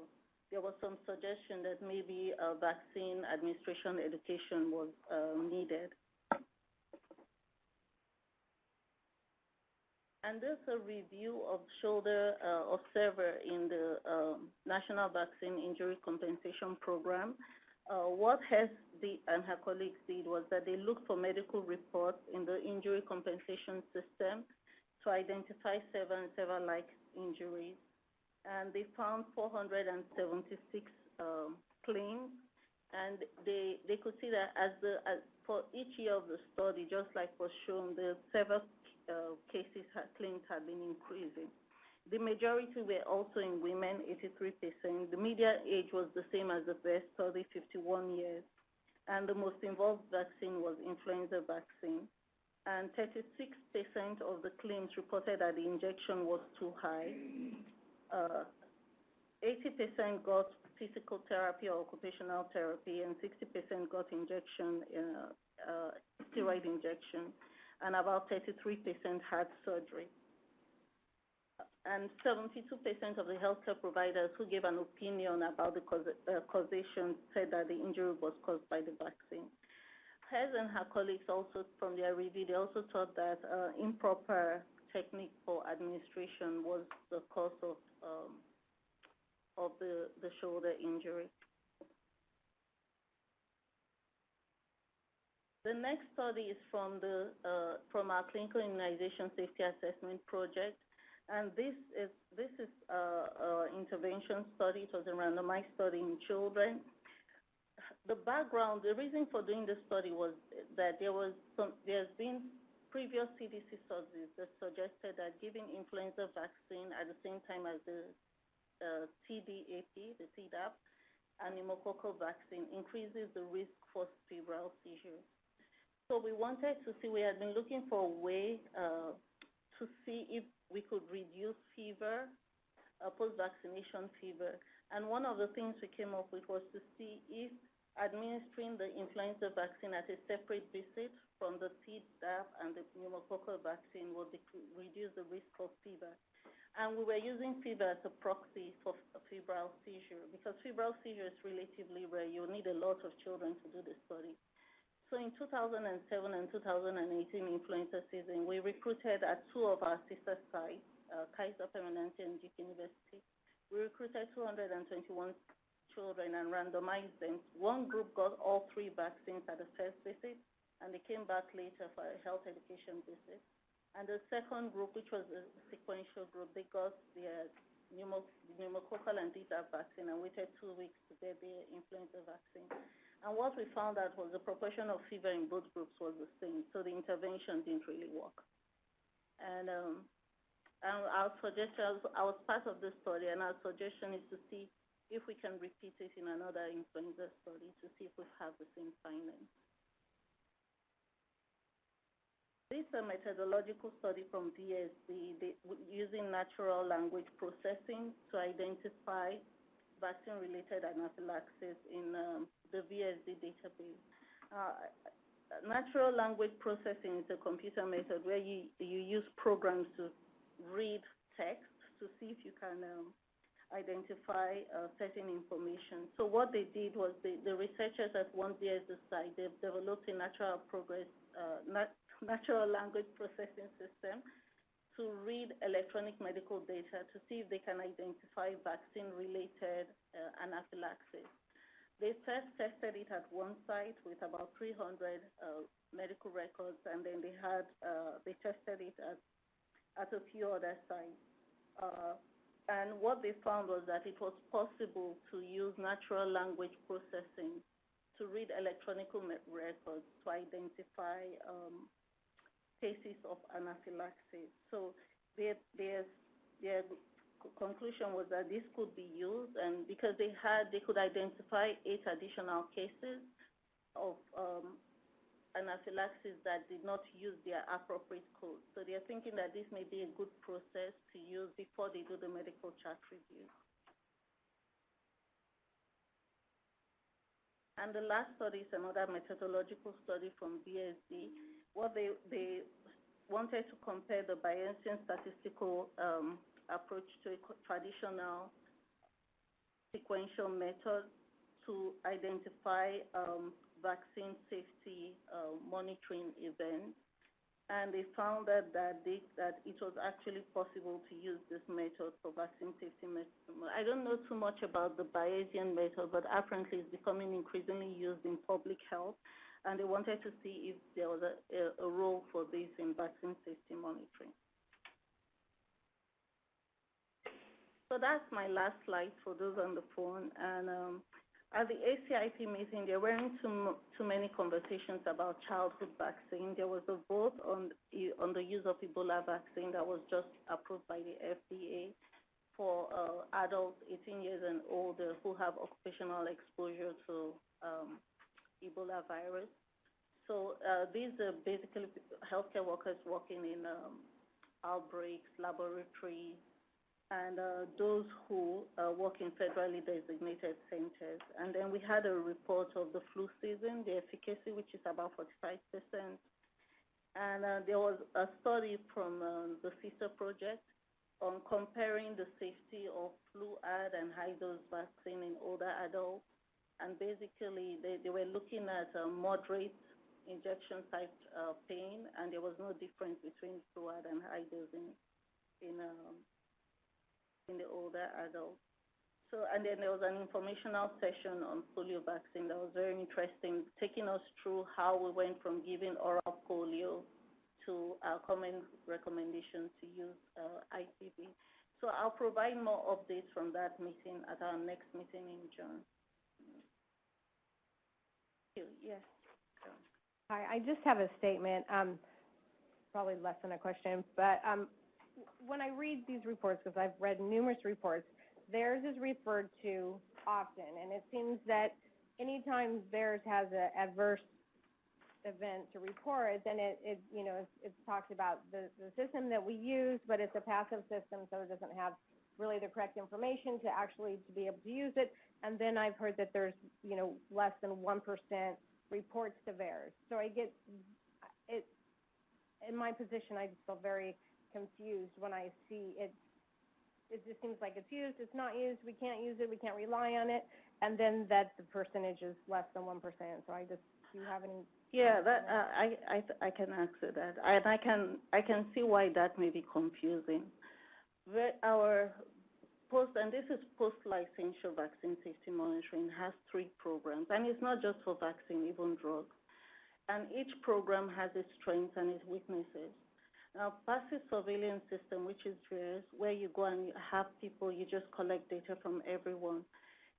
there was some suggestion that maybe vaccine administration education was needed. And there's a review of shoulder of SEVER in the National Vaccine Injury Compensation Program. What Hstv and her colleagues did was that they looked for medical reports in the injury compensation system to identify SEVER and SEVER-like injuries. And they found 476 claims. And they could see that for each year of the study, just like was shown, the SEVER claims had been increasing. The majority were also in women, 83%. The median age was the same as the VERS study, 51 years. And the most involved vaccine was influenza vaccine. And 36% of the claims reported that the injection was too high. 80% got physical therapy or occupational therapy, and 60% got injection, steroid injection, and about 33% had surgery. And 72% of the healthcare providers who gave an opinion about the causation said that the injury was caused by the vaccine. Hez and her colleagues also, from their review, they also thought that improper technique for administration was the cause of the shoulder injury. The next study is from our clinical immunization safety assessment project, and this is intervention study. It was a randomized study in children. The background, the reason for doing this study was that there's been previous CDC studies that suggested that giving influenza vaccine at the same time as the Tdap, the Tdap, and pneumococcal vaccine increases the risk for febrile seizures. So we wanted to see, we had been looking for a way to see if we could reduce fever, post-vaccination fever. And one of the things we came up with was to see if administering the influenza vaccine at a separate visit from the Tdap and the pneumococcal vaccine would reduce the risk of fever. And we were using fever as a proxy for febrile seizure because febrile seizure is relatively rare. You need a lot of children to do the study. So in 2007 and 2018 influenza season, we recruited at two of our sister sites, Kaiser Permanente and Duke University. We recruited 221 children and randomized them. One group got all three vaccines at the first visit, and they came back later for a health education visit. And the second group, which was a sequential group, they got the pneumococcal and Dtap vaccine and waited 2 weeks to get the influenza vaccine. And what we found out was the proportion of fever in both groups was the same, so the intervention didn't really work. And our suggestion, I was part of this study, and our suggestion is to see if we can repeat it in another influenza study to see if we have the same findings. This is a methodological study from VSD using natural language processing to identify vaccine-related anaphylaxis in the VSD database. Natural language processing is a computer method where you use programs to read text to see if you can identify certain information. So what they did was the researchers at one VSD site, they've developed a natural language processing system to read electronic medical data to see if they can identify vaccine-related anaphylaxis. They first tested it at one site with about 300 medical records, and then they tested it at a few other sites. And what they found was that it was possible to use natural language processing to read electronic records to identify cases of anaphylaxis. So their conclusion was that this could be used, and because they could identify 8 additional cases of anaphylaxis that did not use their appropriate code. So they're thinking that this may be a good process to use before they do the medical chart review. And the last study is another methodological study from BSD. What they wanted to compare the Bayesian statistical approach to a traditional sequential method to identify vaccine safety monitoring events. And they found that it was actually possible to use this method for vaccine safety. I don't know too much about the Bayesian method, but apparently it's becoming increasingly used in public health. And they wanted to see if there was a role for this in vaccine safety monitoring. So that's my last slide for those on the phone. And at the ACIP meeting, there weren't too many conversations about childhood vaccine. There was a vote on the use of Ebola vaccine that was just approved by the FDA for adults 18 years and older who have occupational exposure to Ebola virus. So these are basically healthcare workers working in outbreaks, laboratories, and those who work in federally designated centers. And then we had a report of the flu season, the efficacy, which is about 45%. And there was a study from the CISA project on comparing the safety of flu-ad and high-dose vaccine in older adults. And basically, they were looking at moderate injection site pain, and there was no difference between flu-ad and high-dose in the older adults. So, and then there was an informational session on polio vaccine that was very interesting, taking us through how we went from giving oral polio to our common recommendation to use ICV. So I'll provide more updates from that meeting at our next meeting in June. Yes. Hi, I just have a statement. probably less than a question, but when I read these reports, because I've read numerous reports, theirs is referred to often, and it seems that anytime theirs has an adverse event to report, then it talks about the system that we use, but it's a passive system, so it doesn't have really the correct information to actually to be able to use it. And then I've heard that there's less than 1% reports to VAERS. So I get it. In my position, I just feel very confused when I see it. It just seems like it's used, it's not used, we can't use it, we can't rely on it, and then that the percentage is less than 1%. So I just, do you have any? Yeah, that I can answer that, and I can see why that may be confusing. Our and this is post-licensure vaccine safety monitoring, has 3 programs, and it's not just for vaccine, even drugs. And each program has its strengths and its weaknesses. Now, passive surveillance system, which is VAERS, where you go and you have people, you just collect data from everyone.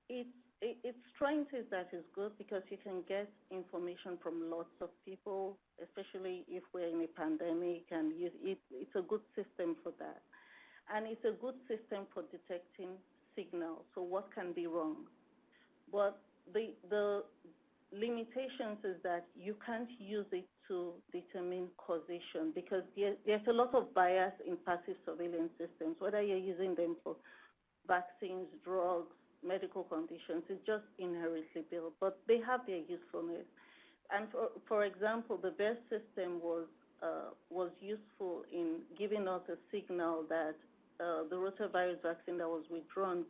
Its strength is that it's good because you can get information from lots of people, especially if we're in a pandemic, and it's a good system for that. And it's a good system for detecting signals, so what can be wrong. But the limitations is that you can't use it to determine causation because there's a lot of bias in passive surveillance systems, whether you're using them for vaccines, drugs, medical conditions, it's just inherently built, but they have their usefulness. And for example, the VAERS system was useful in giving us a signal that the rotavirus vaccine that was withdrawn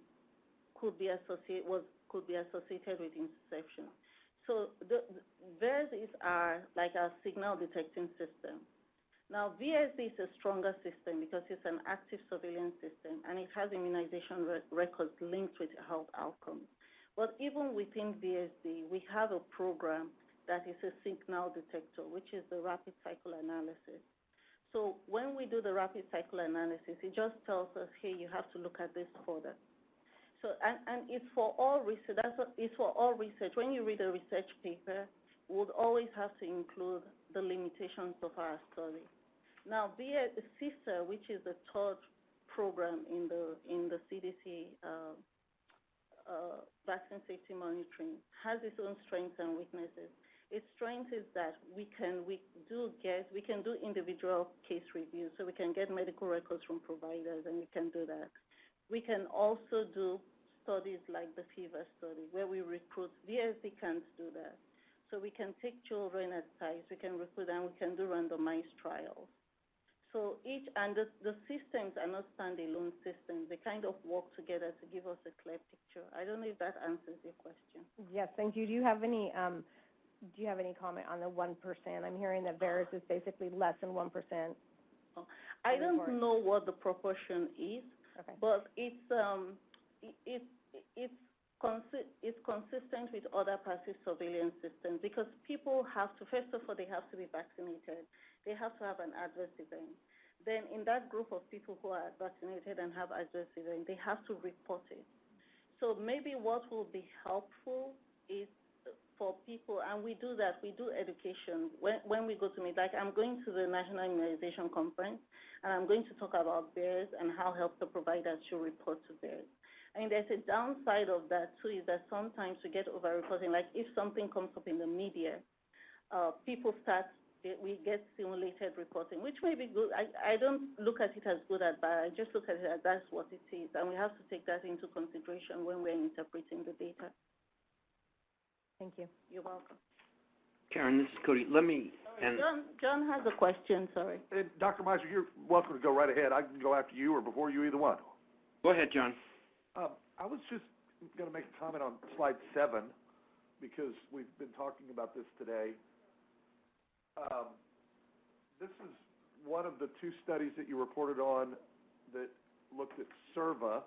could be associated with interception. So the VAERS is our signal detecting system. Now, VSD is a stronger system because it's an active surveillance system and it has immunization records linked with health outcomes. But even within VSD, we have a program that is a signal detector, which is the rapid cycle analysis. So when we do the rapid cycle analysis, it just tells us, hey, you have to look at this further. So, and it's for all research. It's for all research. When you read a research paper, we would always have to include the limitations of our study. Now, CISA, which is the third program in the CDC vaccine safety monitoring, has its own strengths and weaknesses. Its strength is that we can do individual case reviews, so we can get medical records from providers, and we can do that. We can also do studies like the fever study, where we recruit. VSD can't do that. So we can take children at sites, we can recruit, and we can do randomized trials. So the systems are not standalone systems. They kind of work together to give us a clear picture. I don't know if that answers your question. Yes, thank you. Do you have any comment on the 1%? I'm hearing that VAERS is basically less than 1%. I don't know what the proportion is, okay, but it's consistent with other passive surveillance systems because people have to, first of all, they have to be vaccinated. They have to have an adverse event. Then in that group of people who are vaccinated and have adverse event, they have to report it. So maybe what will be helpful is for people, and we do that, we do education. When we go to meet, like I'm going to the National Immunization Conference, and I'm going to talk about VAERS and how healthcare providers should report to VAERS. I mean, there's a downside of that too, is that sometimes we get over-reporting. Like if something comes up in the media, we get simulated reporting, which may be good. I don't look at it as good or bad. I just look at it as that's what it is, and we have to take that into consideration when we're interpreting the data. Thank you. You're welcome. Karen, this is Cody. Let me... John has a question, sorry. Dr. Meiser, you're welcome to go right ahead. I can go after you or before you, either one. Go ahead, John. I was just going to make a comment on slide 7 because we've been talking about this today. This is one of the 2 studies that you reported on that looked at SERVA,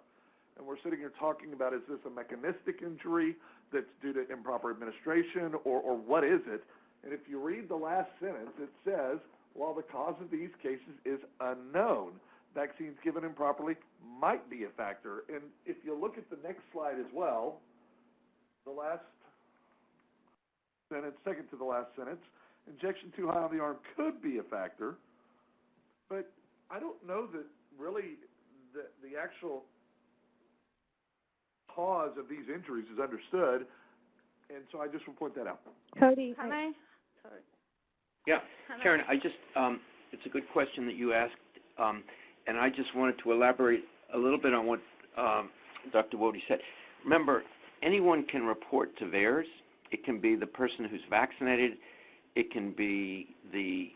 and we're sitting here talking about, is this a mechanistic injury that's due to improper administration, or what is it? And if you read the last sentence, it says, while the cause of these cases is unknown, vaccines given improperly might be a factor. And if you look at the next slide as well, the last sentence, second to the last sentence, injection too high on the arm could be a factor. but I don't know that really the actual cause of these injuries is understood, and so I just will point that out. Cody, Sorry. Yeah, Karen, I just, it's a good question that you asked, and I just wanted to elaborate a little bit on what Dr. Wody said. Remember, anyone can report to VAERS. It can be the person who's vaccinated. It can be the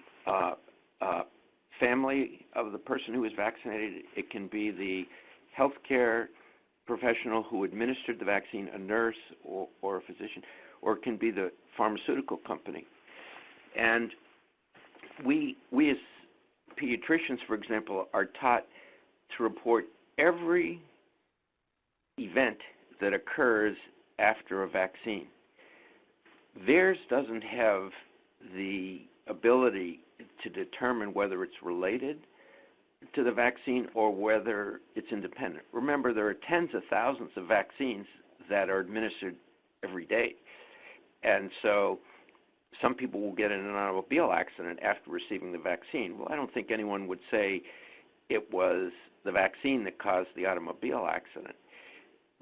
family of the person who is vaccinated. It can be the healthcare professional who administered the vaccine, a nurse or a physician, or it can be the pharmaceutical company. And we as pediatricians, for example, are taught to report every event that occurs after a vaccine. VAERS doesn't have the ability to determine whether it's related to the vaccine or whether it's independent. Remember, there are tens of thousands of vaccines that are administered every day. And so some people will get in an automobile accident after receiving the vaccine. Well, I don't think anyone would say it was the vaccine that caused the automobile accident.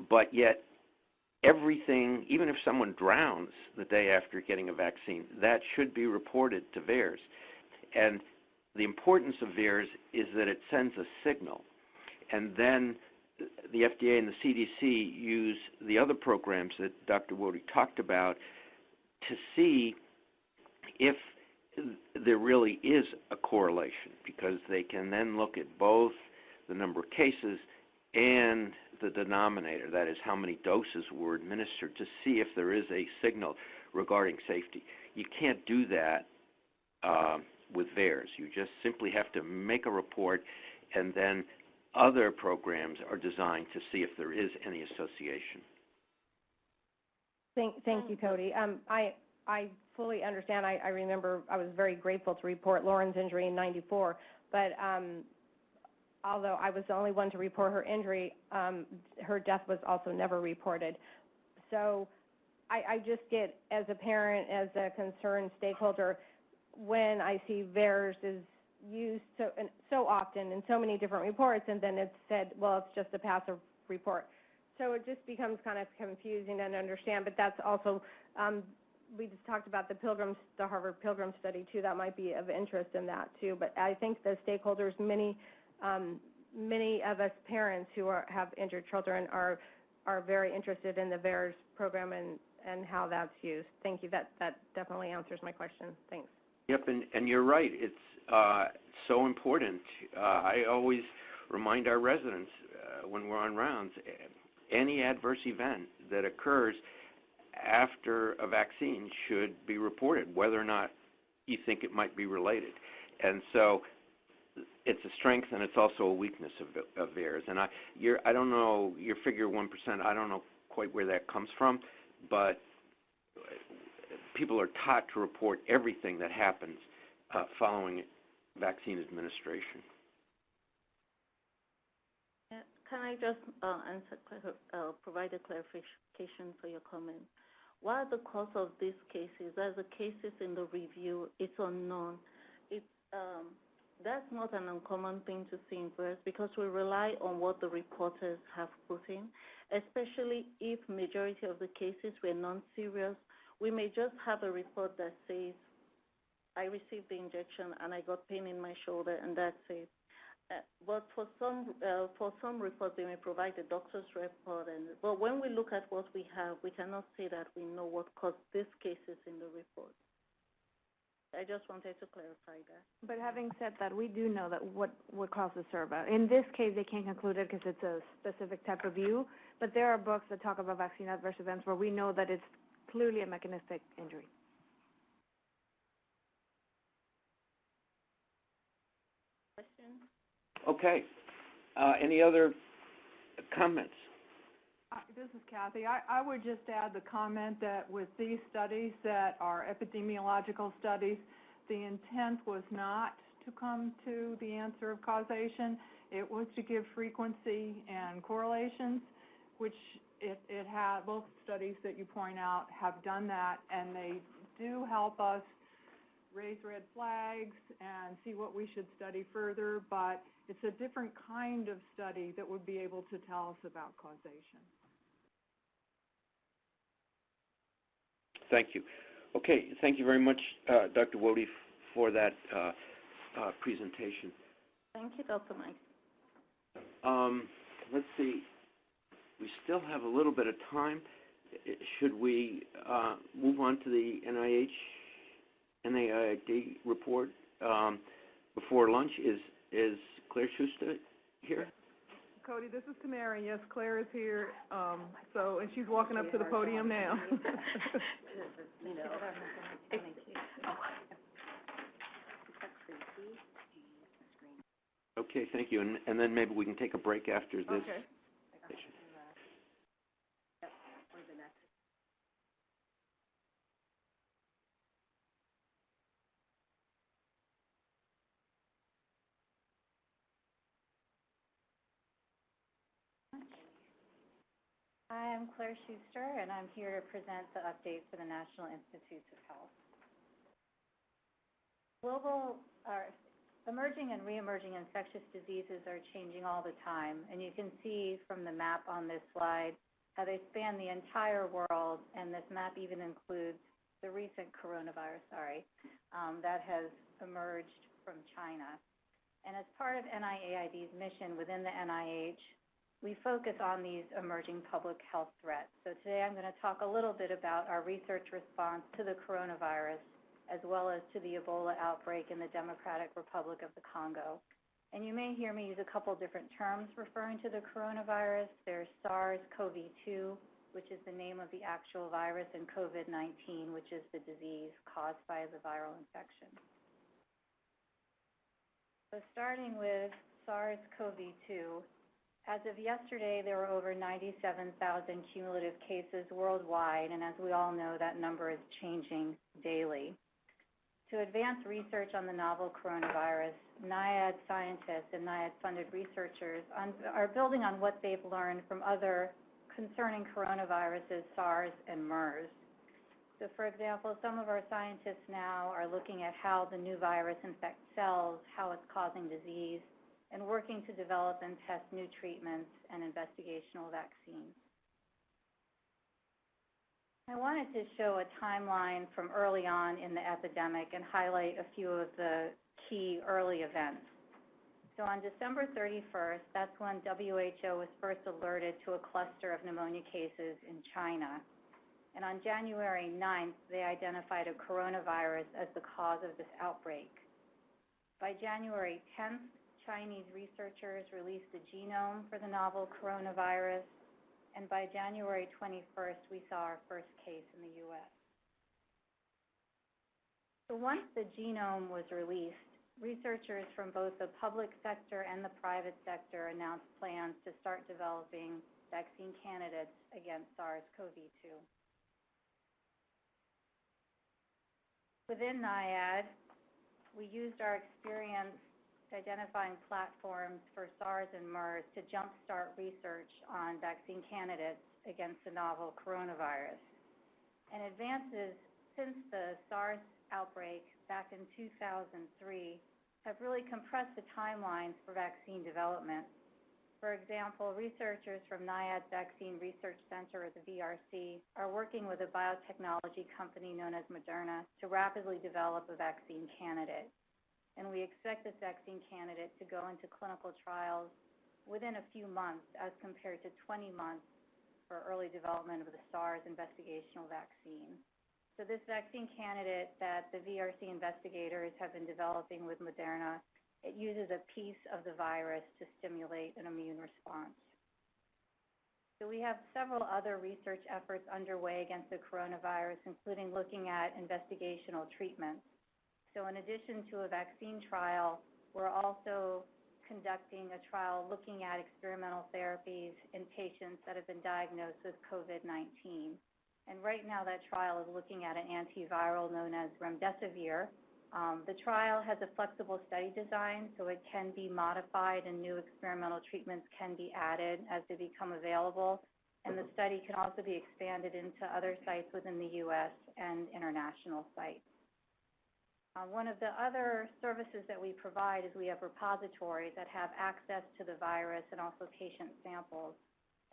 But yet, everything, even if someone drowns the day after getting a vaccine, that should be reported to VAERS. And the importance of VAERS is that it sends a signal. And then the FDA and the CDC use the other programs that Dr. Wody talked about to see if there really is a correlation, because they can then look at both the number of cases and the denominator, that is how many doses were administered, to see if there is a signal regarding safety. You can't do that with VAERS. You just simply have to make a report, and then other programs are designed to see if there is any association. Thank you, Cody. I fully understand. I remember I was very grateful to report Lauren's injury in '94, but although I was the only one to report her injury, her death was also never reported. So I just get, as a parent, as a concerned stakeholder, when I see VAERS is used so often in so many different reports, and then it's said, well, it's just a passive report. So it just becomes kind of confusing to understand, but that's also, we just talked about the Harvard Pilgrim study too. That might be of interest in that too, but I think the stakeholders, many of us parents who have injured children are very interested in the VAERS program and how that's used. Thank you. That definitely answers my question. Thanks. Yep, and you're right. It's so important. I always remind our residents when we're on rounds, any adverse event that occurs after a vaccine should be reported, whether or not you think it might be related. And so it's a strength, and it's also a weakness of VAERS. And I don't know, your figure 1%, I don't know quite where that comes from, but people are taught to report everything that happens following vaccine administration. Can I just provide a clarification for your comment? What are the cause of these cases? As the cases in the review, it's unknown. That's not an uncommon thing to see in VAERS, because we rely on what the reporters have put in, especially if majority of the cases were non-serious. We may just have a report that says, I received the injection and I got pain in my shoulder, and that's it. But for some reports, they may provide a doctor's report. But when we look at what we have, we cannot say that we know what caused these cases in the report. I just wanted to clarify that. But having said that, we do know that what causes CERVA. In this case, they can't conclude it because it's a specific type of view, but there are books that talk about vaccine adverse events where we know that it's clearly a mechanistic injury. Question? Okay. Any other comments? This is Kathy. I would just add the comment that with these studies that are epidemiological studies, the intent was not to come to the answer of causation. It was to give frequency and correlations, which it had, both studies that you point out have done that, and they do help us raise red flags and see what we should study further, but it's a different kind of study that would be able to tell us about causation. Thank you. Okay, thank you very much, Dr. Wode, for that presentation. Thank you, Dr. Mike. Let's see. We still have a little bit of time. Should we move on to the NIAID report before lunch? Is Claire Schuster here? Cody, this is Tamara. Yes, Claire is here. And she's walking up to the podium now. Okay, thank you. And then maybe we can take a break after this. Okay. Hi, I'm Claire Schuster, and I'm here to present the update for the National Institutes of Health. Emerging and re-emerging infectious diseases are changing all the time, and you can see from the map on this slide how they span the entire world, and this map even includes the recent coronavirus, that has emerged from China. And as part of NIAID's mission within the NIH, we focus on these emerging public health threats. So today I'm going to talk a little bit about our research response to the coronavirus, as well as to the Ebola outbreak in the Democratic Republic of the Congo. And you may hear me use a couple different terms referring to the coronavirus. There's SARS-CoV-2, which is the name of the actual virus, and COVID-19, which is the disease caused by the viral infection. So starting with SARS-CoV-2, as of yesterday, there were over 97,000 cumulative cases worldwide, and as we all know, that number is changing daily. To advance research on the novel coronavirus, NIAID scientists and NIAID-funded researchers are building on what they've learned from other concerning coronaviruses, SARS and MERS. So for example, some of our scientists now are looking at how the new virus infects cells, how it's causing disease, and working to develop and test new treatments and investigational vaccines. I wanted to show a timeline from early on in the epidemic and highlight a few of the key early events. So on December 31st, that's when WHO was first alerted to a cluster of pneumonia cases in China. And on January 9th, they identified a coronavirus as the cause of this outbreak. By January 10th, Chinese researchers released the genome for the novel coronavirus, and by January 21st, we saw our first case in the U.S. So once the genome was released, researchers from both the public sector and the private sector announced plans to start developing vaccine candidates against SARS-CoV-2. Within NIAID, we used our experience identifying platforms for SARS and MERS to jumpstart research on vaccine candidates against the novel coronavirus. And advances since the SARS outbreak back in 2003 have really compressed the timelines for vaccine development. For example, researchers from NIAID's Vaccine Research Center, or the VRC, are working with a biotechnology company known as Moderna to rapidly develop a vaccine candidate. And we expect this vaccine candidate to go into clinical trials within a few months as compared to 20 months for early development of the SARS investigational vaccine. So this vaccine candidate that the VRC investigators have been developing with Moderna, it uses a piece of the virus to stimulate an immune response. So we have several other research efforts underway against the coronavirus, including looking at investigational treatments. So in addition to a vaccine trial, we're also conducting a trial looking at experimental therapies in patients that have been diagnosed with COVID-19. And right now that trial is looking at an antiviral known as remdesivir. The trial has a flexible study design, so it can be modified and new experimental treatments can be added as they become available. And the study can also be expanded into other sites within the U.S. and international sites. One of the other services that we provide is we have repositories that have access to the virus and also patient samples.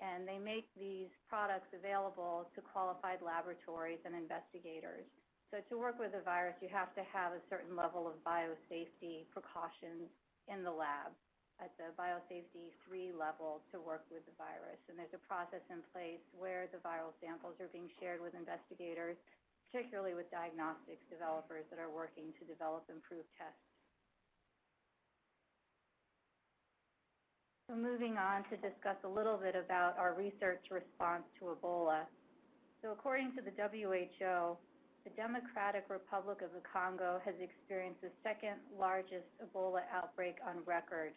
And they make these products available to qualified laboratories and investigators. So to work with the virus, you have to have a certain level of biosafety precautions in the lab at the biosafety 3 level to work with the virus. And there's a process in place where the viral samples are being shared with investigators, particularly with diagnostics developers that are working to develop improved tests. So moving on to discuss a little bit about our research response to Ebola. So according to the WHO, the Democratic Republic of the Congo has experienced the second largest Ebola outbreak on record,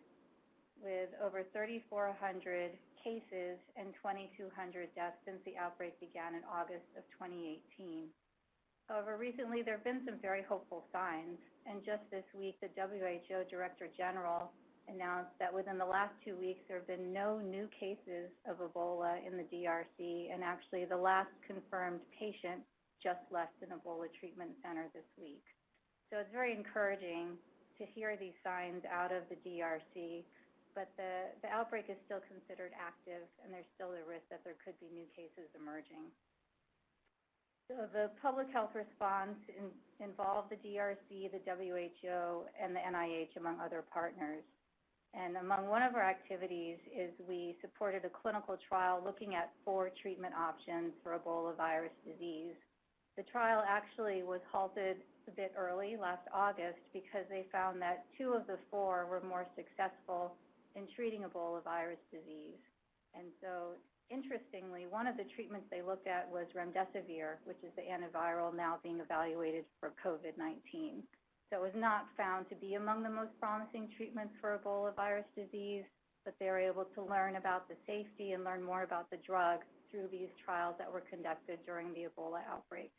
with over 3,400 cases and 2,200 deaths since the outbreak began in August of 2018. However, recently there have been some very hopeful signs, and just this week the WHO Director General announced that within the last 2 weeks there have been no new cases of Ebola in the DRC, and actually the last confirmed patient just left an Ebola treatment center this week. So it's very encouraging to hear these signs out of the DRC, but the outbreak is still considered active, and there's still a risk that there could be new cases emerging. So the public health response involved the DRC, the WHO, and the NIH, among other partners. And among one of our activities is we supported a clinical trial looking at 4 treatment options for Ebola virus disease. The trial actually was halted a bit early last August because they found that 2 of the 4 were more successful in treating Ebola virus disease. And so, interestingly, one of the treatments they looked at was remdesivir, which is the antiviral now being evaluated for COVID-19. So it was not found to be among the most promising treatments for Ebola virus disease, but they were able to learn about the safety and learn more about the drug through these trials that were conducted during the Ebola outbreak.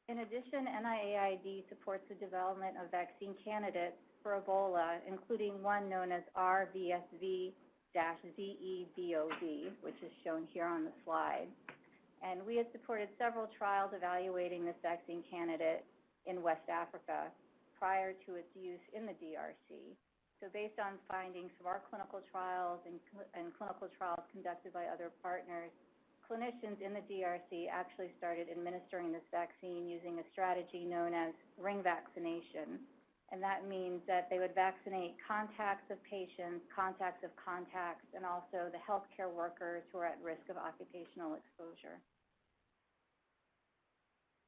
In addition, NIAID supports the development of vaccine candidates for Ebola, including one known as RVSV-ZEBOV, which is shown here on the slide. And we had supported several trials evaluating this vaccine candidate in West Africa prior to its use in the DRC. So based on findings from our clinical trials and clinical trials conducted by other partners, clinicians in the DRC actually started administering this vaccine using a strategy known as ring vaccination. And that means that they would vaccinate contacts of patients, contacts of contacts, and also the healthcare workers who are at risk of occupational exposure.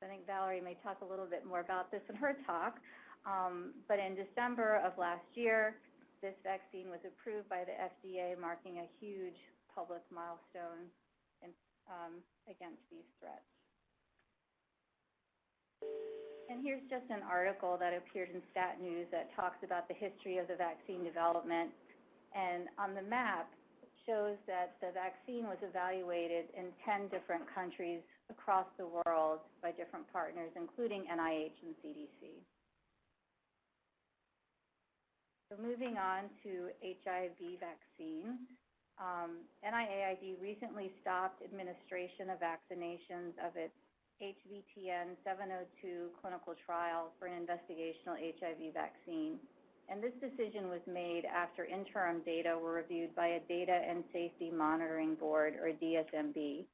I think Valerie may talk a little bit more about this in her talk, but in December of last year, this vaccine was approved by the FDA, marking a huge public milestone against these threats. And here's just an article that appeared in Stat News that talks about the history of the vaccine development. And on the map, it shows that the vaccine was evaluated in 10 different countries across the world by different partners, including NIH and CDC. So moving on to HIV vaccine. NIAID recently stopped administration of vaccinations of its HVTN 702 clinical trial for an investigational HIV vaccine. And this decision was made after interim data were reviewed by a Data and Safety Monitoring Board, or DSMB.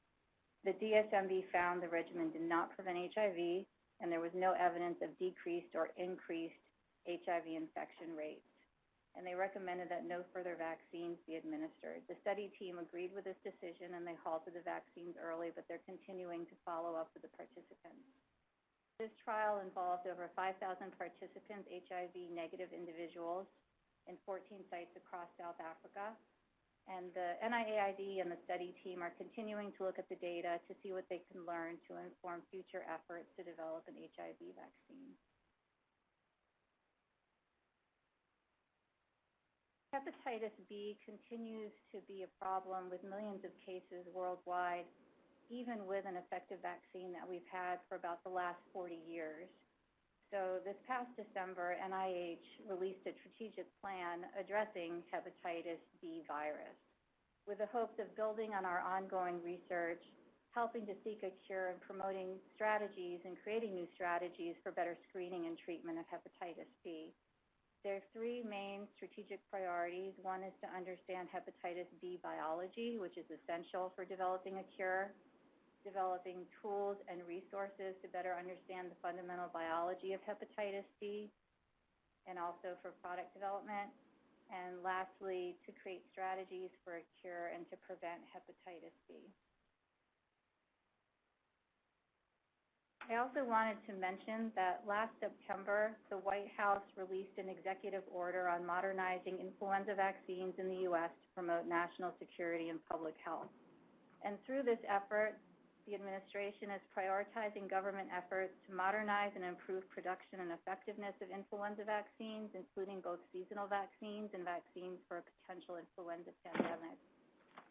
The DSMB found the regimen did not prevent HIV, and there was no evidence of decreased or increased HIV infection rates. And they recommended that no further vaccines be administered. The study team agreed with this decision, and they halted the vaccines early, but they're continuing to follow up with the participants. This trial involved over 5,000 participants, HIV-negative individuals, in 14 sites across South Africa. And the NIAID and the study team are continuing to look at the data to see what they can learn to inform future efforts to develop an HIV vaccine. Hepatitis B continues to be a problem with millions of cases worldwide, even with an effective vaccine that we've had for about the last 40 years. So this past December, NIH released a strategic plan addressing hepatitis B virus with the hopes of building on our ongoing research, helping to seek a cure and promoting strategies and creating new strategies for better screening and treatment of hepatitis B. There are three main strategic priorities. One is to understand hepatitis B biology, which is essential for developing a cure, developing tools and resources to better understand the fundamental biology of hepatitis B, and also for product development. And lastly, to create strategies for a cure and to prevent hepatitis B. I also wanted to mention that last September, the White House released an executive order on modernizing influenza vaccines in the U.S. to promote national security and public health. And through this effort, the administration is prioritizing government efforts to modernize and improve production and effectiveness of influenza vaccines, including both seasonal vaccines and vaccines for a potential influenza pandemic.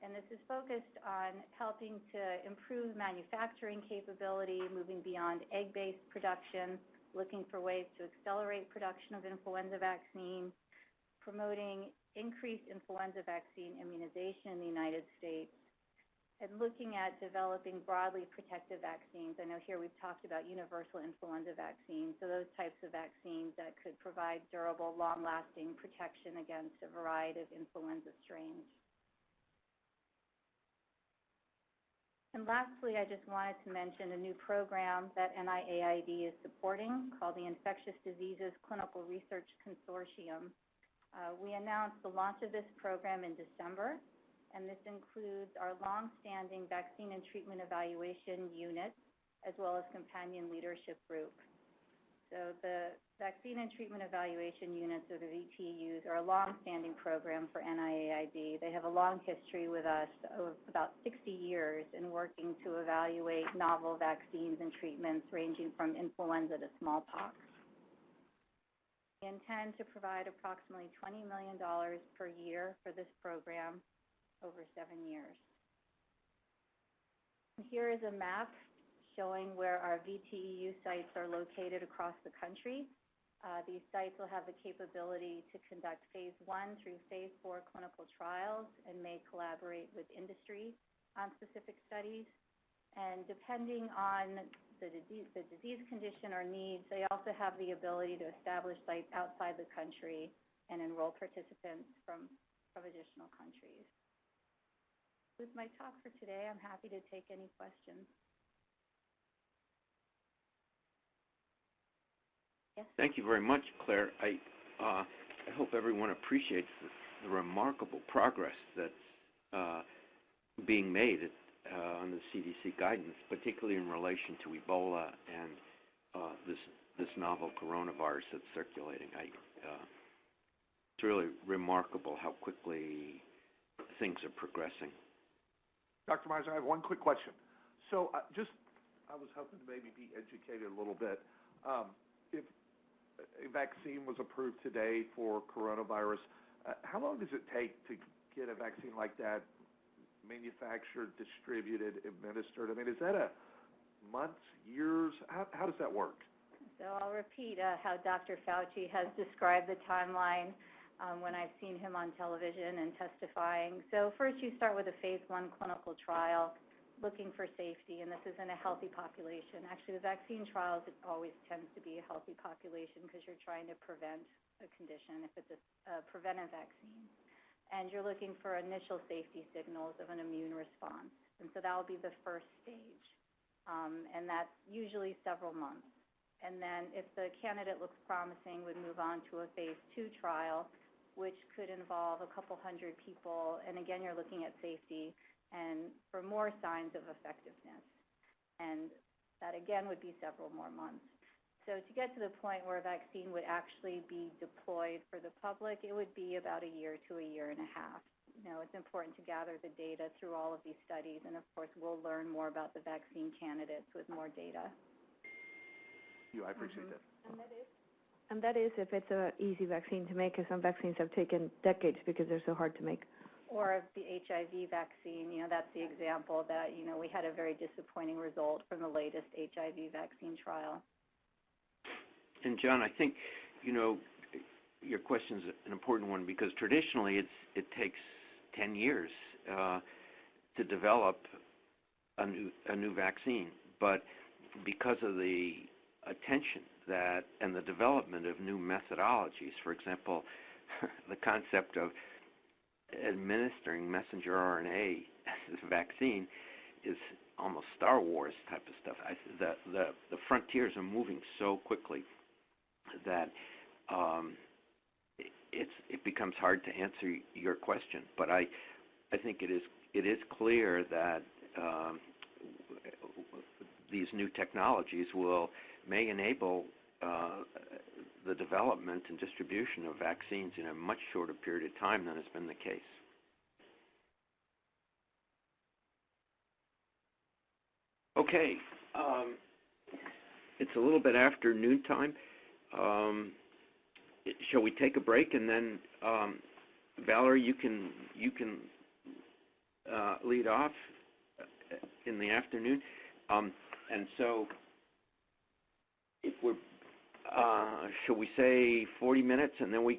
And this is focused on helping to improve manufacturing capability, moving beyond egg-based production, looking for ways to accelerate production of influenza vaccine, promoting increased influenza vaccine immunization in the United States, and looking at developing broadly protective vaccines. I know here we've talked about universal influenza vaccines, so those types of vaccines that could provide durable, long-lasting protection against a variety of influenza strains. And lastly, I just wanted to mention a new program that NIAID is supporting called the Infectious Diseases Clinical Research Consortium. We announced the launch of this program in December, and this includes our long-standing vaccine and treatment evaluation unit, as well as companion leadership group. So the vaccine and treatment evaluation units, or the VTUs, are a long-standing program for NIAID. They have a long history with us of about 60 years in working to evaluate novel vaccines and treatments ranging from influenza to smallpox. We intend to provide approximately $20 million per year for this program over 7 years. Here is a map showing where our VTEU sites are located across the country. These sites will have the capability to conduct phase 1 through phase 4 clinical trials and may collaborate with industry on specific studies. And depending on the disease condition or needs, they also have the ability to establish sites outside the country and enroll participants from additional countries. With my talk for today, I'm happy to take any questions. Yes? Thank you very much, Claire. I hope everyone appreciates the remarkable progress that's being made on the CDC guidance, particularly in relation to Ebola and this novel coronavirus that's circulating. It's really remarkable how quickly things are progressing. Dr. Myers, I have one quick question. So I was hoping to maybe be educated a little bit. If a vaccine was approved today for coronavirus, how long does it take to get a vaccine like that manufactured, distributed, administered? I mean, is that a months, years? How does that work? So I'll repeat how Dr. Fauci has described the timeline when I've seen him on television and testifying. So first you start with a phase 1 clinical trial looking for safety, and this is in a healthy population. Actually, the vaccine trials, it always tends to be a healthy population because you're trying to prevent a condition if it's a preventive vaccine. And you're looking for initial safety signals of an immune response. And so that will be the first stage. And that's usually several months. And then if the candidate looks promising, we'd move on to a phase 2 trial, which could involve a couple hundred people. And again, you're looking at safety and for more signs of effectiveness. And that again would be several more months. So to get to the point where a vaccine would actually be deployed for the public, it would be about a year to a year and a half. You know, it's important to gather the data through all of these studies, and of course we'll learn more about the vaccine candidates with more data. I appreciate that. And that is if it's an easy vaccine to make, because some vaccines have taken decades because they're so hard to make. Or the HIV vaccine, you know, that's the example that, you know, we had a very disappointing result from the latest HIV vaccine trial. And John, I think, you know, your question is an important one because traditionally it takes 10 years to develop a new vaccine, but because of the attention that and the development of new methodologies, for example, the concept of administering messenger RNA as a vaccine is almost Star Wars type of stuff. The frontiers are moving so quickly that it becomes hard to answer your question. But I think it is clear that these new technologies may enable the development and distribution of vaccines in a much shorter period of time than has been the case. Okay, it's a little bit after noontime. Shall we take a break, and then Valerie, you can lead off in the afternoon, and so if we're shall we say 40 minutes, and then we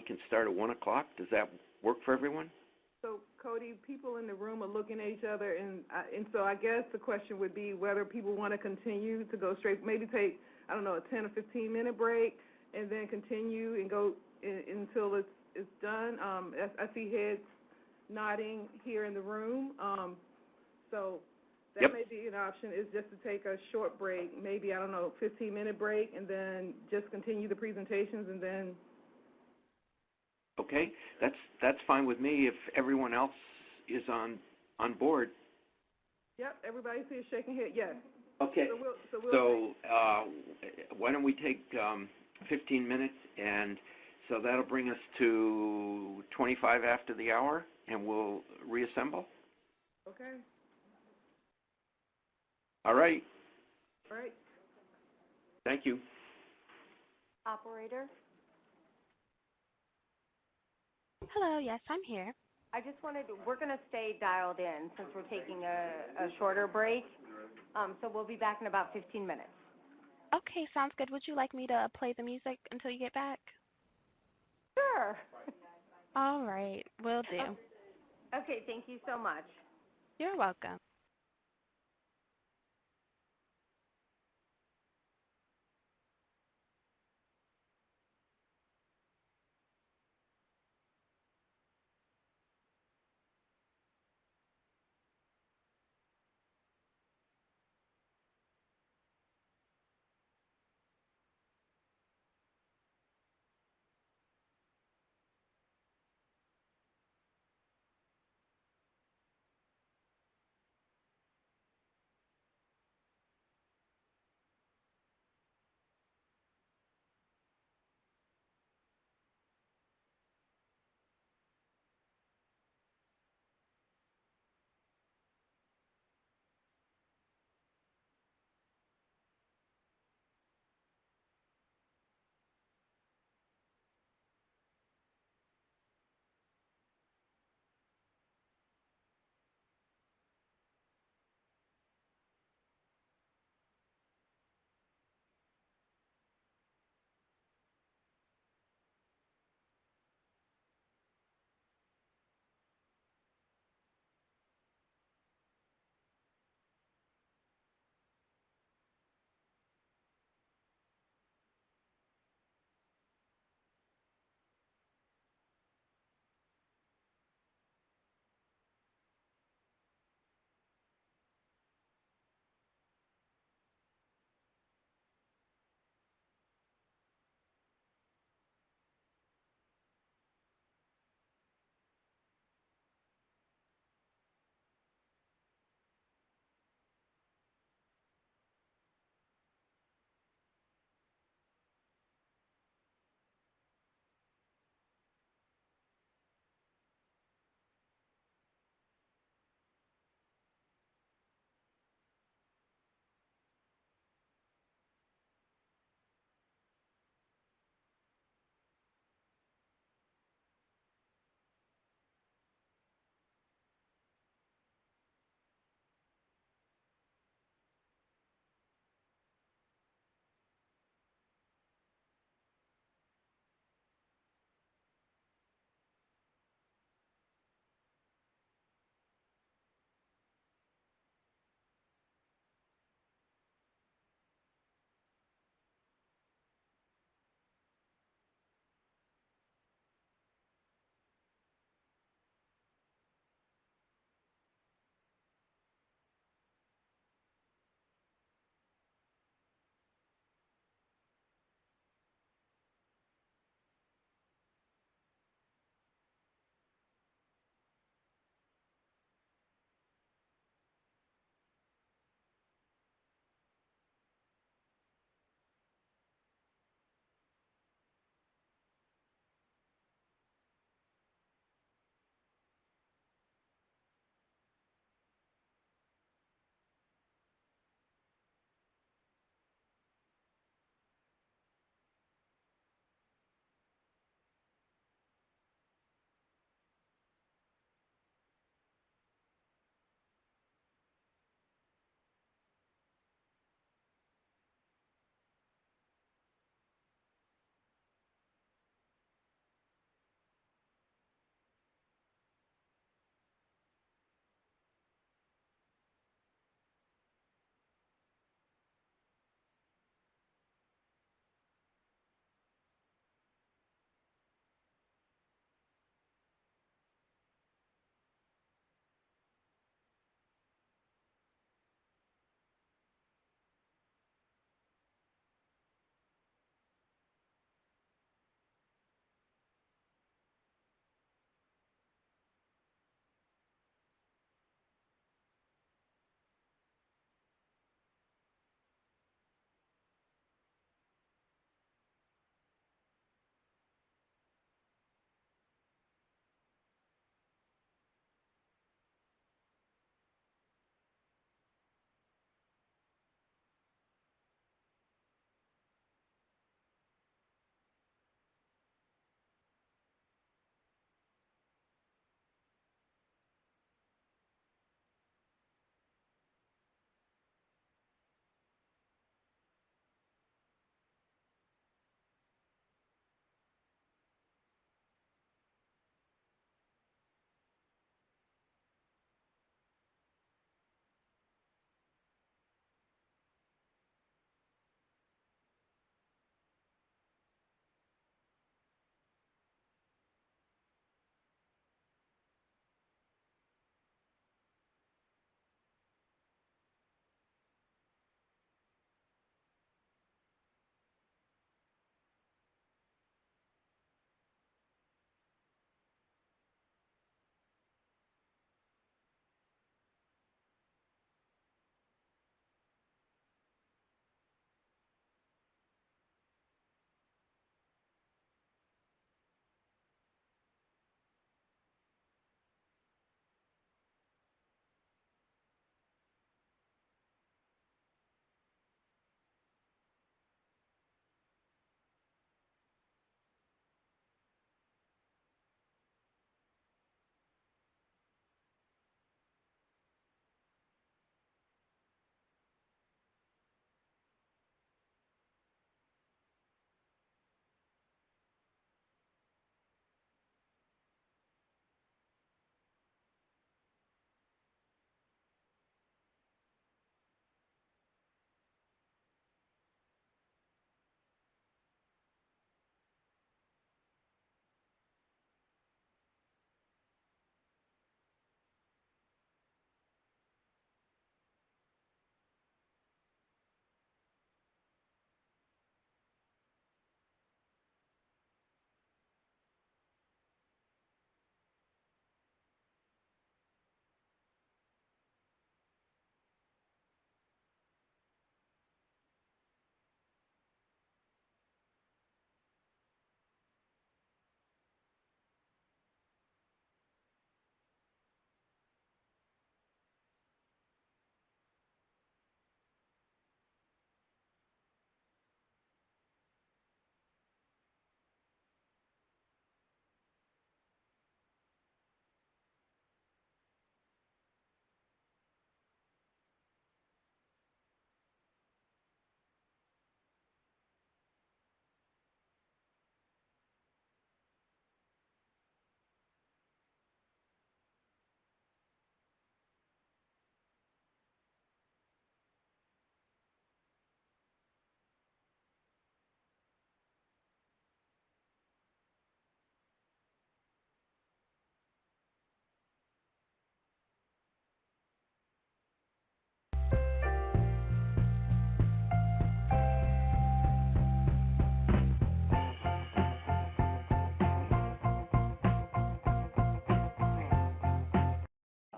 can start at 1 o'clock? Does that work for everyone? So, Cody, people in the room are looking at each other, and so I guess the question would be whether people want to continue to go straight, maybe take, I don't know, a 10 or 15-minute break, and then continue and go until it's done. I see heads nodding here in the room, so that may be an option, is just to take a short break, maybe, I don't know, 15-minute break, and then just continue the presentations, and then. Okay, that's fine with me if everyone else is on board. Yep, everybody see shaking head, yes. Okay, so why don't we take 15 minutes, and so that'll bring us to 25 after the hour, and we'll reassemble? Okay. All right. All right. Thank you. Operator? Hello, yes, I'm here. I just we're going to stay dialed in since we're taking a shorter break, so we'll be back in about 15 minutes. Okay, sounds good. Would you like me to play the music until you get back? Sure. All right, will do. Okay, thank you so much. You're welcome.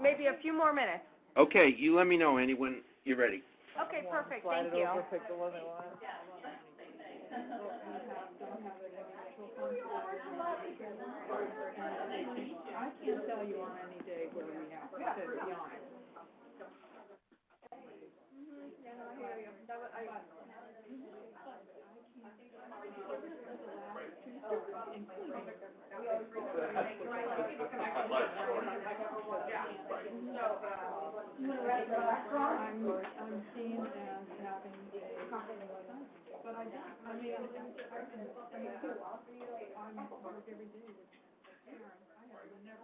maybe a few more minutes. Okay, you let me know, Andy, when you're ready. Okay, perfect. Thank you. I can't tell you on any day where we have, to be honest. I'm seen as having but I mean, I work every day with parents. I have never.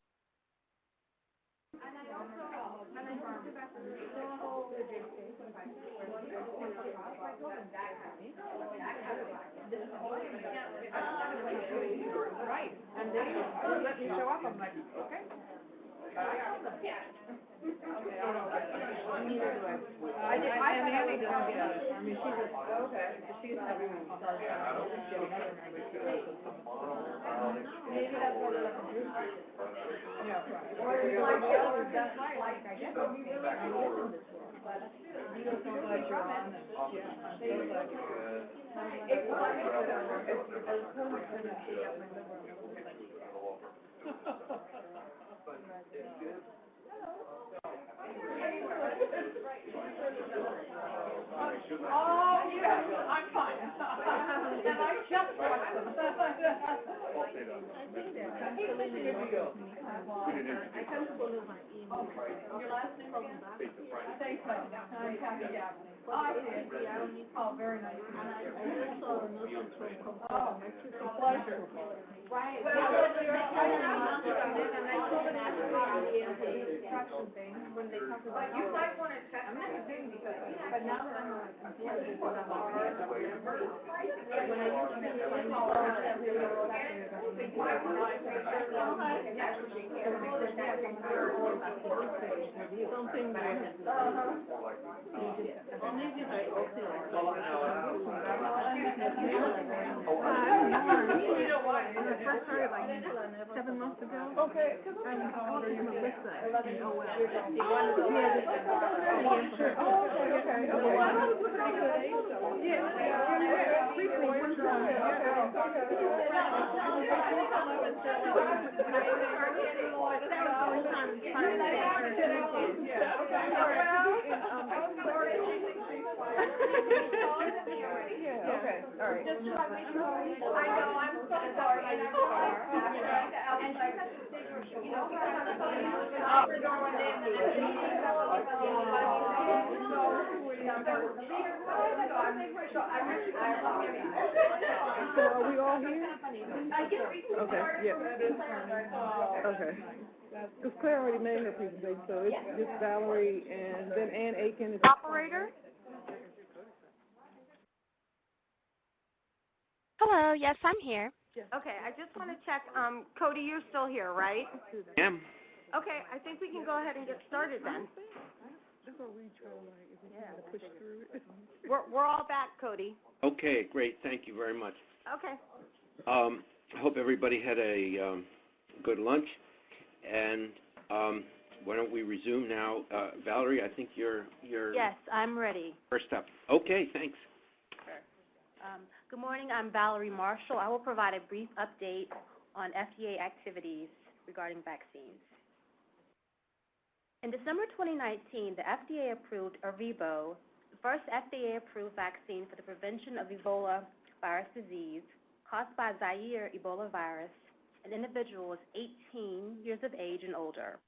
Right, and then you let me show up, I'm like, okay. Okay, neither do I. Annie doesn't get it. I mean, she's just, she's having a hard time getting other members to maybe that's what it is. Yeah, right. Or that's right, like, I guess we really are listening to this, but I'm so glad you're on this. Yeah, I'm so glad you're on. It's like, oh, yeah, I'm fine. And I just watched them. I tend to believe my email. Your last name again? Thanks, I'm Kathy Gaffney. Oh, I see. Oh, very nice. And I also listen to oh, it's a pleasure. Right. Well, and I told them after in the instruction thing, when they talk about you might want to check. I'm not doing because, but now that I'm on a computer, when I'm on when I use them, something that you know what? When I first started like 7 months ago, okay, I'm calling Melissa. Oh, well. Okay, all right. I know, I'm so sorry. And you know, so are we all here? Okay, yeah. Okay. Because Claire already made her presentation, so it's just Valerie and then Ann Aiken is Operator? Hello, yes, I'm here. Okay, I just want to check, Cody, you're still here, right? Am? Okay, I think we can go ahead and get started then. We're all back, Cody. Okay, great. Thank you very much. Okay. I hope everybody had a good lunch. And why don't we resume now? Valerie, I think you're Yes, I'm ready. first up. Okay, thanks. Good morning, I'm Valerie Marshall. I will provide a brief update on FDA activities regarding vaccines. In December 2019, the FDA approved Ervebo, the first FDA-approved vaccine for the prevention of Ebola virus disease caused by Zaire Ebola virus in individuals 18 years of age and older.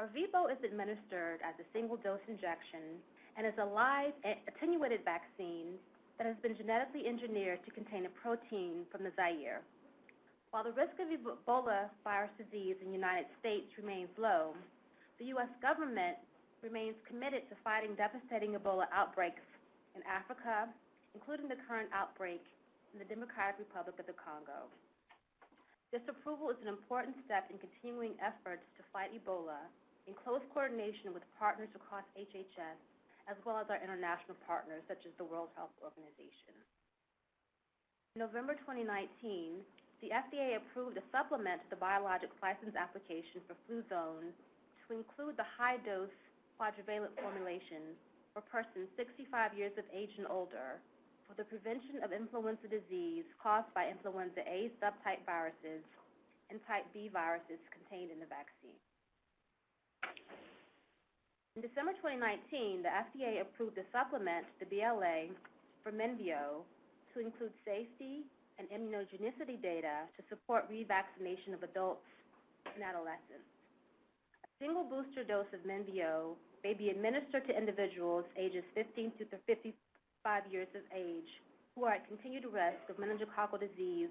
Ervebo is administered as a single-dose injection and is a live attenuated vaccine that has been genetically engineered to contain a protein from the Zaire. While the risk of Ebola virus disease in the United States remains low, the U.S. government remains committed to fighting devastating Ebola outbreaks in Africa, including the current outbreak in the Democratic Republic of the Congo. This approval is an important step in continuing efforts to fight Ebola in close coordination with partners across HHS, as well as our international partners, such as the World Health Organization. In November 2019, the FDA approved a supplement to the biologics license application for Fluzone to include the high-dose quadrivalent formulation for persons 65 years of age and older for the prevention of influenza disease caused by influenza A subtype viruses and type B viruses contained in the vaccine. In December 2019, the FDA approved a supplement to the BLA for Menveo to include safety and immunogenicity data to support revaccination of adults and adolescents. A single booster dose of Menveo may be administered to individuals ages 15 to 55 years of age who are at continued risk of meningococcal disease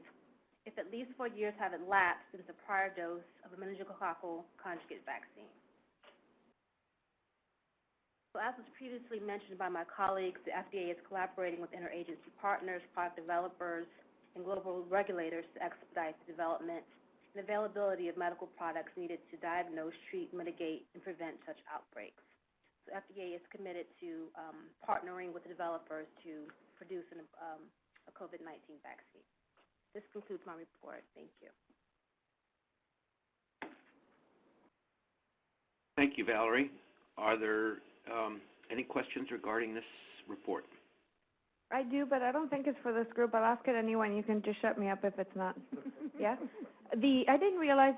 if at least 4 years have elapsed since the prior dose of a meningococcal conjugate vaccine. So as was previously mentioned by my colleagues, the FDA is collaborating with interagency partners, product developers, and global regulators to expedite the development and availability of medical products needed to diagnose, treat, mitigate, and prevent such outbreaks. So FDA is committed to partnering with the developers to produce a COVID-19 vaccine. This concludes my report. Thank you. Thank you, Valerie. Are there any questions regarding this report? I do, but I don't think it's for this group. I'll ask it anyway, and you can just shut me up if it's not. Yeah? I didn't realize,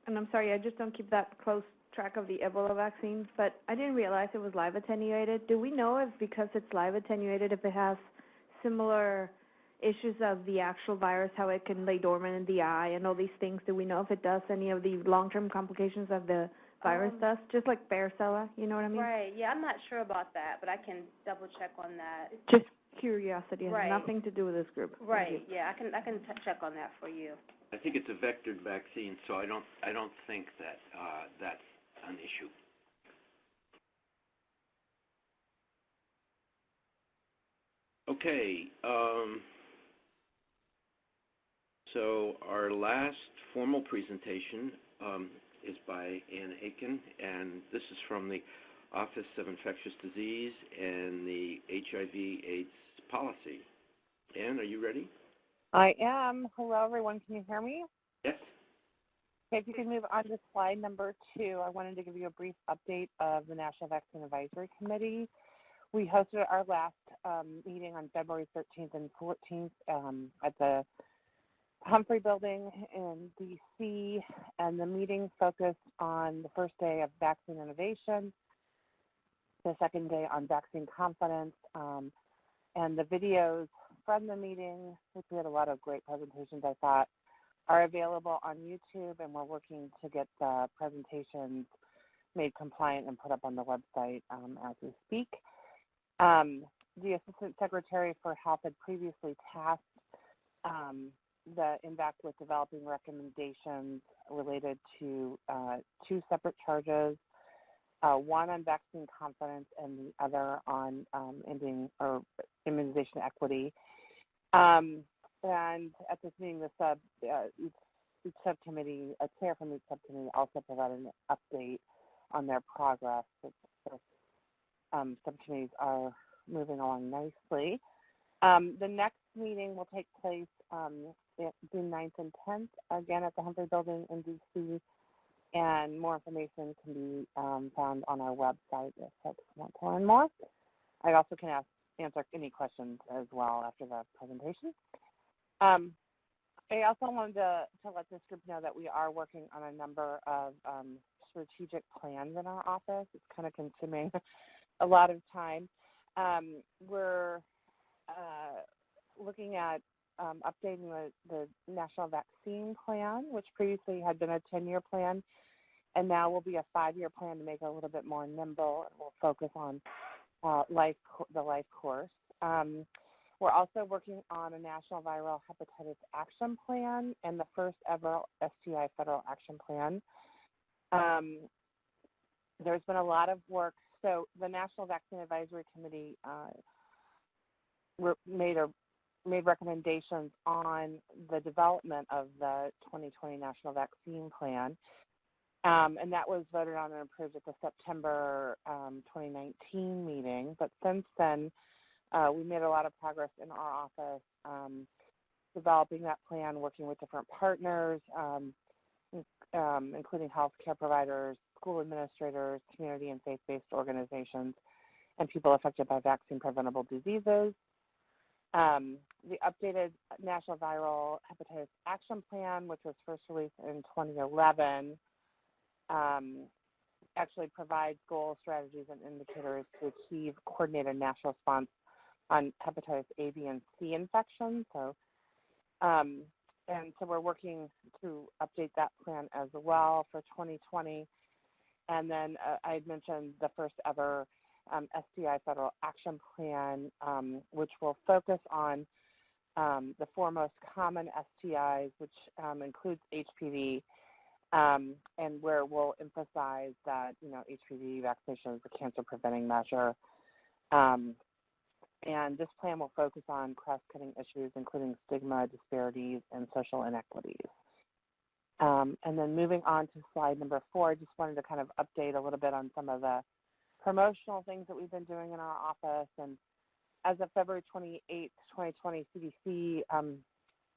and I'm sorry, I just don't keep that close track of the Ebola vaccine, but I didn't realize it was live attenuated. Do we know if because it's live attenuated, if it has similar issues of the actual virus, how it can lay dormant in the eye and all these things? Do we know if it does any of the long-term complications of the virus does, just like varicella, you know what I mean? Right, yeah, I'm not sure about that, but I can double check on that. Just curiosity, it has Right. nothing to do with this group. Right, yeah, I can check on that for you. I think it's a vectored vaccine, so I don't think that that's an issue. Okay, so our last formal presentation is by Ann Aiken, and this is from the Office of Infectious Disease and the HIV/AIDS policy. Ann, are you ready? I am. Hello, everyone. Can you hear me? Yes. Okay, if you can move on to slide number 2, I wanted to give you a brief update of the National Vaccine Advisory Committee. We hosted our last meeting on February 13th and 14th at the Humphrey Building in D.C., and the meeting focused on the first day of vaccine innovation, the second day on vaccine confidence, and the videos from the meeting, which we had a lot of great presentations, I thought, are available on YouTube, and we're working to get the presentations made compliant and put up on the website as we speak. The Assistant Secretary for Health had previously tasked the INVAC with developing recommendations related to 2 separate charges, one on vaccine confidence and the other on ending or immunization equity. And at this meeting, each subcommittee, a chair from each subcommittee also provided an update on their progress. Subcommittees are moving along nicely. The next meeting will take place June 9th and 10th, again at the Humphrey Building in D.C., and more information can be found on our website if folks want to learn more. I also can answer any questions as well after the presentation. I also wanted to let this group know that we are working on a number of strategic plans in our office. It's kind of consuming a lot of time. We're looking at updating the National Vaccine Plan, which previously had been a 10-year plan, and now will be a 5-year plan to make it a little bit more nimble, and we'll focus on the life course. We're also working on a National Viral Hepatitis Action Plan and the first ever STI Federal Action Plan. There's been a lot of work. So the National Vaccine Advisory Committee made recommendations on the development of the 2020 National Vaccine Plan, and that was voted on and approved at the September 2019 meeting. But since then, we made a lot of progress in our office developing that plan, working with different partners, including healthcare providers, school administrators, community and faith-based organizations, and people affected by vaccine-preventable diseases. The updated National Viral Hepatitis Action Plan, which was first released in 2011, actually provides goals, strategies, and indicators to achieve coordinated national response on hepatitis A, B, and C infections. So, and so we're working to update that plan as well for 2020. And then I had mentioned the first ever STI Federal Action Plan, which will focus on the four most common STIs, which includes HPV, and where we'll emphasize that, HPV vaccination is a cancer-preventing measure. And this plan will focus on cross-cutting issues, including stigma, disparities, and social inequities. And then moving on to slide number 4, I just wanted to kind of update a little bit on some of the promotional things that we've been doing in our office. And as of February 28, 2020, CDC,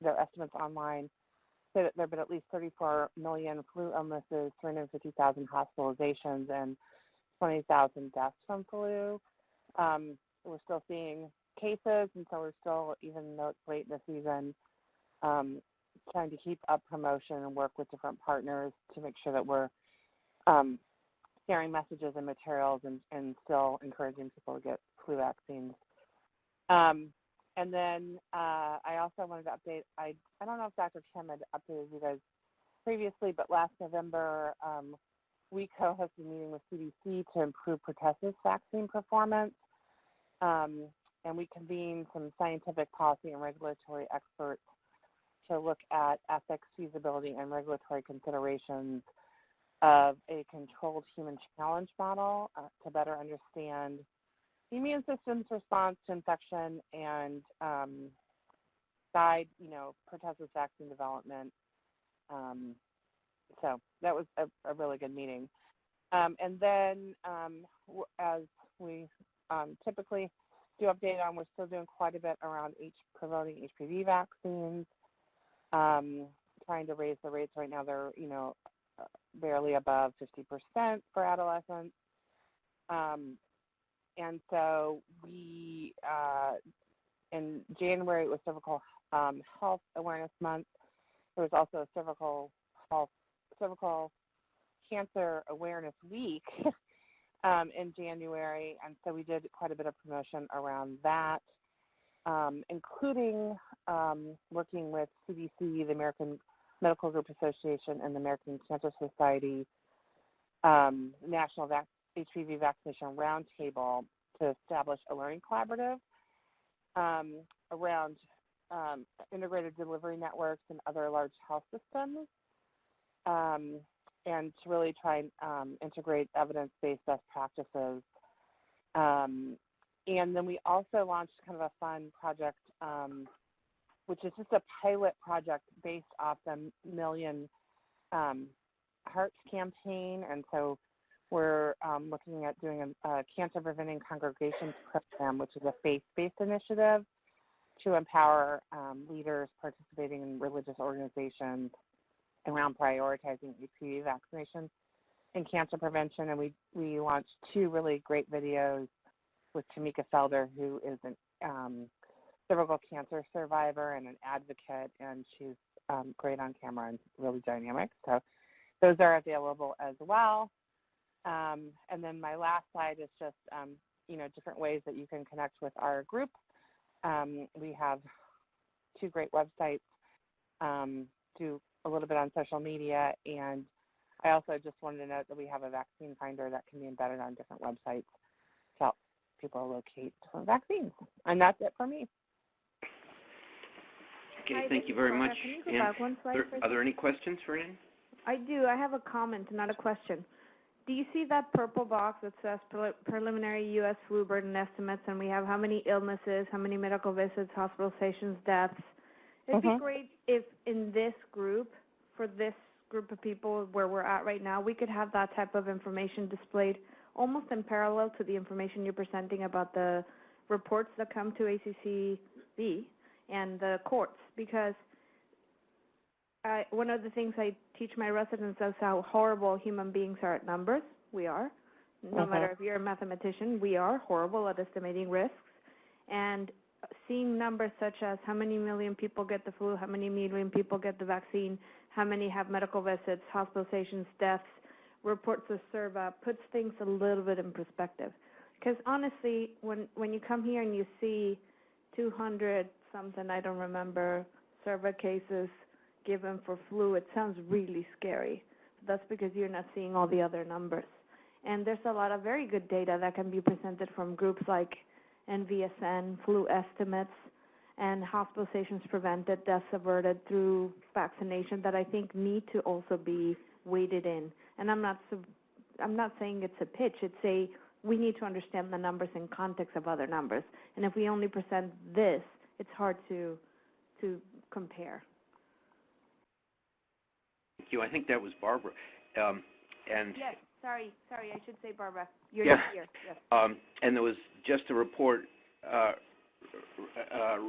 their estimates online say that there have been at least 34 million flu illnesses, 350,000 hospitalizations, and 20,000 deaths from flu. We're still seeing cases, and so we're still, even though it's late in the season, trying to keep up promotion and work with different partners to make sure that we're sharing messages and materials and still encouraging people to get flu vaccines. And then I also wanted to update, I don't know if Dr. Kim had updated you guys previously, but last November, we co-hosted a meeting with CDC to improve pertussis vaccine performance. And we convened some scientific, policy, and regulatory experts to look at ethics, feasibility, and regulatory considerations of a controlled human challenge model to better understand the immune system's response to infection and guide, pertussis vaccine development. So that was a really good meeting. And then as we typically do update on, we're still doing quite a bit around promoting HPV vaccines, trying to raise the rates. Right now they're, barely above 50% for adolescents. And so we, in January, it was Cervical Health Awareness Month. There was also a Cervical Cancer Awareness Week in January, and so we did quite a bit of promotion around that, including working with CDC, the American Medical Group Association, and the American Cancer Society National HPV Vaccination Roundtable to establish a learning collaborative around integrated delivery networks and other large health systems, and to really try and integrate evidence-based best practices. And then we also launched kind of a fun project, which is just a pilot project based off the Million Hearts campaign. And so we're looking at doing a cancer preventing congregations program, which is a faith-based initiative to empower leaders participating in religious organizations around prioritizing HPV vaccination and cancer prevention. And we launched 2 really great videos with Tamika Felder, who is an cervical cancer survivor and an advocate, and she's great on camera and really dynamic. So those are available as well. And then my last slide is just, different ways that you can connect with our group. We have 2 great websites, do a little bit on social media, and I also just wanted to note that we have a vaccine finder that can be embedded on different websites to help people locate different vaccines. And that's it for me. Okay, thank you very much. Can you go back one slide, Are there any questions for Ann? I do. I have a comment, not a question. Do you see that purple box that says preliminary U.S. flu burden estimates, and we have how many illnesses, how many medical visits, hospitalizations, deaths? It'd be great if in this group, for this group of people where we're at right now, we could have that type of information displayed almost in parallel to the information you're presenting about the reports that come to ACCV and the courts, because one of the things I teach my residents is how horrible human beings are at numbers. We are. No matter if you're a mathematician, we are horrible at estimating risks. And seeing numbers such as how many million people get the flu, how many million people get the vaccine, how many have medical visits, hospitalizations, deaths, reports of SERVA, puts things a little bit in perspective. Because honestly, when you come here and you see 200 something, I don't remember, SERVA cases given for flu, it sounds really scary. That's because you're not seeing all the other numbers. And there's a lot of very good data that can be presented from groups like NVSN, flu estimates, and hospitalizations prevented, deaths averted through vaccination that I think need to also be weighted in. And I'm not saying it's a pitch. It's we need to understand the numbers in context of other numbers. And if we only present this, it's hard to compare. Thank you. I think that was Barbara. Yes, sorry, I should say Barbara. You're here. Yes. And there was just a report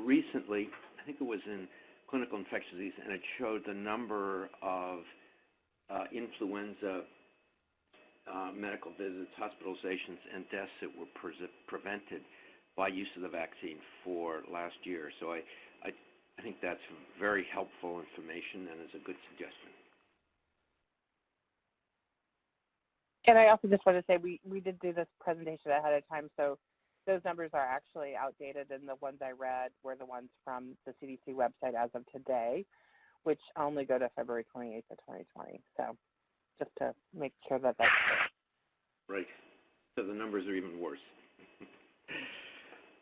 recently, I think it was in Clinical Infectious Disease, and it showed the number of influenza medical visits, hospitalizations, and deaths that were prevented by use of the vaccine for last year. So I think that's very helpful information and is a good suggestion. And I also just want to say we did do this presentation ahead of time, so those numbers are actually outdated, and the ones I read were the ones from the CDC website as of today, which only go to February 28th of 2020. So just to make sure that that's clear. Right. So the numbers are even worse.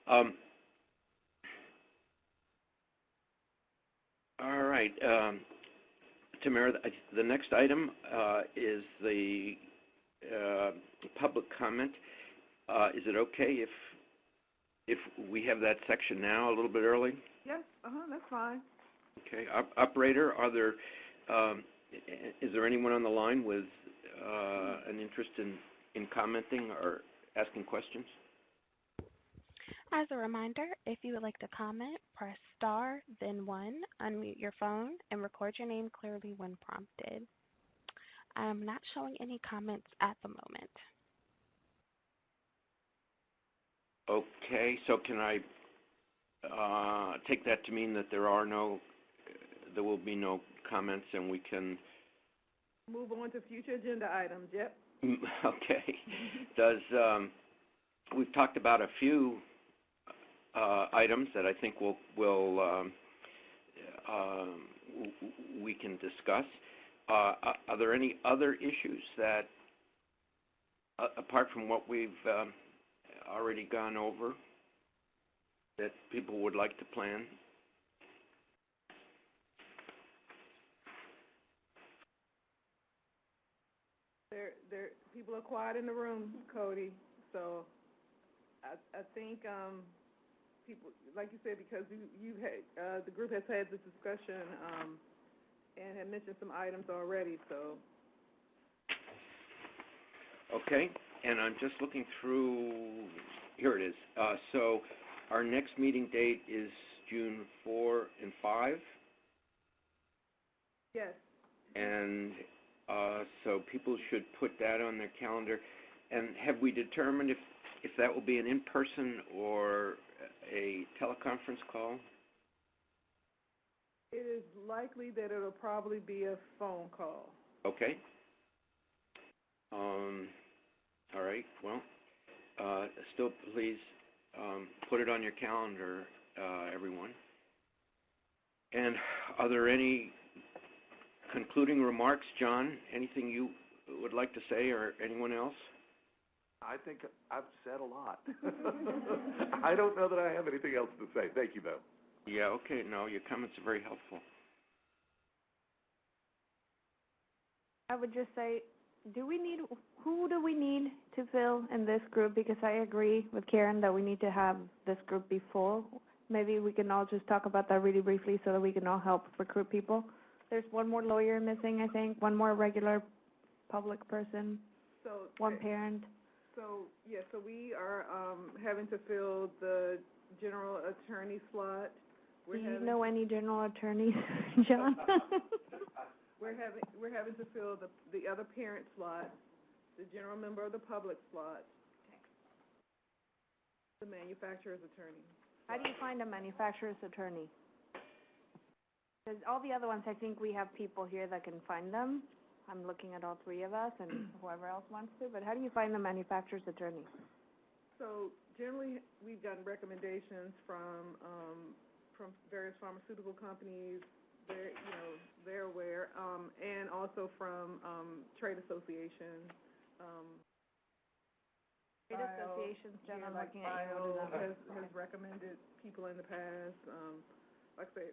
All right. Tamara, the next item is the public comment. Is it okay if we have that section now a little bit early? Yes, that's fine. Okay. Operator, is there anyone on the line with an interest in commenting or asking questions? As a reminder, if you would like to comment, press star, then 1, unmute your phone, and record your name clearly when prompted. I am not showing any comments at the moment. Okay, so can I take that to mean that there will be no comments and we can move on to future agenda items? Yep. Okay. We've talked about a few items that I think we can discuss. Are there any other issues that, apart from what we've already gone over, that people would like to plan? People are quiet in the room, Cody. So I think people, like you said, because you've had the group has had this discussion and had mentioned some items already. So. Okay, and I'm just looking through. Here it is. So our next meeting date is June 4 and 5. Yes. And so people should put that on their calendar. And have we determined if that will be an in-person or a teleconference call? It is likely that it'll probably be a phone call. Okay. All right. Well, still please put it on your calendar, everyone. And are there any concluding remarks, John? Anything you would like to say, or anyone else? I think I've said a lot. I don't know that I have anything else to say. Thank you, though. Yeah, okay. No, your comments are very helpful. I would just say, who do we need to fill in this group? Because I agree with Karen that we need to have this group be full. Maybe we can all just talk about that really briefly so that we can all help recruit people. There's one more lawyer missing, I think, one more regular public person, one parent. So, yeah, so we are having to fill the general attorney slot Do you know any general attorneys, John? We're having to fill the other parent slot, the general member of the public slot, the manufacturer's attorney. How do you find a manufacturer's attorney? Because all the other ones, I think we have people here that can find them. I'm looking at all three of us and whoever else wants to, but how do you find the manufacturer's attorney? So generally, we've gotten recommendations from various pharmaceutical companies. They're aware, and also from trade associations. Trade associations, Jen, I'm looking at you. Has recommended people in the past. Like I say,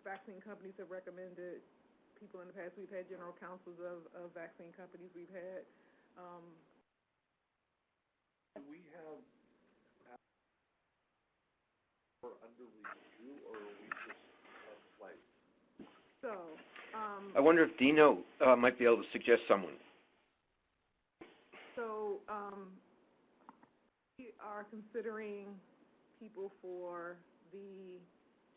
vaccine companies have recommended people in the past. We've had general counsels of vaccine companies. We've had. Do we have under review, or are we just like? So. I wonder if Dino might be able to suggest someone. So we are considering people for the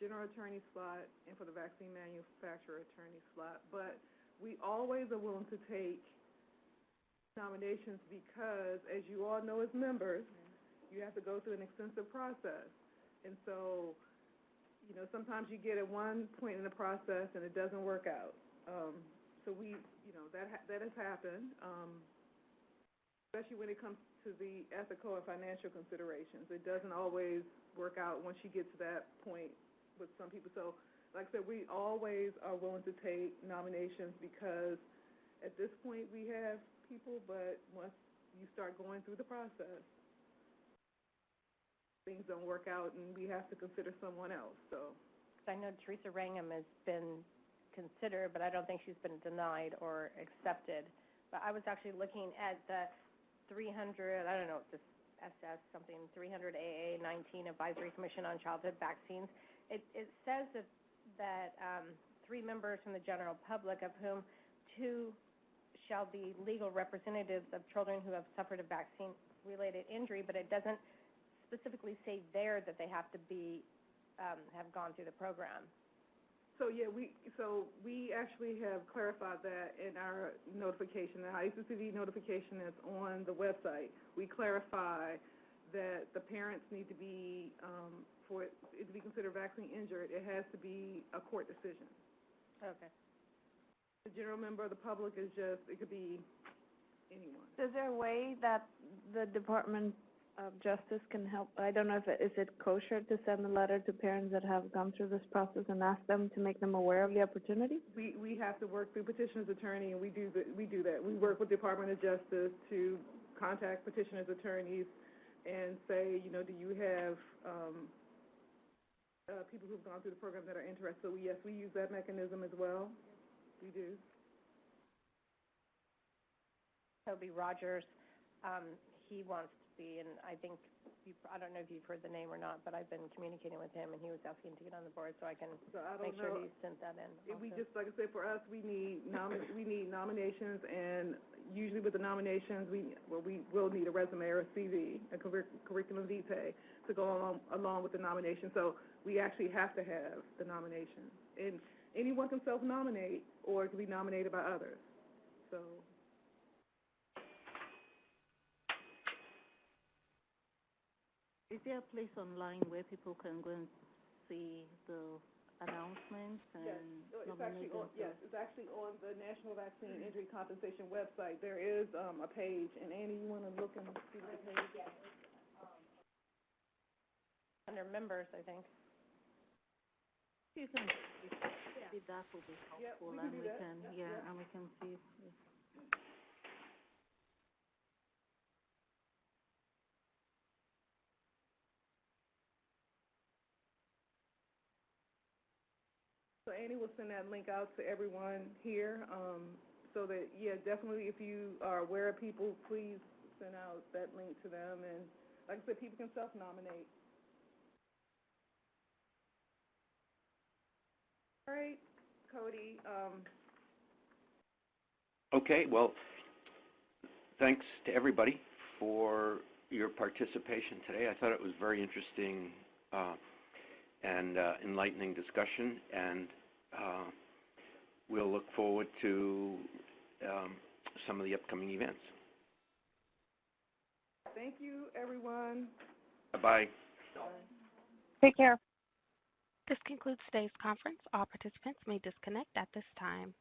general attorney slot and for the vaccine manufacturer attorney slot, but we always are willing to take nominations because, as you all know as members, you have to go through an extensive process. And so, sometimes you get at one point in the process and it doesn't work out. So that has happened, especially when it comes to the ethical and financial considerations. It doesn't always work out once you get to that point with some people. So, like I said, we always are willing to take nominations because at this point we have people, but once you start going through the process, things don't work out and we have to consider someone else. So I know Teresa Rangham has been considered, but I don't think she's been denied or accepted. But I was actually looking at the 300, I don't know, this SS something, 300 AA 19 Advisory Commission on Childhood Vaccines. It says that 3 members from the general public, of whom 2 shall be legal representatives of children who have suffered a vaccine-related injury, but it doesn't specifically say there that they have to be have gone through the program. So yeah, we actually have clarified that in our notification. The ACCV notification is on the website. We clarify that the parents need to be for it to be considered vaccine injured. It has to be a court decision. Okay. The general member of the public is just, it could be anyone. Is there a way that the Department of Justice can help? I don't know if is it kosher to send a letter to parents that have gone through this process and ask them to make them aware of the opportunity? We have to work through petitioner's attorney, and we do that. We work with the Department of Justice to contact petitioner's attorneys and say, do you have people who've gone through the program that are interested? So yes, we use that mechanism as well. We do. Toby Rogers, he wants to be, and I think, I don't know if you've heard the name or not, but I've been communicating with him, and he was asking to get on the board, so I can make sure he sent that in. We just, like I said, for us, we need nominations, and usually with the nominations, we will need a resume or a CV, a curriculum vitae, to go along with the nomination. So we actually have to have the nomination. And anyone can self-nominate, or it can be nominated by others. So. Is there a place online where people can go and see the announcements and nominate themselves? Yes, it's actually on the National Vaccine Injury Compensation website. There is a page, and Annie, you want to look and see the page? Yes. Under members, I think. You can see that will be helpful, and we can, and we can see. So Annie will send that link out to everyone here, so that, definitely if you are aware of people, please send out that link to them. And like I said, people can self-nominate. All right, Cody. Okay, well, thanks to everybody for your participation today. I thought it was very interesting and enlightening discussion, and we'll look forward to some of the upcoming events. Thank you, everyone. Bye-bye. Take care. This concludes today's conference. All participants may disconnect at this time.